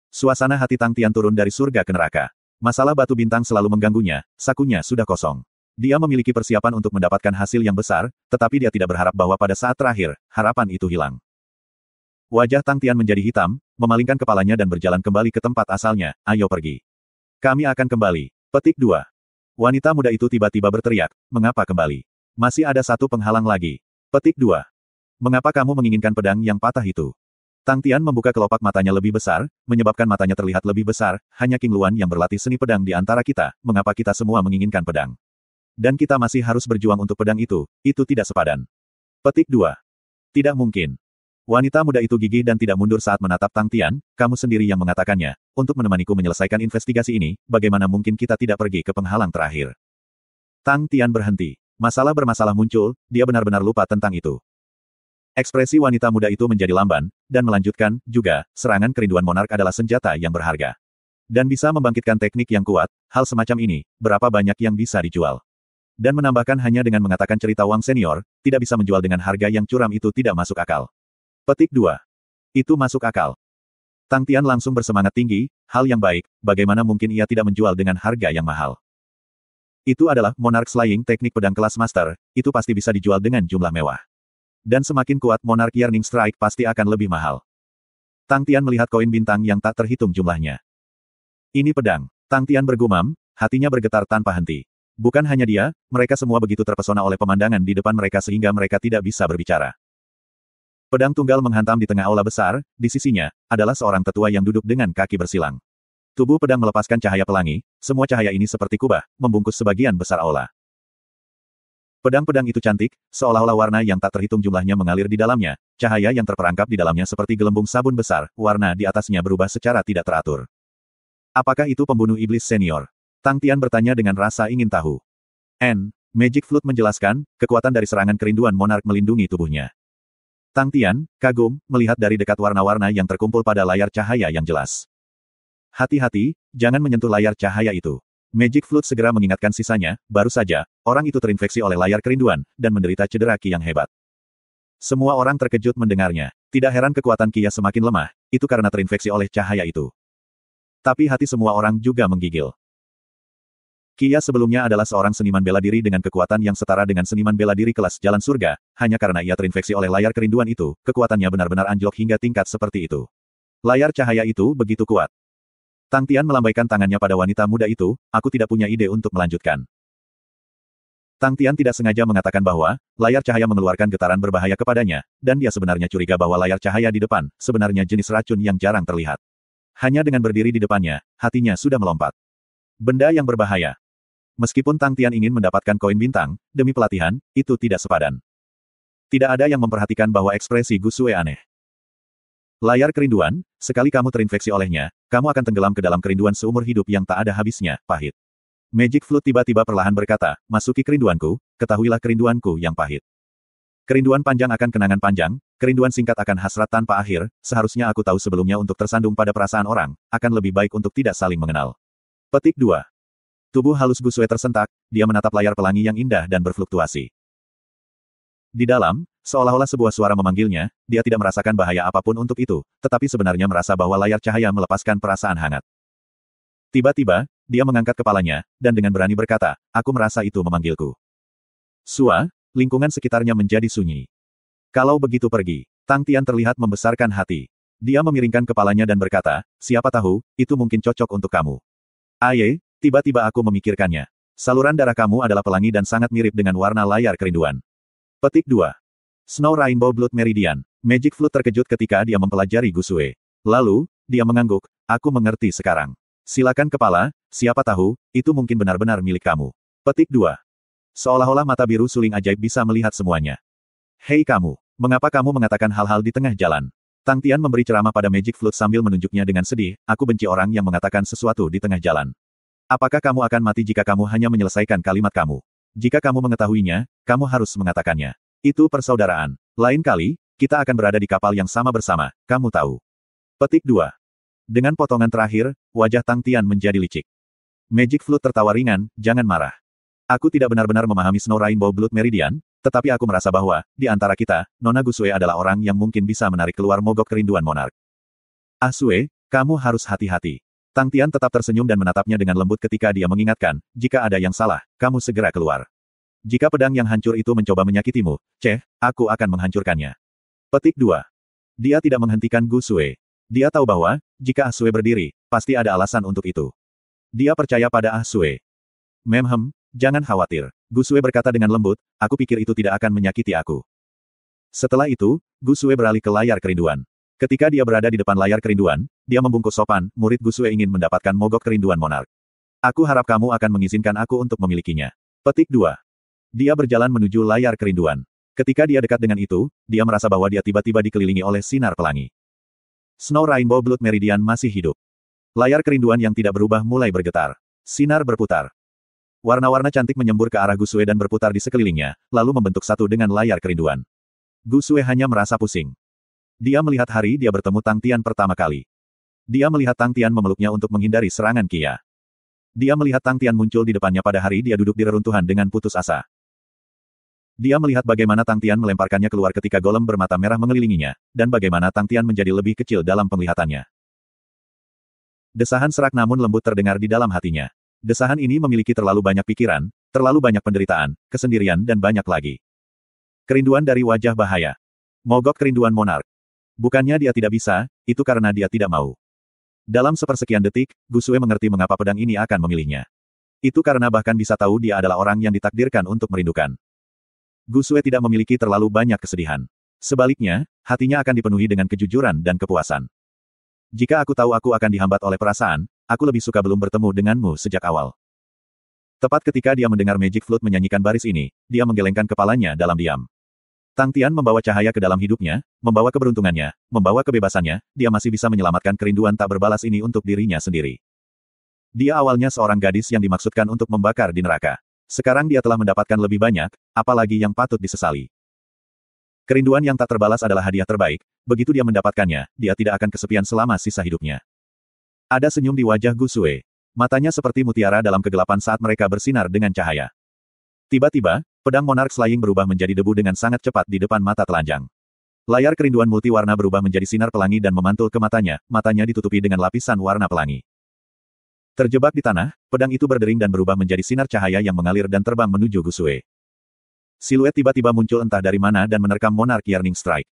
Suasana hati Tang Tian turun dari surga ke neraka. Masalah batu bintang selalu mengganggunya, sakunya sudah kosong. Dia memiliki persiapan untuk mendapatkan hasil yang besar, tetapi dia tidak berharap bahwa pada saat terakhir, harapan itu hilang. Wajah Tang Tian menjadi hitam, memalingkan kepalanya dan berjalan kembali ke tempat asalnya, ayo pergi. Kami akan kembali. Petik 2. Wanita muda itu tiba-tiba berteriak, mengapa kembali? Masih ada satu penghalang lagi. Petik 2. Mengapa kamu menginginkan pedang yang patah itu? Tang Tian membuka kelopak matanya lebih besar, menyebabkan matanya terlihat lebih besar, hanya King Luan yang berlatih seni pedang di antara kita, mengapa kita semua menginginkan pedang? Dan kita masih harus berjuang untuk pedang itu tidak sepadan. Petik 2. Tidak mungkin. Wanita muda itu gigih dan tidak mundur saat menatap Tang Tian, kamu sendiri yang mengatakannya, untuk menemaniku menyelesaikan investigasi ini, bagaimana mungkin kita tidak pergi ke penghalang terakhir? Tang Tian berhenti. Masalah muncul, dia benar-benar lupa tentang itu. Ekspresi wanita muda itu menjadi lamban, dan melanjutkan, juga, serangan kerinduan monark adalah senjata yang berharga. Dan bisa membangkitkan teknik yang kuat, hal semacam ini, berapa banyak yang bisa dijual. Dan menambahkan hanya dengan mengatakan cerita Wang Senior, tidak bisa menjual dengan harga yang curam itu tidak masuk akal. Petik 2. Itu masuk akal. Tang Tian langsung bersemangat tinggi, hal yang baik, bagaimana mungkin ia tidak menjual dengan harga yang mahal. Itu adalah Monarch Slaying teknik pedang kelas master, itu pasti bisa dijual dengan jumlah mewah. Dan semakin kuat Monarch Yearning Strike pasti akan lebih mahal. Tang Tian melihat koin bintang yang tak terhitung jumlahnya. Ini pedang. Tang Tian bergumam, hatinya bergetar tanpa henti. Bukan hanya dia, mereka semua begitu terpesona oleh pemandangan di depan mereka sehingga mereka tidak bisa berbicara. Pedang tunggal menghantam di tengah aula besar, di sisinya, adalah seorang tetua yang duduk dengan kaki bersilang. Tubuh pedang melepaskan cahaya pelangi, semua cahaya ini seperti kubah, membungkus sebagian besar aula. Pedang-pedang itu cantik, seolah-olah warna yang tak terhitung jumlahnya mengalir di dalamnya, cahaya yang terperangkap di dalamnya seperti gelembung sabun besar, warna di atasnya berubah secara tidak teratur. Apakah itu pembunuh iblis senior? Tang Tian bertanya dengan rasa ingin tahu. Magic Flute menjelaskan, kekuatan dari serangan kerinduan monark melindungi tubuhnya. Tang Tian, kagum, melihat dari dekat warna-warna yang terkumpul pada layar cahaya yang jelas. Hati-hati, jangan menyentuh layar cahaya itu. Magic Flute segera mengingatkan sisanya, baru saja, orang itu terinfeksi oleh layar kerinduan, dan menderita cedera ki yang hebat. Semua orang terkejut mendengarnya. Tidak heran kekuatan Kia semakin lemah, itu karena terinfeksi oleh cahaya itu. Tapi hati semua orang juga menggigil. Kia sebelumnya adalah seorang seniman bela diri dengan kekuatan yang setara dengan seniman bela diri kelas jalan surga, hanya karena ia terinfeksi oleh layar kerinduan itu, kekuatannya benar-benar anjlok hingga tingkat seperti itu. Layar cahaya itu begitu kuat. Tang Tian melambaikan tangannya pada wanita muda itu, aku tidak punya ide untuk melanjutkan. Tang Tian tidak sengaja mengatakan bahwa, layar cahaya mengeluarkan getaran berbahaya kepadanya, dan dia sebenarnya curiga bahwa layar cahaya di depan, sebenarnya jenis racun yang jarang terlihat. Hanya dengan berdiri di depannya, hatinya sudah melompat. Benda yang berbahaya. Meskipun Tang Tian ingin mendapatkan koin bintang, demi pelatihan, itu tidak sepadan. Tidak ada yang memperhatikan bahwa ekspresi Gu Sue aneh. Layar kerinduan, sekali kamu terinfeksi olehnya, kamu akan tenggelam ke dalam kerinduan seumur hidup yang tak ada habisnya, pahit. Magic Flute tiba-tiba perlahan berkata, masuki kerinduanku, ketahuilah kerinduanku yang pahit. Kerinduan panjang akan kenangan panjang, kerinduan singkat akan hasrat tanpa akhir, seharusnya aku tahu sebelumnya untuk tersandung pada perasaan orang, akan lebih baik untuk tidak saling mengenal. Petik 2. Tubuh halus Gusue tersentak, dia menatap layar pelangi yang indah dan berfluktuasi. Di dalam, seolah-olah sebuah suara memanggilnya, dia tidak merasakan bahaya apapun untuk itu, tetapi sebenarnya merasa bahwa layar cahaya melepaskan perasaan hangat. Tiba-tiba, dia mengangkat kepalanya, dan dengan berani berkata, aku merasa itu memanggilku. Sua, lingkungan sekitarnya menjadi sunyi. Kalau begitu pergi. Tang Tian terlihat membesarkan hati. Dia memiringkan kepalanya dan berkata, siapa tahu, itu mungkin cocok untuk kamu. Aye, tiba-tiba aku memikirkannya. Saluran darah kamu adalah pelangi dan sangat mirip dengan warna layar kerinduan. Petik 2. Snow Rainbow Blood Meridian. Magic Flute terkejut ketika dia mempelajari Gusue. Lalu, dia mengangguk, aku mengerti sekarang. Silakan kepala, siapa tahu, itu mungkin benar-benar milik kamu. Petik 2. Seolah-olah mata biru suling ajaib bisa melihat semuanya. Hei kamu, mengapa kamu mengatakan hal-hal di tengah jalan? Tang Tian memberi ceramah pada Magic Flute sambil menunjuknya dengan sedih, aku benci orang yang mengatakan sesuatu di tengah jalan. Apakah kamu akan mati jika kamu hanya menyelesaikan kalimat kamu? Jika kamu mengetahuinya, kamu harus mengatakannya. Itu persaudaraan. Lain kali, kita akan berada di kapal yang sama bersama, kamu tahu. Petik 2. Dengan potongan terakhir, wajah Tang Tian menjadi licik. Magic Flute tertawa ringan, jangan marah. Aku tidak benar-benar memahami Snow Rainbow Blood Meridian, tetapi aku merasa bahwa, di antara kita, Nona Gusue adalah orang yang mungkin bisa menarik keluar mogok kerinduan monark. Sue, kamu harus hati-hati. Tang Tian tetap tersenyum dan menatapnya dengan lembut ketika dia mengingatkan, jika ada yang salah, kamu segera keluar. Jika pedang yang hancur itu mencoba menyakitimu, aku akan menghancurkannya. Petik 2. Dia tidak menghentikan Gusue. Dia tahu bahwa, jika Sue berdiri, pasti ada alasan untuk itu. Dia percaya pada Sue. Jangan khawatir. Gusue berkata dengan lembut, aku pikir itu tidak akan menyakiti aku. Setelah itu, Gusue beralih ke layar kerinduan. Ketika dia berada di depan layar kerinduan, dia membungkuk sopan, murid Gusue ingin mendapatkan mogok kerinduan monark. Aku harap kamu akan mengizinkan aku untuk memilikinya. Petik 2. Dia berjalan menuju layar kerinduan. Ketika dia dekat dengan itu, dia merasa bahwa dia tiba-tiba dikelilingi oleh sinar pelangi. Snow Rainbow Blood Meridian masih hidup. Layar kerinduan yang tidak berubah mulai bergetar. Sinar berputar. Warna-warna cantik menyembur ke arah Gusue dan berputar di sekelilingnya, lalu membentuk satu dengan layar kerinduan. Gusue hanya merasa pusing. Dia melihat hari dia bertemu Tang Tian pertama kali. Dia melihat Tang Tian memeluknya untuk menghindari serangan Qia. Dia melihat Tang Tian muncul di depannya pada hari dia duduk di reruntuhan dengan putus asa. Dia melihat bagaimana Tang Tian melemparkannya keluar ketika golem bermata merah mengelilinginya, dan bagaimana Tang Tian menjadi lebih kecil dalam penglihatannya. Desahan serak namun lembut terdengar di dalam hatinya. Desahan ini memiliki terlalu banyak pikiran, terlalu banyak penderitaan, kesendirian dan banyak lagi. Kerinduan dari wajah bahaya. Mogok kerinduan monark. Bukannya dia tidak bisa, itu karena dia tidak mau. Dalam sepersekian detik, Gusue mengerti mengapa pedang ini akan memilihnya. Itu karena bahkan bisa tahu dia adalah orang yang ditakdirkan untuk merindukan. Gusue tidak memiliki terlalu banyak kesedihan. Sebaliknya, hatinya akan dipenuhi dengan kejujuran dan kepuasan. Jika aku tahu aku akan dihambat oleh perasaan, aku lebih suka belum bertemu denganmu sejak awal. Tepat ketika dia mendengar Magic Flute menyanyikan baris ini, dia menggelengkan kepalanya dalam diam. Tang Tian membawa cahaya ke dalam hidupnya, membawa keberuntungannya, membawa kebebasannya, dia masih bisa menyelamatkan kerinduan tak berbalas ini untuk dirinya sendiri. Dia awalnya seorang gadis yang dimaksudkan untuk membakar di neraka. Sekarang dia telah mendapatkan lebih banyak, apalagi yang patut disesali. Kerinduan yang tak terbalas adalah hadiah terbaik, begitu dia mendapatkannya, dia tidak akan kesepian selama sisa hidupnya. Ada senyum di wajah Gusue. Matanya seperti mutiara dalam kegelapan saat mereka bersinar dengan cahaya. Tiba-tiba, pedang Monarch Slaying berubah menjadi debu dengan sangat cepat di depan mata telanjang. Layar kerinduan multiwarna berubah menjadi sinar pelangi dan memantul ke matanya, matanya ditutupi dengan lapisan warna pelangi. Terjebak di tanah, pedang itu berdering dan berubah menjadi sinar cahaya yang mengalir dan terbang menuju Gusue. Siluet tiba-tiba muncul entah dari mana dan menerkam Monarch Yearning Strike.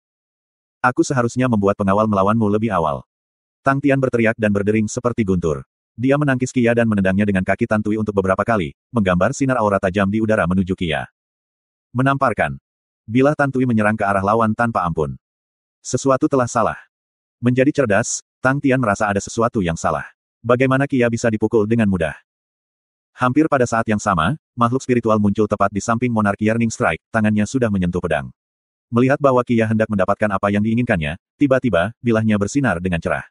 Aku seharusnya membuat pengawal melawanmu lebih awal. Tang Tian berteriak dan berdering seperti guntur. Dia menangkis Qia dan menendangnya dengan kaki Tantui untuk beberapa kali, menggambar sinar aura tajam di udara menuju Qia. Menamparkan. Bilah Tantui menyerang ke arah lawan tanpa ampun. Sesuatu telah salah. Menjadi cerdas, Tang Tian merasa ada sesuatu yang salah. Bagaimana Qia bisa dipukul dengan mudah? Hampir pada saat yang sama, makhluk spiritual muncul tepat di samping Monarch Yearning Strike, tangannya sudah menyentuh pedang. Melihat bahwa Qia hendak mendapatkan apa yang diinginkannya, tiba-tiba, bilahnya bersinar dengan cerah.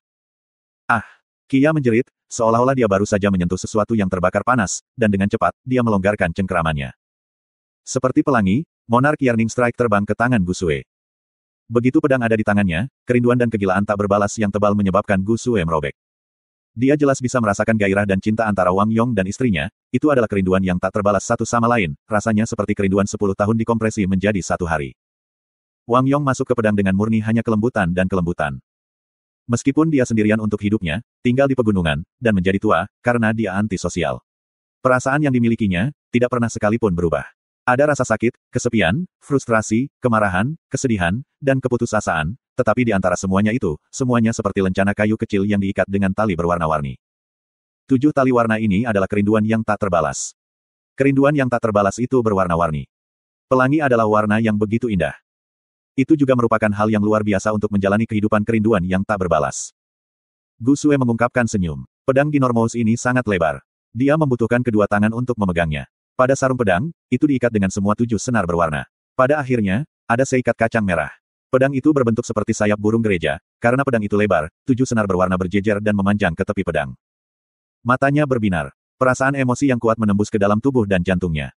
Ah! Qia menjerit, seolah-olah dia baru saja menyentuh sesuatu yang terbakar panas, dan dengan cepat, dia melonggarkan cengkeramannya. Seperti pelangi, Monarch Yearning Strike terbang ke tangan Gusue. Begitu pedang ada di tangannya, kerinduan dan kegilaan tak berbalas yang tebal menyebabkan Gusue merobek. Dia jelas bisa merasakan gairah dan cinta antara Wang Yong dan istrinya, itu adalah kerinduan yang tak terbalas satu sama lain, rasanya seperti kerinduan 10 tahun dikompresi menjadi 1 hari. Wang Yong masuk ke pedang dengan murni hanya kelembutan dan kelembutan. Meskipun dia sendirian untuk hidupnya, tinggal di pegunungan, dan menjadi tua, karena dia antisosial. Perasaan yang dimilikinya, tidak pernah sekalipun berubah. Ada rasa sakit, kesepian, frustrasi, kemarahan, kesedihan, dan keputusasaan, tetapi di antara semuanya itu, semuanya seperti lencana kayu kecil yang diikat dengan tali berwarna-warni. 7 tali warna ini adalah kerinduan yang tak terbalas. Kerinduan yang tak terbalas itu berwarna-warni. Pelangi adalah warna yang begitu indah. Itu juga merupakan hal yang luar biasa untuk menjalani kehidupan kerinduan yang tak berbalas. Gu Sue mengungkapkan senyum. Pedang ginormous ini sangat lebar. Dia membutuhkan kedua tangan untuk memegangnya. Pada sarung pedang, itu diikat dengan semua 7 senar berwarna. Pada akhirnya, ada seikat kacang merah. Pedang itu berbentuk seperti sayap burung gereja, karena pedang itu lebar, 7 senar berwarna berjejer dan memanjang ke tepi pedang. Matanya berbinar. Perasaan emosi yang kuat menembus ke dalam tubuh dan jantungnya.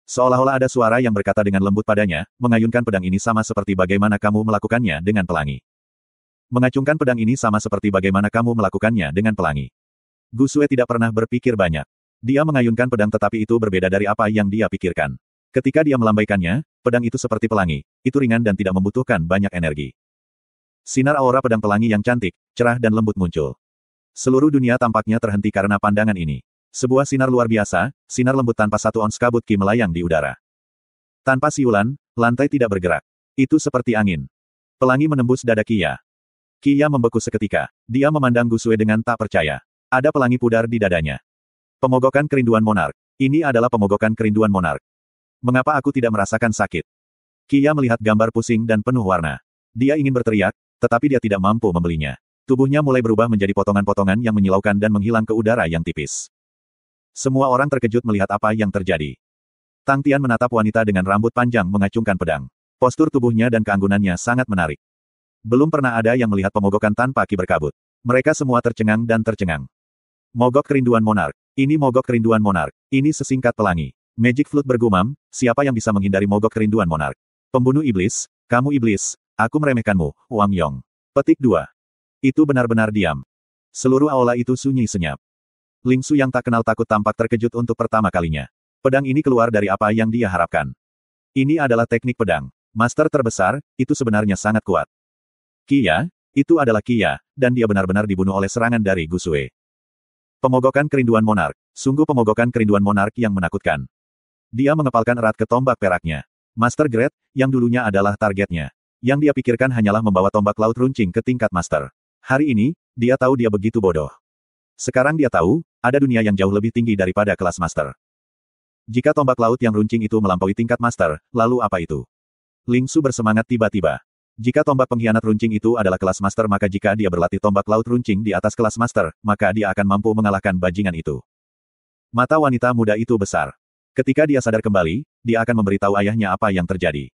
Seolah-olah ada suara yang berkata dengan lembut padanya, mengayunkan pedang ini sama seperti bagaimana kamu melakukannya dengan pelangi. Mengacungkan pedang ini sama seperti bagaimana kamu melakukannya dengan pelangi. Gu Sue tidak pernah berpikir banyak. Dia mengayunkan pedang tetapi itu berbeda dari apa yang dia pikirkan. Ketika dia melambaikannya, pedang itu seperti pelangi, itu ringan dan tidak membutuhkan banyak energi. Sinar aura pedang pelangi yang cantik, cerah dan lembut muncul. Seluruh dunia tampaknya terhenti karena pandangan ini. Sebuah sinar luar biasa, sinar lembut tanpa 1 ons kabut ki melayang di udara. Tanpa siulan, lantai tidak bergerak. Itu seperti angin. Pelangi menembus dada Kia. Kia membeku seketika. Dia memandang Gu Sue dengan tak percaya. Ada pelangi pudar di dadanya. Pemogokan kerinduan monark. Ini adalah pemogokan kerinduan monark. Mengapa aku tidak merasakan sakit? Kia melihat gambar pusing dan penuh warna. Dia ingin berteriak, tetapi dia tidak mampu membelinya. Tubuhnya mulai berubah menjadi potongan-potongan yang menyilaukan dan menghilang ke udara yang tipis. Semua orang terkejut melihat apa yang terjadi. Tang Tian menatap wanita dengan rambut panjang mengacungkan pedang. Postur tubuhnya dan keanggunannya sangat menarik. Belum pernah ada yang melihat pemogokan tanpa ki berkabut. Mereka semua tercengang dan tercengang. Mogok kerinduan monark. Ini mogok kerinduan monark. Ini sesingkat pelangi. Magic Flute bergumam, siapa yang bisa menghindari mogok kerinduan monark? Pembunuh iblis, kamu iblis, aku meremehkanmu, Wang Yong. Petik 2. Itu benar-benar diam. Seluruh aula itu sunyi senyap. Ling Su yang tak kenal takut tampak terkejut untuk pertama kalinya. Pedang ini keluar dari apa yang dia harapkan. Ini adalah teknik pedang. Master terbesar, itu sebenarnya sangat kuat. Kia, itu adalah Kia, dan dia benar-benar dibunuh oleh serangan dari Gu Sue. Pemogokan kerinduan monark. Sungguh pemogokan kerinduan monark yang menakutkan. Dia mengepalkan erat ke tombak peraknya. Master Grade, yang dulunya adalah targetnya. Yang dia pikirkan hanyalah membawa tombak laut runcing ke tingkat master. Hari ini, dia tahu dia begitu bodoh. Sekarang dia tahu, ada dunia yang jauh lebih tinggi daripada kelas master. Jika tombak laut yang runcing itu melampaui tingkat master, lalu apa itu? Ling Su bersemangat tiba-tiba. Jika tombak pengkhianat runcing itu adalah kelas master maka jika dia berlatih tombak laut runcing di atas kelas master, maka dia akan mampu mengalahkan bajingan itu. Mata wanita muda itu besar. Ketika dia sadar kembali, dia akan memberitahu ayahnya apa yang terjadi.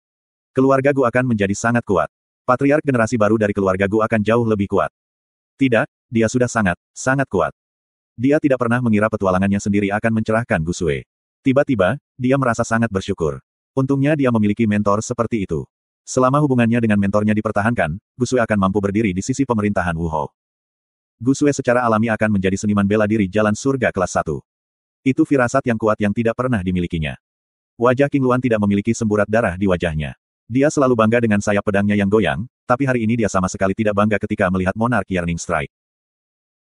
Keluarga Gu akan menjadi sangat kuat. Patriark generasi baru dari keluarga Gu akan jauh lebih kuat. Tidak, dia sudah sangat, sangat kuat. Dia tidak pernah mengira petualangannya sendiri akan mencerahkan Gu Sue. Tiba-tiba, dia merasa sangat bersyukur. Untungnya dia memiliki mentor seperti itu. Selama hubungannya dengan mentornya dipertahankan, Gu Sue akan mampu berdiri di sisi pemerintahan Wu Hou. Gu Sue secara alami akan menjadi seniman bela diri jalan surga kelas 1. Itu firasat yang kuat yang tidak pernah dimilikinya. Wajah King Luan tidak memiliki semburat darah di wajahnya. Dia selalu bangga dengan sayap pedangnya yang goyang, tapi hari ini dia sama sekali tidak bangga ketika melihat Monarch Yearning Strike.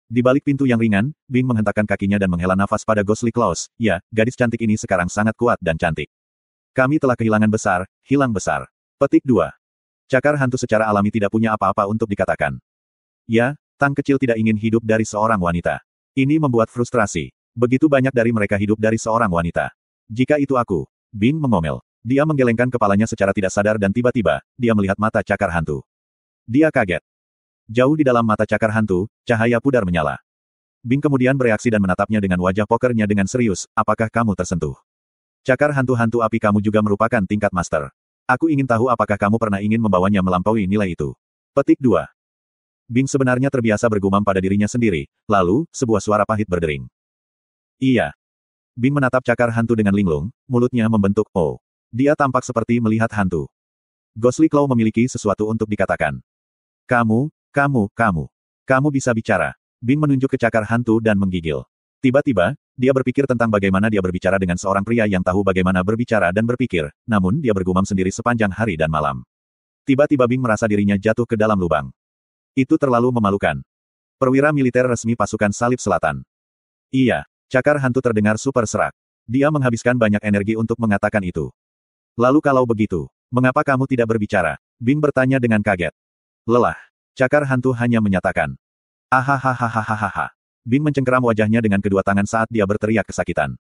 Di balik pintu yang ringan, Bing menghentakkan kakinya dan menghela nafas pada Ghostly Claws. Ya, gadis cantik ini sekarang sangat kuat dan cantik. Kami telah kehilangan besar, hilang besar. Petik 2. Cakar hantu secara alami tidak punya apa-apa untuk dikatakan. Ya, Tang kecil tidak ingin hidup dari seorang wanita. Ini membuat frustrasi. Begitu banyak dari mereka hidup dari seorang wanita. Jika itu aku, Bing mengomel. Dia menggelengkan kepalanya secara tidak sadar dan tiba-tiba, dia melihat mata cakar hantu. Dia kaget. Jauh di dalam mata cakar hantu, cahaya pudar menyala. Bing kemudian bereaksi dan menatapnya dengan wajah pokernya dengan serius, apakah kamu tersentuh? Cakar hantu-hantu api kamu juga merupakan tingkat master. Aku ingin tahu apakah kamu pernah ingin membawanya melampaui nilai itu. Petik 2. Bing sebenarnya terbiasa bergumam pada dirinya sendiri, lalu, sebuah suara pahit berdering. Iya. Bing menatap cakar hantu dengan linglung, mulutnya membentuk O. Dia tampak seperti melihat hantu. Ghostly Claw memiliki sesuatu untuk dikatakan. Kamu bisa bicara. Bing menunjuk ke cakar hantu dan menggigil. Tiba-tiba, dia berpikir tentang bagaimana dia berbicara dengan seorang pria yang tahu bagaimana berbicara dan berpikir, namun dia bergumam sendiri sepanjang hari dan malam. Tiba-tiba Bing merasa dirinya jatuh ke dalam lubang. Itu terlalu memalukan. Perwira militer resmi pasukan Salib Selatan. Iya, cakar hantu terdengar super serak. Dia menghabiskan banyak energi untuk mengatakan itu. Lalu kalau begitu, mengapa kamu tidak berbicara? Bing bertanya dengan kaget. Lelah. Cakar hantu hanya menyatakan. Ahahahahahaha. Bing mencengkeram wajahnya dengan kedua tangan saat dia berteriak kesakitan.